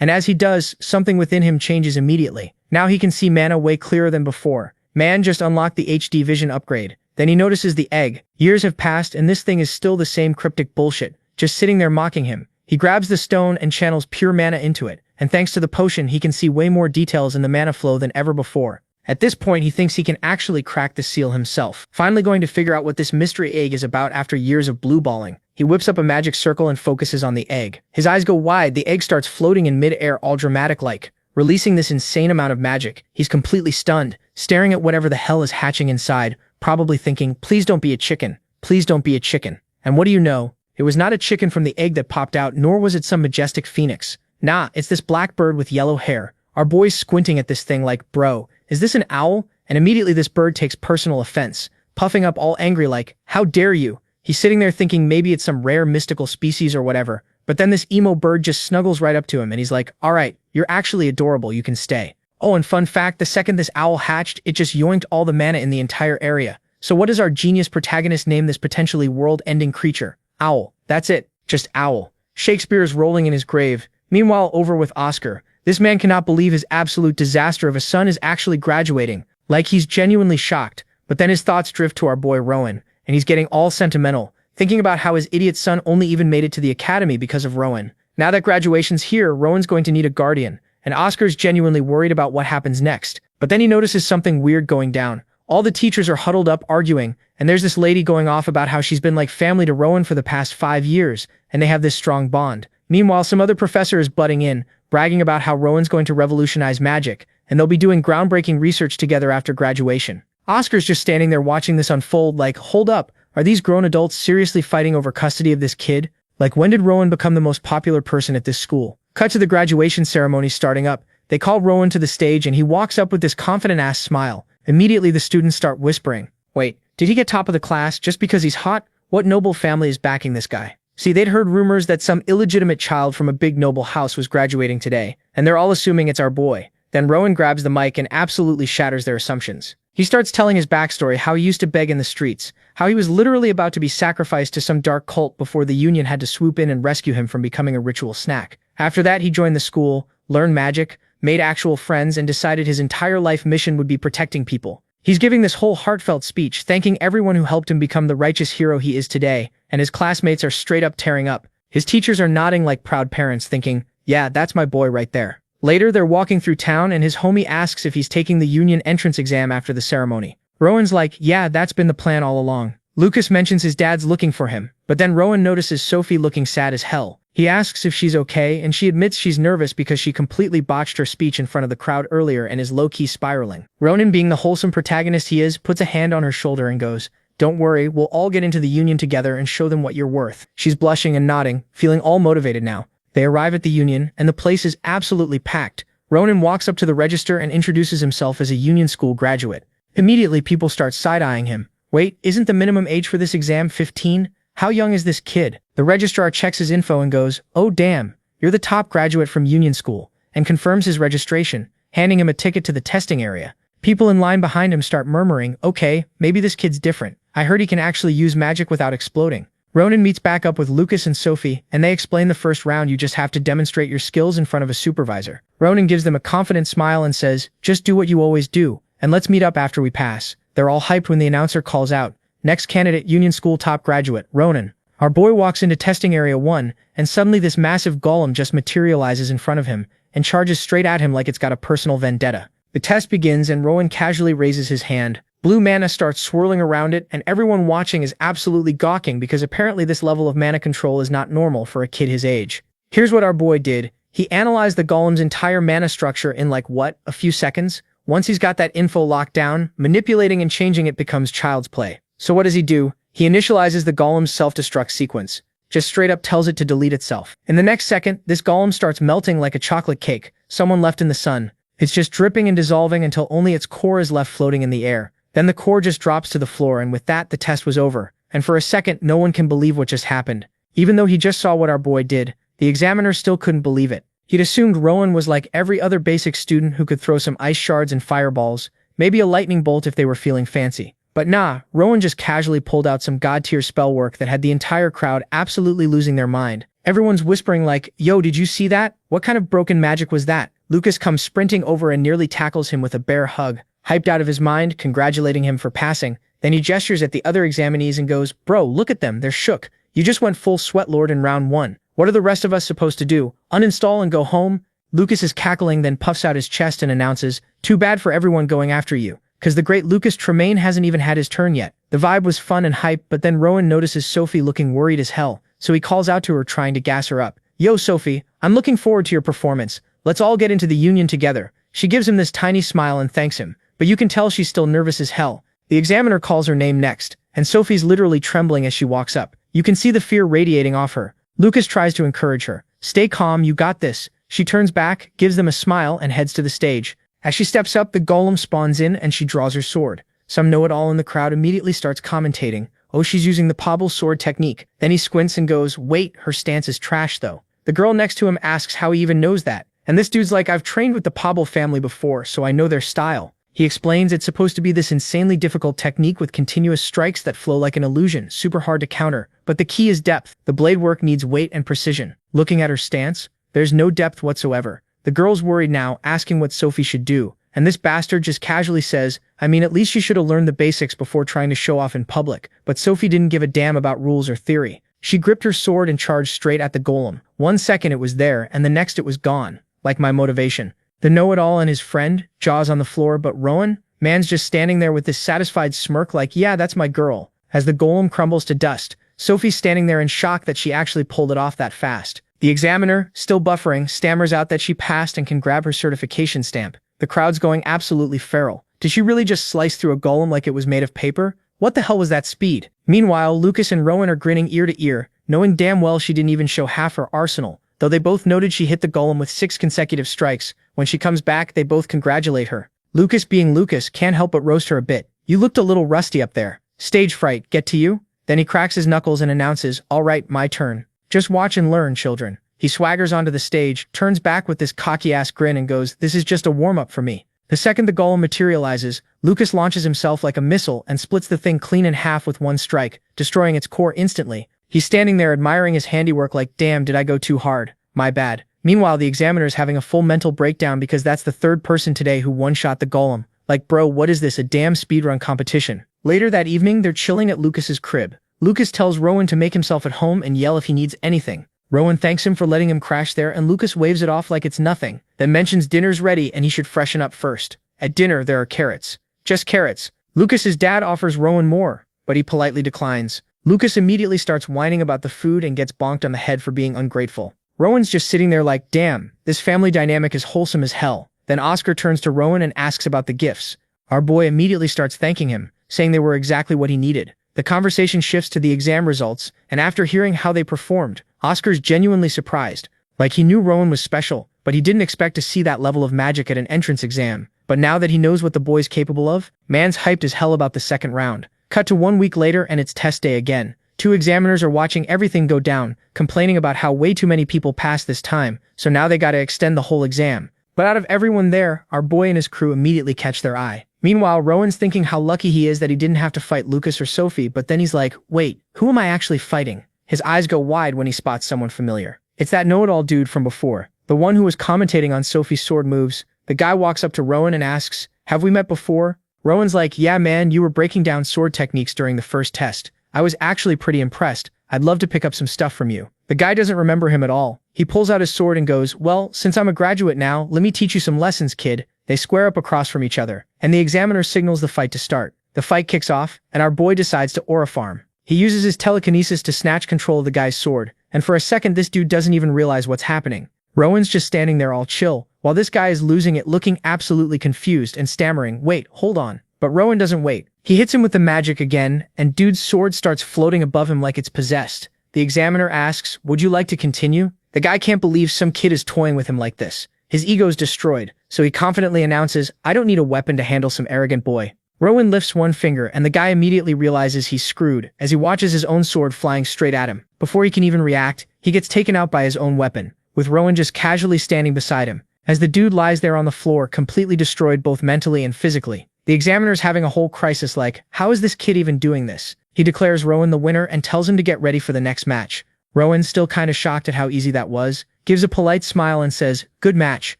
And as he does, something within him changes immediately. Now he can see mana way clearer than before. Man just unlocked the HD vision upgrade. Then he notices the egg. Years have passed and this thing is still the same cryptic bullshit, just sitting there mocking him. He grabs the stone and channels pure mana into it, and thanks to the potion he can see way more details in the mana flow than ever before. At this point he thinks he can actually crack the seal himself, finally going to figure out what this mystery egg is about after years of blue balling. He whips up a magic circle and focuses on the egg. His eyes go wide, the egg starts floating in mid-air all dramatic-like, releasing this insane amount of magic. He's completely stunned, staring at whatever the hell is hatching inside, probably thinking, "Please don't be a chicken. Please don't be a chicken." And what do you know? It was not a chicken from the egg that popped out, nor was it some majestic phoenix. Nah, it's this black bird with yellow hair. Our boy's squinting at this thing like, "Bro, is this an owl?" And immediately this bird takes personal offense, puffing up all angry like, "How dare you?" He's sitting there thinking maybe it's some rare mystical species or whatever, but then this emo bird just snuggles right up to him and he's like, "Alright, you're actually adorable, you can stay." Oh, and fun fact, the second this owl hatched, it just yoinked all the mana in the entire area. So what does our genius protagonist name this potentially world-ending creature? Owl. That's it. Just owl. Shakespeare is rolling in his grave. Meanwhile, over with Oscar. This man cannot believe his absolute disaster of a son is actually graduating. Like he's genuinely shocked. But then his thoughts drift to our boy Rowan, and he's getting all sentimental, thinking about how his idiot son only even made it to the academy because of Rowan. Now that graduation's here, Rowan's going to need a guardian, and Oscar's genuinely worried about what happens next. But then he notices something weird going down. All the teachers are huddled up arguing, and there's this lady going off about how she's been like family to Rowan for the past 5 years, and they have this strong bond. Meanwhile, some other professor is butting in, bragging about how Rowan's going to revolutionize magic, and they'll be doing groundbreaking research together after graduation. Oscar's just standing there watching this unfold like, hold up, are these grown adults seriously fighting over custody of this kid? Like, when did Rowan become the most popular person at this school? Cut to the graduation ceremony starting up. They call Rowan to the stage and he walks up with this confident-ass smile. Immediately the students start whispering, "Wait, did he get top of the class just because he's hot? What noble family is backing this guy?" See, they'd heard rumors that some illegitimate child from a big noble house was graduating today, and they're all assuming it's our boy. Then Rowan grabs the mic and absolutely shatters their assumptions. He starts telling his backstory, how he used to beg in the streets, how he was literally about to be sacrificed to some dark cult before the Union had to swoop in and rescue him from becoming a ritual snack. After that, he joined the school, learned magic, made actual friends, and decided his entire life mission would be protecting people. He's giving this whole heartfelt speech, thanking everyone who helped him become the righteous hero he is today, and his classmates are straight up tearing up. His teachers are nodding like proud parents, thinking, yeah, that's my boy right there. Later, they're walking through town and his homie asks if he's taking the union entrance exam after the ceremony. Rowan's like, yeah, that's been the plan all along. Lucas mentions his dad's looking for him, but then Rowan notices Sophie looking sad as hell. He asks if she's okay, and she admits she's nervous because she completely botched her speech in front of the crowd earlier and is low-key spiraling. Ronan, being the wholesome protagonist he is, puts a hand on her shoulder and goes, don't worry, we'll all get into the union together and show them what you're worth. She's blushing and nodding, feeling all motivated now. They arrive at the union, and the place is absolutely packed. Ronan walks up to the register and introduces himself as a union school graduate. Immediately, people start side-eyeing him. Wait, isn't the minimum age for this exam 15? How young is this kid? The registrar checks his info and goes, oh damn, you're the top graduate from union school, and confirms his registration, handing him a ticket to the testing area. People in line behind him start murmuring, okay, maybe this kid's different. I heard he can actually use magic without exploding. Ronan meets back up with Lucas and Sophie, and they explain the first round you just have to demonstrate your skills in front of a supervisor. Ronan gives them a confident smile and says, just do what you always do, and let's meet up after we pass. They're all hyped when the announcer calls out, next candidate, union school top graduate, Ronan. Our boy walks into testing area 1, and suddenly this massive golem just materializes in front of him, and charges straight at him like it's got a personal vendetta. The test begins and Rowan casually raises his hand. Blue mana starts swirling around it, and everyone watching is absolutely gawking because apparently this level of mana control is not normal for a kid his age. Here's what our boy did. He analyzed the golem's entire mana structure in a few seconds. Once he's got that info locked down, manipulating and changing it becomes child's play. So what does he do? He initializes the golem's self-destruct sequence. Just straight up tells it to delete itself. In the next second, this golem starts melting like a chocolate cake, someone left in the sun. It's just dripping and dissolving until only its core is left floating in the air. Then the core just drops to the floor, and with that, the test was over. And for a second, no one can believe what just happened. Even though he just saw what our boy did, the examiner still couldn't believe it. He'd assumed Rowan was like every other basic student who could throw some ice shards and fireballs, maybe a lightning bolt if they were feeling fancy. But nah, Rowan just casually pulled out some god-tier spell work that had the entire crowd absolutely losing their mind. Everyone's whispering like, yo, did you see that? What kind of broken magic was that? Lucas comes sprinting over and nearly tackles him with a bear hug. Hyped out of his mind, congratulating him for passing. Then he gestures at the other examinees and goes, bro, look at them, they're shook. You just went full Sweatlord in round 1. What are the rest of us supposed to do? Uninstall and go home? Lucas is cackling, then puffs out his chest and announces, too bad for everyone going after you. Cause the great Lucas Tremaine hasn't even had his turn yet. The vibe was fun and hype, but then Rowan notices Sophie looking worried as hell, so he calls out to her trying to gas her up. Yo Sophie, I'm looking forward to your performance. Let's all get into the union together. She gives him this tiny smile and thanks him, but you can tell she's still nervous as hell. The examiner calls her name next, and Sophie's literally trembling as she walks up. You can see the fear radiating off her. Lucas tries to encourage her. Stay calm, you got this. She turns back, gives them a smile, and heads to the stage. As she steps up, the golem spawns in and she draws her sword. Some know-it-all in the crowd immediately starts commentating, oh, she's using the Pabble sword technique. Then he squints and goes, wait, her stance is trash though. The girl next to him asks how he even knows that. And this dude's like, I've trained with the Pabble family before, so I know their style. He explains it's supposed to be this insanely difficult technique with continuous strikes that flow like an illusion, super hard to counter. But the key is depth. The blade work needs weight and precision. Looking at her stance, there's no depth whatsoever. The girl's worried now, asking what Sophie should do. And this bastard just casually says, I mean, at least she should have learned the basics before trying to show off in public. But Sophie didn't give a damn about rules or theory. She gripped her sword and charged straight at the golem. 1 second it was there, and the next it was gone. Like my motivation. The know-it-all and his friend, jaws on the floor, but Rowan? Man's just standing there with this satisfied smirk like, yeah, that's my girl. As the golem crumbles to dust, Sophie's standing there in shock that she actually pulled it off that fast. The examiner, still buffering, stammers out that she passed and can grab her certification stamp. The crowd's going absolutely feral. Did she really just slice through a golem like it was made of paper? What the hell was that speed? Meanwhile, Lucas and Rowan are grinning ear to ear, knowing damn well she didn't even show half her arsenal. Though they both noted she hit the golem with 6 consecutive strikes, when she comes back, they both congratulate her. Lucas, being Lucas, can't help but roast her a bit. You looked a little rusty up there. Stage fright, get to you? Then he cracks his knuckles and announces, all right, my turn. Just watch and learn, children. He swaggers onto the stage, turns back with this cocky-ass grin and goes, this is just a warm-up for me. The second the golem materializes, Lucas launches himself like a missile and splits the thing clean in half with 1 strike, destroying its core instantly. He's standing there admiring his handiwork like, damn, did I go too hard? My bad. Meanwhile, the examiner's having a full mental breakdown because that's the third person today who one-shot the golem. Like, bro, what is this, a damn speedrun competition? Later that evening, they're chilling at Lucas's crib. Lucas tells Rowan to make himself at home and yell if he needs anything. Rowan thanks him for letting him crash there, and Lucas waves it off like it's nothing, then mentions dinner's ready and he should freshen up first. At dinner, there are carrots. Just carrots. Lucas's dad offers Rowan more, but he politely declines. Lucas immediately starts whining about the food and gets bonked on the head for being ungrateful. Rowan's just sitting there like, damn, this family dynamic is wholesome as hell. Then Oscar turns to Rowan and asks about the gifts. Our boy immediately starts thanking him, saying they were exactly what he needed. The conversation shifts to the exam results, and after hearing how they performed, Oscar's genuinely surprised. Like, he knew Rowan was special, but he didn't expect to see that level of magic at an entrance exam. But now that he knows what the boy's capable of, man's hyped as hell about the second round. Cut to 1 week later and it's test day again. 2 examiners are watching everything go down, complaining about how way too many people passed this time, so now they gotta extend the whole exam. But out of everyone there, our boy and his crew immediately catch their eye. Meanwhile, Rowan's thinking how lucky he is that he didn't have to fight Lucas or Sophie, but then he's like, wait, who am I actually fighting? His eyes go wide when he spots someone familiar. It's that know-it-all dude from before, the one who was commentating on Sophie's sword moves. The guy walks up to Rowan and asks, have we met before? Rowan's like, yeah man, you were breaking down sword techniques during the first test. I was actually pretty impressed. I'd love to pick up some stuff from you. The guy doesn't remember him at all. He pulls out his sword and goes, well, since I'm a graduate now, let me teach you some lessons, kid. They square up across from each other, and the examiner signals the fight to start. The fight kicks off, and our boy decides to aura farm. He uses his telekinesis to snatch control of the guy's sword, and for a second this dude doesn't even realize what's happening. Rowan's just standing there all chill, while this guy is losing it, looking absolutely confused and stammering, wait, hold on. But Rowan doesn't wait. He hits him with the magic again, and dude's sword starts floating above him like it's possessed. The examiner asks, would you like to continue? The guy can't believe some kid is toying with him like this. His ego's destroyed, so he confidently announces, I don't need a weapon to handle some arrogant boy. Rowan lifts one finger and the guy immediately realizes he's screwed as he watches his own sword flying straight at him. Before he can even react, he gets taken out by his own weapon, with Rowan just casually standing beside him. As the dude lies there on the floor, completely destroyed both mentally and physically. The examiner's having a whole crisis like, how is this kid even doing this? He declares Rowan the winner and tells him to get ready for the next match. Rowan, still kinda shocked at how easy that was, gives a polite smile and says, good match.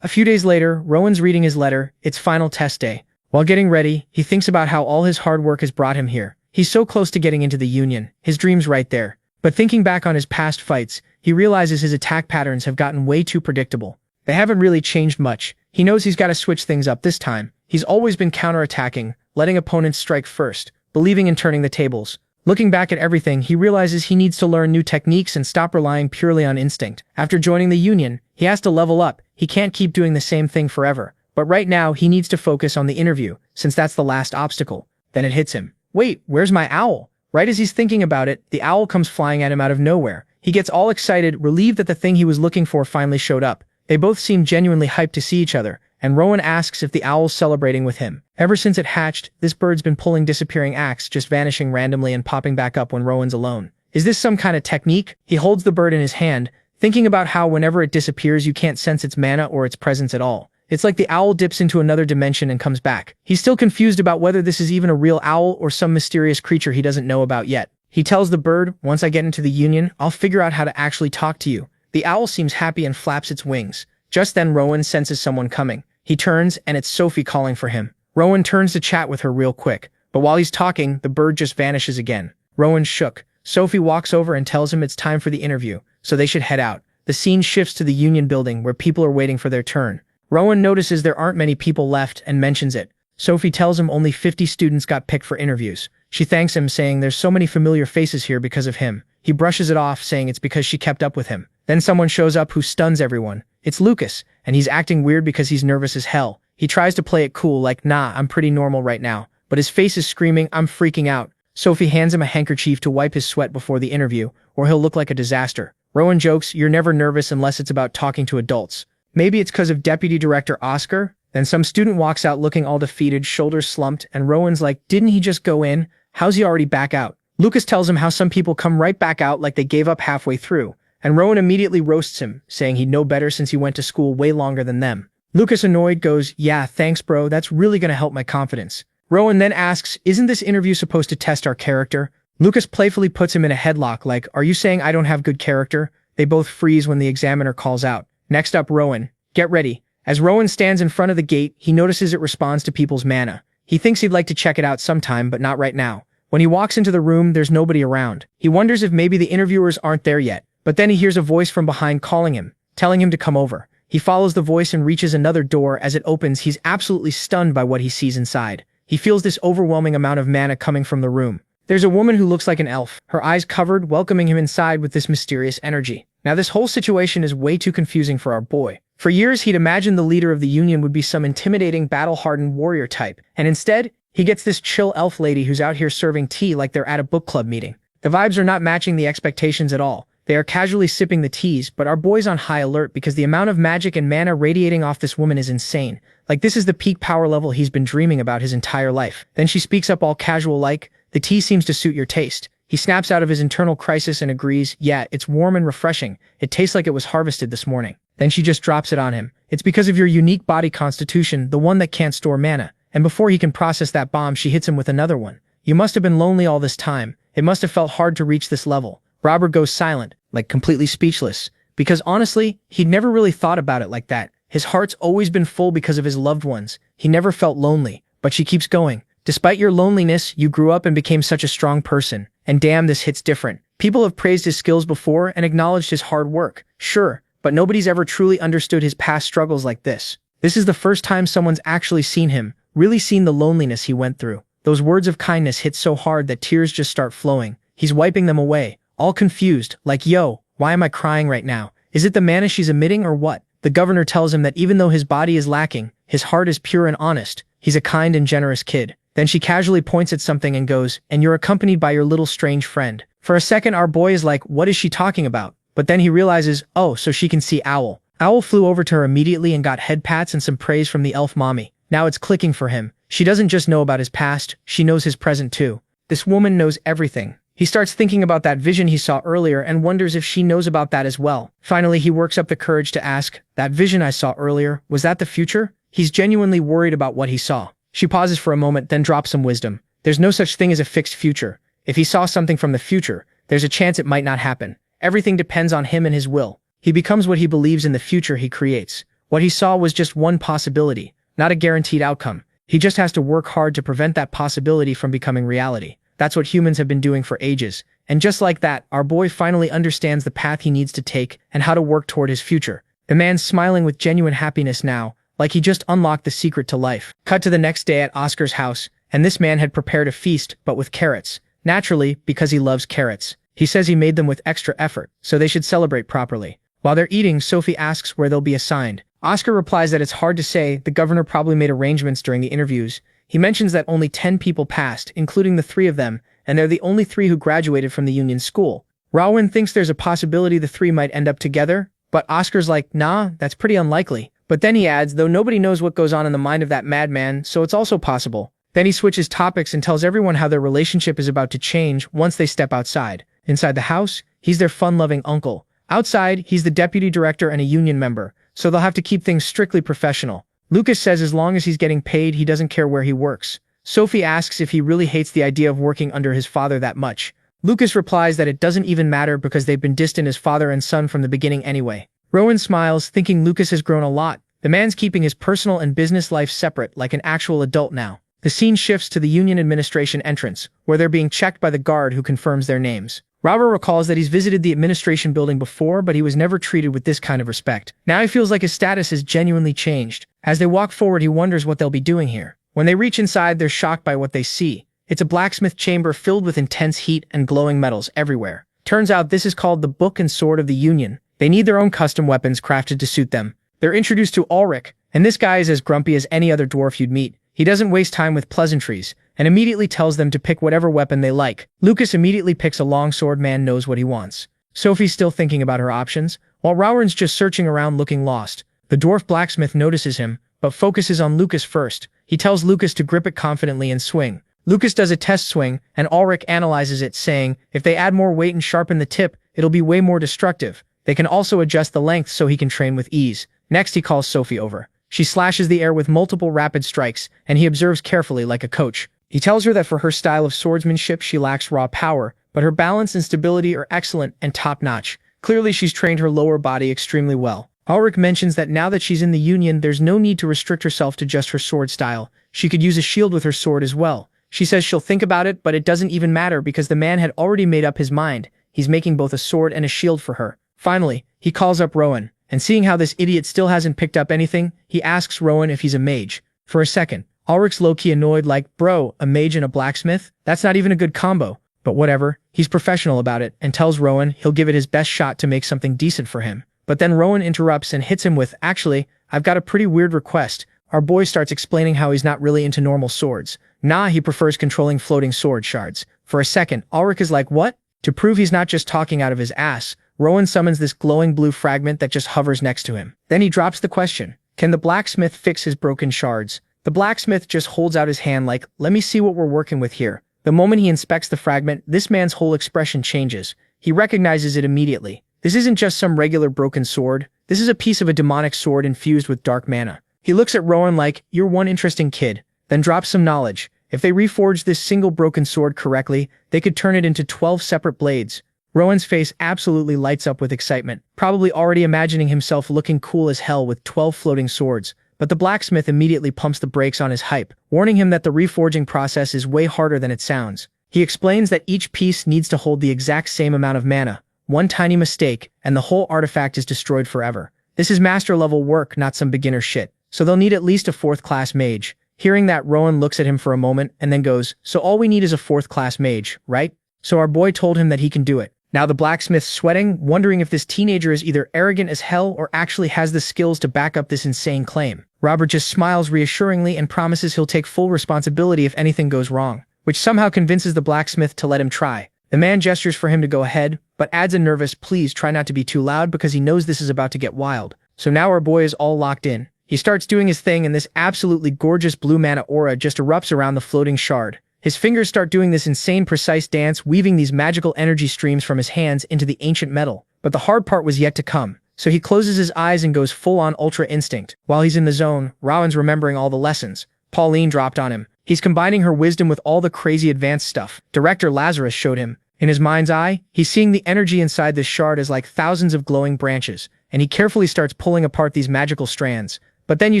A few days later, Rowan's reading his letter. It's final test day. While getting ready, he thinks about how all his hard work has brought him here. He's so close to getting into the Union, his dream's right there. But thinking back on his past fights, he realizes his attack patterns have gotten way too predictable. They haven't really changed much. He knows he's gotta switch things up this time. He's always been counterattacking, letting opponents strike first, believing in turning the tables. Looking back at everything, he realizes he needs to learn new techniques and stop relying purely on instinct. After joining the Union, he has to level up. He can't keep doing the same thing forever. But right now, he needs to focus on the interview, since that's the last obstacle. Then it hits him. Wait, where's my owl? Right as he's thinking about it, the owl comes flying at him out of nowhere. He gets all excited, relieved that the thing he was looking for finally showed up. They both seem genuinely hyped to see each other, and Rowan asks if the owl's celebrating with him. Ever since it hatched, this bird's been pulling disappearing acts, just vanishing randomly and popping back up when Rowan's alone. Is this some kind of technique? He holds the bird in his hand, thinking about how whenever it disappears you can't sense its mana or its presence at all. It's like the owl dips into another dimension and comes back. He's still confused about whether this is even a real owl or some mysterious creature he doesn't know about yet. He tells the bird, once I get into the Union, I'll figure out how to actually talk to you. The owl seems happy and flaps its wings. Just then Rowan senses someone coming. He turns and it's Sophie calling for him. Rowan turns to chat with her real quick, but while he's talking, the bird just vanishes again. Rowan's shook. Sophie walks over and tells him it's time for the interview, so they should head out. The scene shifts to the Union building where people are waiting for their turn. Rowan notices there aren't many people left and mentions it. Sophie tells him only 50 students got picked for interviews. She thanks him, saying there's so many familiar faces here because of him. He brushes it off, saying it's because she kept up with him. Then someone shows up who stuns everyone. It's Lucas, and he's acting weird because he's nervous as hell. He tries to play it cool like, nah, I'm pretty normal right now. But his face is screaming, I'm freaking out. Sophie hands him a handkerchief to wipe his sweat before the interview, or he'll look like a disaster. Rowan jokes, you're never nervous unless it's about talking to adults. Maybe it's because of Deputy Director Oscar? Then some student walks out looking all defeated, shoulders slumped, and Rowan's like, didn't he just go in? How's he already back out? Lucas tells him how some people come right back out like they gave up halfway through, and Rowan immediately roasts him, saying he'd know better since he went to school way longer than them. Lucas, annoyed, goes, yeah, thanks bro, that's really gonna help my confidence. Rowan then asks, isn't this interview supposed to test our character? Lucas playfully puts him in a headlock like, are you saying I don't have good character? They both freeze when the examiner calls out. Next up, Rowan. Get ready. As Rowan stands in front of the gate, he notices it responds to people's mana. He thinks he'd like to check it out sometime, but not right now. When he walks into the room, there's nobody around. He wonders if maybe the interviewers aren't there yet, but then he hears a voice from behind calling him, telling him to come over. He follows the voice and reaches another door. As it opens, he's absolutely stunned by what he sees inside. He feels this overwhelming amount of mana coming from the room. There's a woman who looks like an elf, her eyes covered, welcoming him inside with this mysterious energy. Now this whole situation is way too confusing for our boy. For years, he'd imagined the leader of the Union would be some intimidating, battle-hardened warrior type, and instead, he gets this chill elf lady who's out here serving tea like they're at a book club meeting. The vibes are not matching the expectations at all. They are casually sipping the teas, but our boy's on high alert because the amount of magic and mana radiating off this woman is insane. Like this is the peak power level he's been dreaming about his entire life. Then she speaks up all casual like, "The tea seems to suit your taste." He snaps out of his internal crisis and agrees, "Yeah, it's warm and refreshing. It tastes like it was harvested this morning." Then she just drops it on him. "It's because of your unique body constitution, the one that can't store mana." And before he can process that bomb, she hits him with another one. "You must have been lonely all this time. It must have felt hard to reach this level." Robert goes silent, like completely speechless, because honestly, he'd never really thought about it like that. His heart's always been full because of his loved ones. He never felt lonely, but she keeps going. "Despite your loneliness, you grew up and became such a strong person. And damn, this hits different. People have praised his skills before and acknowledged his hard work. Sure, but nobody's ever truly understood his past struggles like this. This is the first time someone's actually seen him, really seen the loneliness he went through." Those words of kindness hit so hard that tears just start flowing. He's wiping them away, all confused, like, "Yo, why am I crying right now? Is it the mana she's emitting or what?" The governor tells him that even though his body is lacking, his heart is pure and honest. He's a kind and generous kid. Then she casually points at something and goes, "And you're accompanied by your little strange friend." For a second, our boy is like, what is she talking about? But then he realizes, oh, so she can see Owl. Owl flew over to her immediately and got head pats and some praise from the elf mommy. Now it's clicking for him. She doesn't just know about his past, she knows his present too. This woman knows everything. He starts thinking about that vision he saw earlier and wonders if she knows about that as well. Finally, he works up the courage to ask, "That vision I saw earlier, was that the future?" He's genuinely worried about what he saw. She pauses for a moment, then drops some wisdom. There's no such thing as a fixed future. If he saw something from the future, there's a chance it might not happen. Everything depends on him and his will. He becomes what he believes in the future he creates. What he saw was just one possibility, not a guaranteed outcome. He just has to work hard to prevent that possibility from becoming reality. That's what humans have been doing for ages. And just like that, our boy finally understands the path he needs to take and how to work toward his future. The man's smiling with genuine happiness now, like he just unlocked the secret to life. Cut to the next day at Oscar's house, and this man had prepared a feast, but with carrots. Naturally, because he loves carrots. He says he made them with extra effort, so they should celebrate properly. While they're eating, Sophie asks where they'll be assigned. Oscar replies that it's hard to say, the governor probably made arrangements during the interviews. He mentions that only 10 people passed, including the 3 of them, and they're the only 3 who graduated from the Union School. Rowan thinks there's a possibility the 3 might end up together, but Oscar's like, nah, that's pretty unlikely. But then he adds, though nobody knows what goes on in the mind of that madman, so it's also possible. Then he switches topics and tells everyone how their relationship is about to change once they step outside. Inside the house, he's their fun-loving uncle. Outside, he's the deputy director and a union member, so they'll have to keep things strictly professional. Lucas says as long as he's getting paid, he doesn't care where he works. Sophie asks if he really hates the idea of working under his father that much. Lucas replies that it doesn't even matter because they've been distant as father and son from the beginning anyway. Rowan smiles, thinking Lucas has grown a lot. The man's keeping his personal and business life separate like an actual adult now. The scene shifts to the Union administration entrance, where they're being checked by the guard who confirms their names. Robert recalls that he's visited the administration building before, but he was never treated with this kind of respect. Now he feels like his status has genuinely changed. As they walk forward, he wonders what they'll be doing here. When they reach inside, they're shocked by what they see. It's a blacksmith chamber filled with intense heat and glowing metals everywhere. Turns out this is called the Book and Sword of the Union. They need their own custom weapons crafted to suit them. They're introduced to Ulrich, and this guy is as grumpy as any other dwarf you'd meet. He doesn't waste time with pleasantries, and immediately tells them to pick whatever weapon they like. Lucas immediately picks a longsword. Man knows what he wants. Sophie's still thinking about her options, while Rowan's just searching around looking lost. The dwarf blacksmith notices him, but focuses on Lucas first. He tells Lucas to grip it confidently and swing. Lucas does a test swing, and Ulrich analyzes it, saying, if they add more weight and sharpen the tip, it'll be way more destructive. They can also adjust the length so he can train with ease. Next, he calls Sophie over. She slashes the air with multiple rapid strikes, and he observes carefully like a coach. He tells her that for her style of swordsmanship, she lacks raw power, but her balance and stability are excellent and top-notch. Clearly, she's trained her lower body extremely well. Ulrich mentions that now that she's in the Union, there's no need to restrict herself to just her sword style. She could use a shield with her sword as well. She says she'll think about it, but it doesn't even matter because the man had already made up his mind. He's making both a sword and a shield for her. Finally, he calls up Rowan, and seeing how this idiot still hasn't picked up anything, he asks Rowan if he's a mage. For a second, Ulrich's low-key annoyed like, bro, a mage and a blacksmith? That's not even a good combo. But whatever, he's professional about it and tells Rowan he'll give it his best shot to make something decent for him. But then Rowan interrupts and hits him with, actually, I've got a pretty weird request. Our boy starts explaining how he's not really into normal swords. Nah, he prefers controlling floating sword shards. For a second, Ulrich is like, what? To prove he's not just talking out of his ass, Rowan summons this glowing blue fragment that just hovers next to him. Then he drops the question, can the blacksmith fix his broken shards? The blacksmith just holds out his hand like, let me see what we're working with here. The moment he inspects the fragment, this man's whole expression changes. He recognizes it immediately. This isn't just some regular broken sword. This is a piece of a demonic sword infused with dark mana. He looks at Rowan like, you're one interesting kid, then drops some knowledge. If they reforged this single broken sword correctly, they could turn it into 12 separate blades. Rowan's face absolutely lights up with excitement, probably already imagining himself looking cool as hell with 12 floating swords. But the blacksmith immediately pumps the brakes on his hype, warning him that the reforging process is way harder than it sounds. He explains that each piece needs to hold the exact same amount of mana. One tiny mistake, and the whole artifact is destroyed forever. This is master-level work, not some beginner shit. So they'll need at least a 4th-class mage. Hearing that, Rowan looks at him for a moment and then goes, so all we need is a 4th-class mage, right? So our boy told him that he can do it. Now the blacksmith's sweating, wondering if this teenager is either arrogant as hell or actually has the skills to back up this insane claim. Robert just smiles reassuringly and promises he'll take full responsibility if anything goes wrong, which somehow convinces the blacksmith to let him try. The man gestures for him to go ahead, but adds a nervous, please try not to be too loud because he knows this is about to get wild. So now our boy is all locked in. He starts doing his thing and this absolutely gorgeous blue mana aura just erupts around the floating shard. His fingers start doing this insane precise dance, weaving these magical energy streams from his hands into the ancient metal. But the hard part was yet to come. So he closes his eyes and goes full-on Ultra Instinct. While he's in the zone, Rowan's remembering all the lessons Pauline dropped on him. He's combining her wisdom with all the crazy advanced stuff Director Lazarus showed him. In his mind's eye, he's seeing the energy inside this shard as like thousands of glowing branches, and he carefully starts pulling apart these magical strands. But then you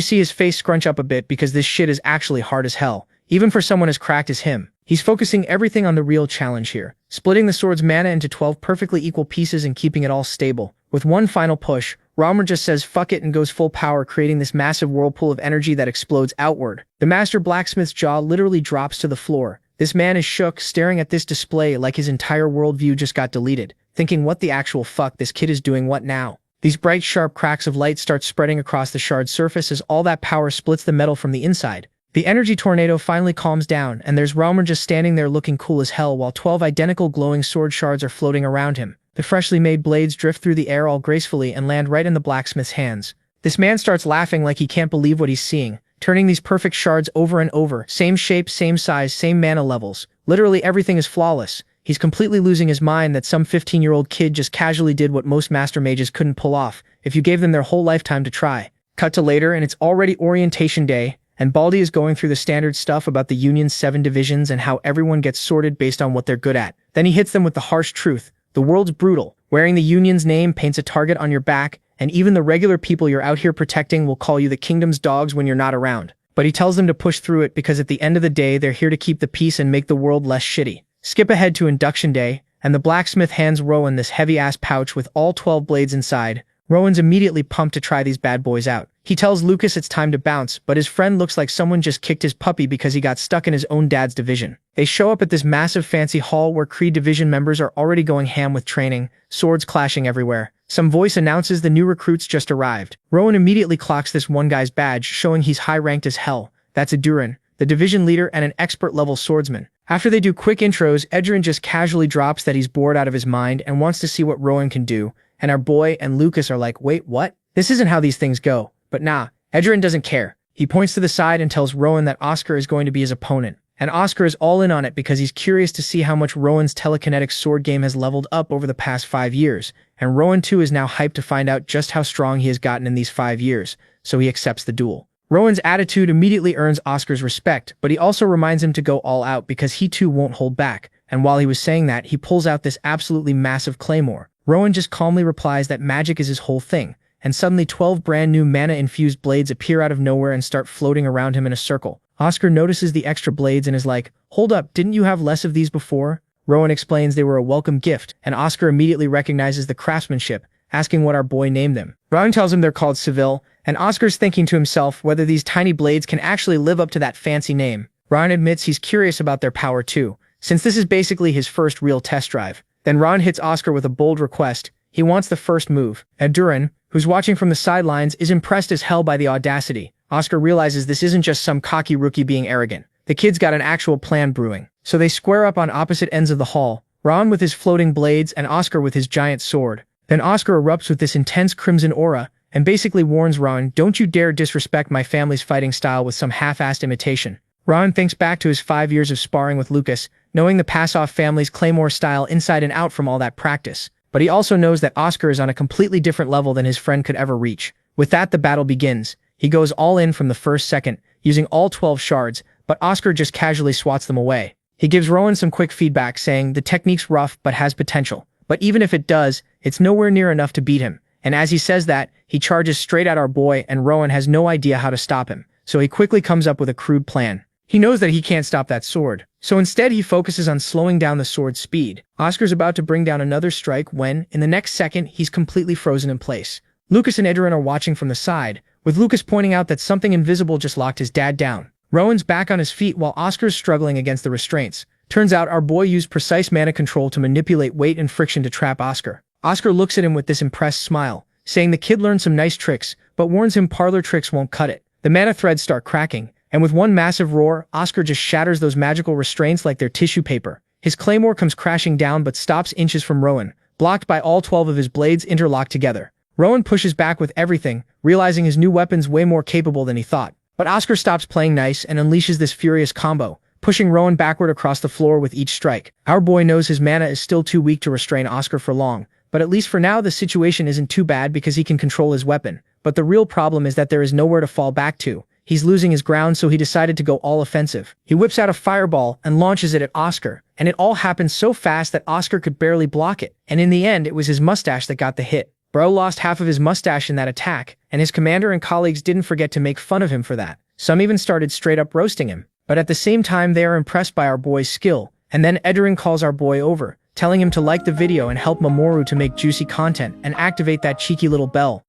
see his face scrunch up a bit because this shit is actually hard as hell. Even for someone as cracked as him. He's focusing everything on the real challenge here, splitting the sword's mana into 12 perfectly equal pieces and keeping it all stable. With one final push, Romer just says fuck it and goes full power, creating this massive whirlpool of energy that explodes outward. The master blacksmith's jaw literally drops to the floor. This man is shook, staring at this display like his entire worldview just got deleted, thinking what the actual fuck, this kid is doing what now? These bright sharp cracks of light start spreading across the shard's surface as all that power splits the metal from the inside. The energy tornado finally calms down, and there's Romer just standing there looking cool as hell while 12 identical glowing sword shards are floating around him. The freshly made blades drift through the air all gracefully and land right in the blacksmith's hands. This man starts laughing like he can't believe what he's seeing, turning these perfect shards over and over, same shape, same size, same mana levels. Literally everything is flawless. He's completely losing his mind that some 15-year-old kid just casually did what most master mages couldn't pull off if you gave them their whole lifetime to try. Cut to later, and it's already orientation day, and Baldy is going through the standard stuff about the Union's 7 divisions and how everyone gets sorted based on what they're good at. Then he hits them with the harsh truth. The world's brutal. Wearing the Union's name paints a target on your back, and even the regular people you're out here protecting will call you the kingdom's dogs when you're not around. But he tells them to push through it because at the end of the day, they're here to keep the peace and make the world less shitty. Skip ahead to induction day, and the blacksmith hands Rowan this heavy-ass pouch with all 12 blades inside. Rowan's immediately pumped to try these bad boys out. He tells Lucas it's time to bounce, but his friend looks like someone just kicked his puppy because he got stuck in his own dad's division. They show up at this massive fancy hall where Creed division members are already going ham with training, swords clashing everywhere. Some voice announces the new recruits just arrived. Rowan immediately clocks this one guy's badge, showing he's high-ranked as hell. That's Adurin, the division leader and an expert-level swordsman. After they do quick intros, Edrin just casually drops that he's bored out of his mind and wants to see what Rowan can do, and our boy and Lucas are like, wait, what? This isn't how these things go. But nah, Edrin doesn't care. He points to the side and tells Rowan that Oscar is going to be his opponent. And Oscar is all in on it because he's curious to see how much Rowan's telekinetic sword game has leveled up over the past 5 years. And Rowan too is now hyped to find out just how strong he has gotten in these 5 years, so he accepts the duel. Rowan's attitude immediately earns Oscar's respect, but he also reminds him to go all out because he too won't hold back. And while he was saying that, he pulls out this absolutely massive claymore. Rowan just calmly replies that magic is his whole thing, and suddenly 12 brand new mana-infused blades appear out of nowhere and start floating around him in a circle. Oscar notices the extra blades and is like, "Hold up, didn't you have less of these before?" Rowan explains they were a welcome gift, and Oscar immediately recognizes the craftsmanship, asking what our boy named them. Rowan tells him they're called Seville, and Oscar's thinking to himself whether these tiny blades can actually live up to that fancy name. Rowan admits he's curious about their power too, since this is basically his first real test drive. Then Ron hits Oscar with a bold request. He wants the first move. Duran, who's watching from the sidelines, is impressed as hell by the audacity. Oscar realizes this isn't just some cocky rookie being arrogant. The kid's got an actual plan brewing. So they square up on opposite ends of the hall, Ron with his floating blades and Oscar with his giant sword. Then Oscar erupts with this intense crimson aura, and basically warns Ron, "Don't you dare disrespect my family's fighting style with some half-assed imitation." Ron thinks back to his 5 years of sparring with Lucas, knowing the Pass-Off family's Claymore style inside and out from all that practice. But he also knows that Oscar is on a completely different level than his friend could ever reach. With that, the battle begins. He goes all in from the first second, using all 12 shards, but Oscar just casually swats them away. He gives Rowan some quick feedback saying the technique's rough but has potential. But even if it does, it's nowhere near enough to beat him. And as he says that, he charges straight at our boy and Rowan has no idea how to stop him. So he quickly comes up with a crude plan. He knows that he can't stop that sword. So instead he focuses on slowing down the sword's speed. Oscar's about to bring down another strike when, in the next second, he's completely frozen in place. Lucas and Edrin are watching from the side, with Lucas pointing out that something invisible just locked his dad down. Rowan's back on his feet while Oscar's struggling against the restraints. Turns out our boy used precise mana control to manipulate weight and friction to trap Oscar. Oscar looks at him with this impressed smile, saying the kid learned some nice tricks, but warns him parlor tricks won't cut it. The mana threads start cracking, and with one massive roar, Oscar just shatters those magical restraints like they're tissue paper. His claymore comes crashing down but stops inches from Rowan, blocked by all 12 of his blades interlocked together. Rowan pushes back with everything, realizing his new weapon's way more capable than he thought. But Oscar stops playing nice and unleashes this furious combo, pushing Rowan backward across the floor with each strike. Our boy knows his mana is still too weak to restrain Oscar for long, but at least for now the situation isn't too bad because he can control his weapon. But the real problem is that there is nowhere to fall back to. He's losing his ground, so he decided to go all offensive. He whips out a fireball and launches it at Oscar, and it all happened so fast that Oscar could barely block it. And in the end, it was his mustache that got the hit. Bro lost half of his mustache in that attack, and his commander and colleagues didn't forget to make fun of him for that. Some even started straight up roasting him. But at the same time, they are impressed by our boy's skill. And then Edrin calls our boy over, telling him to like the video and help Mamoru to make juicy content and activate that cheeky little bell.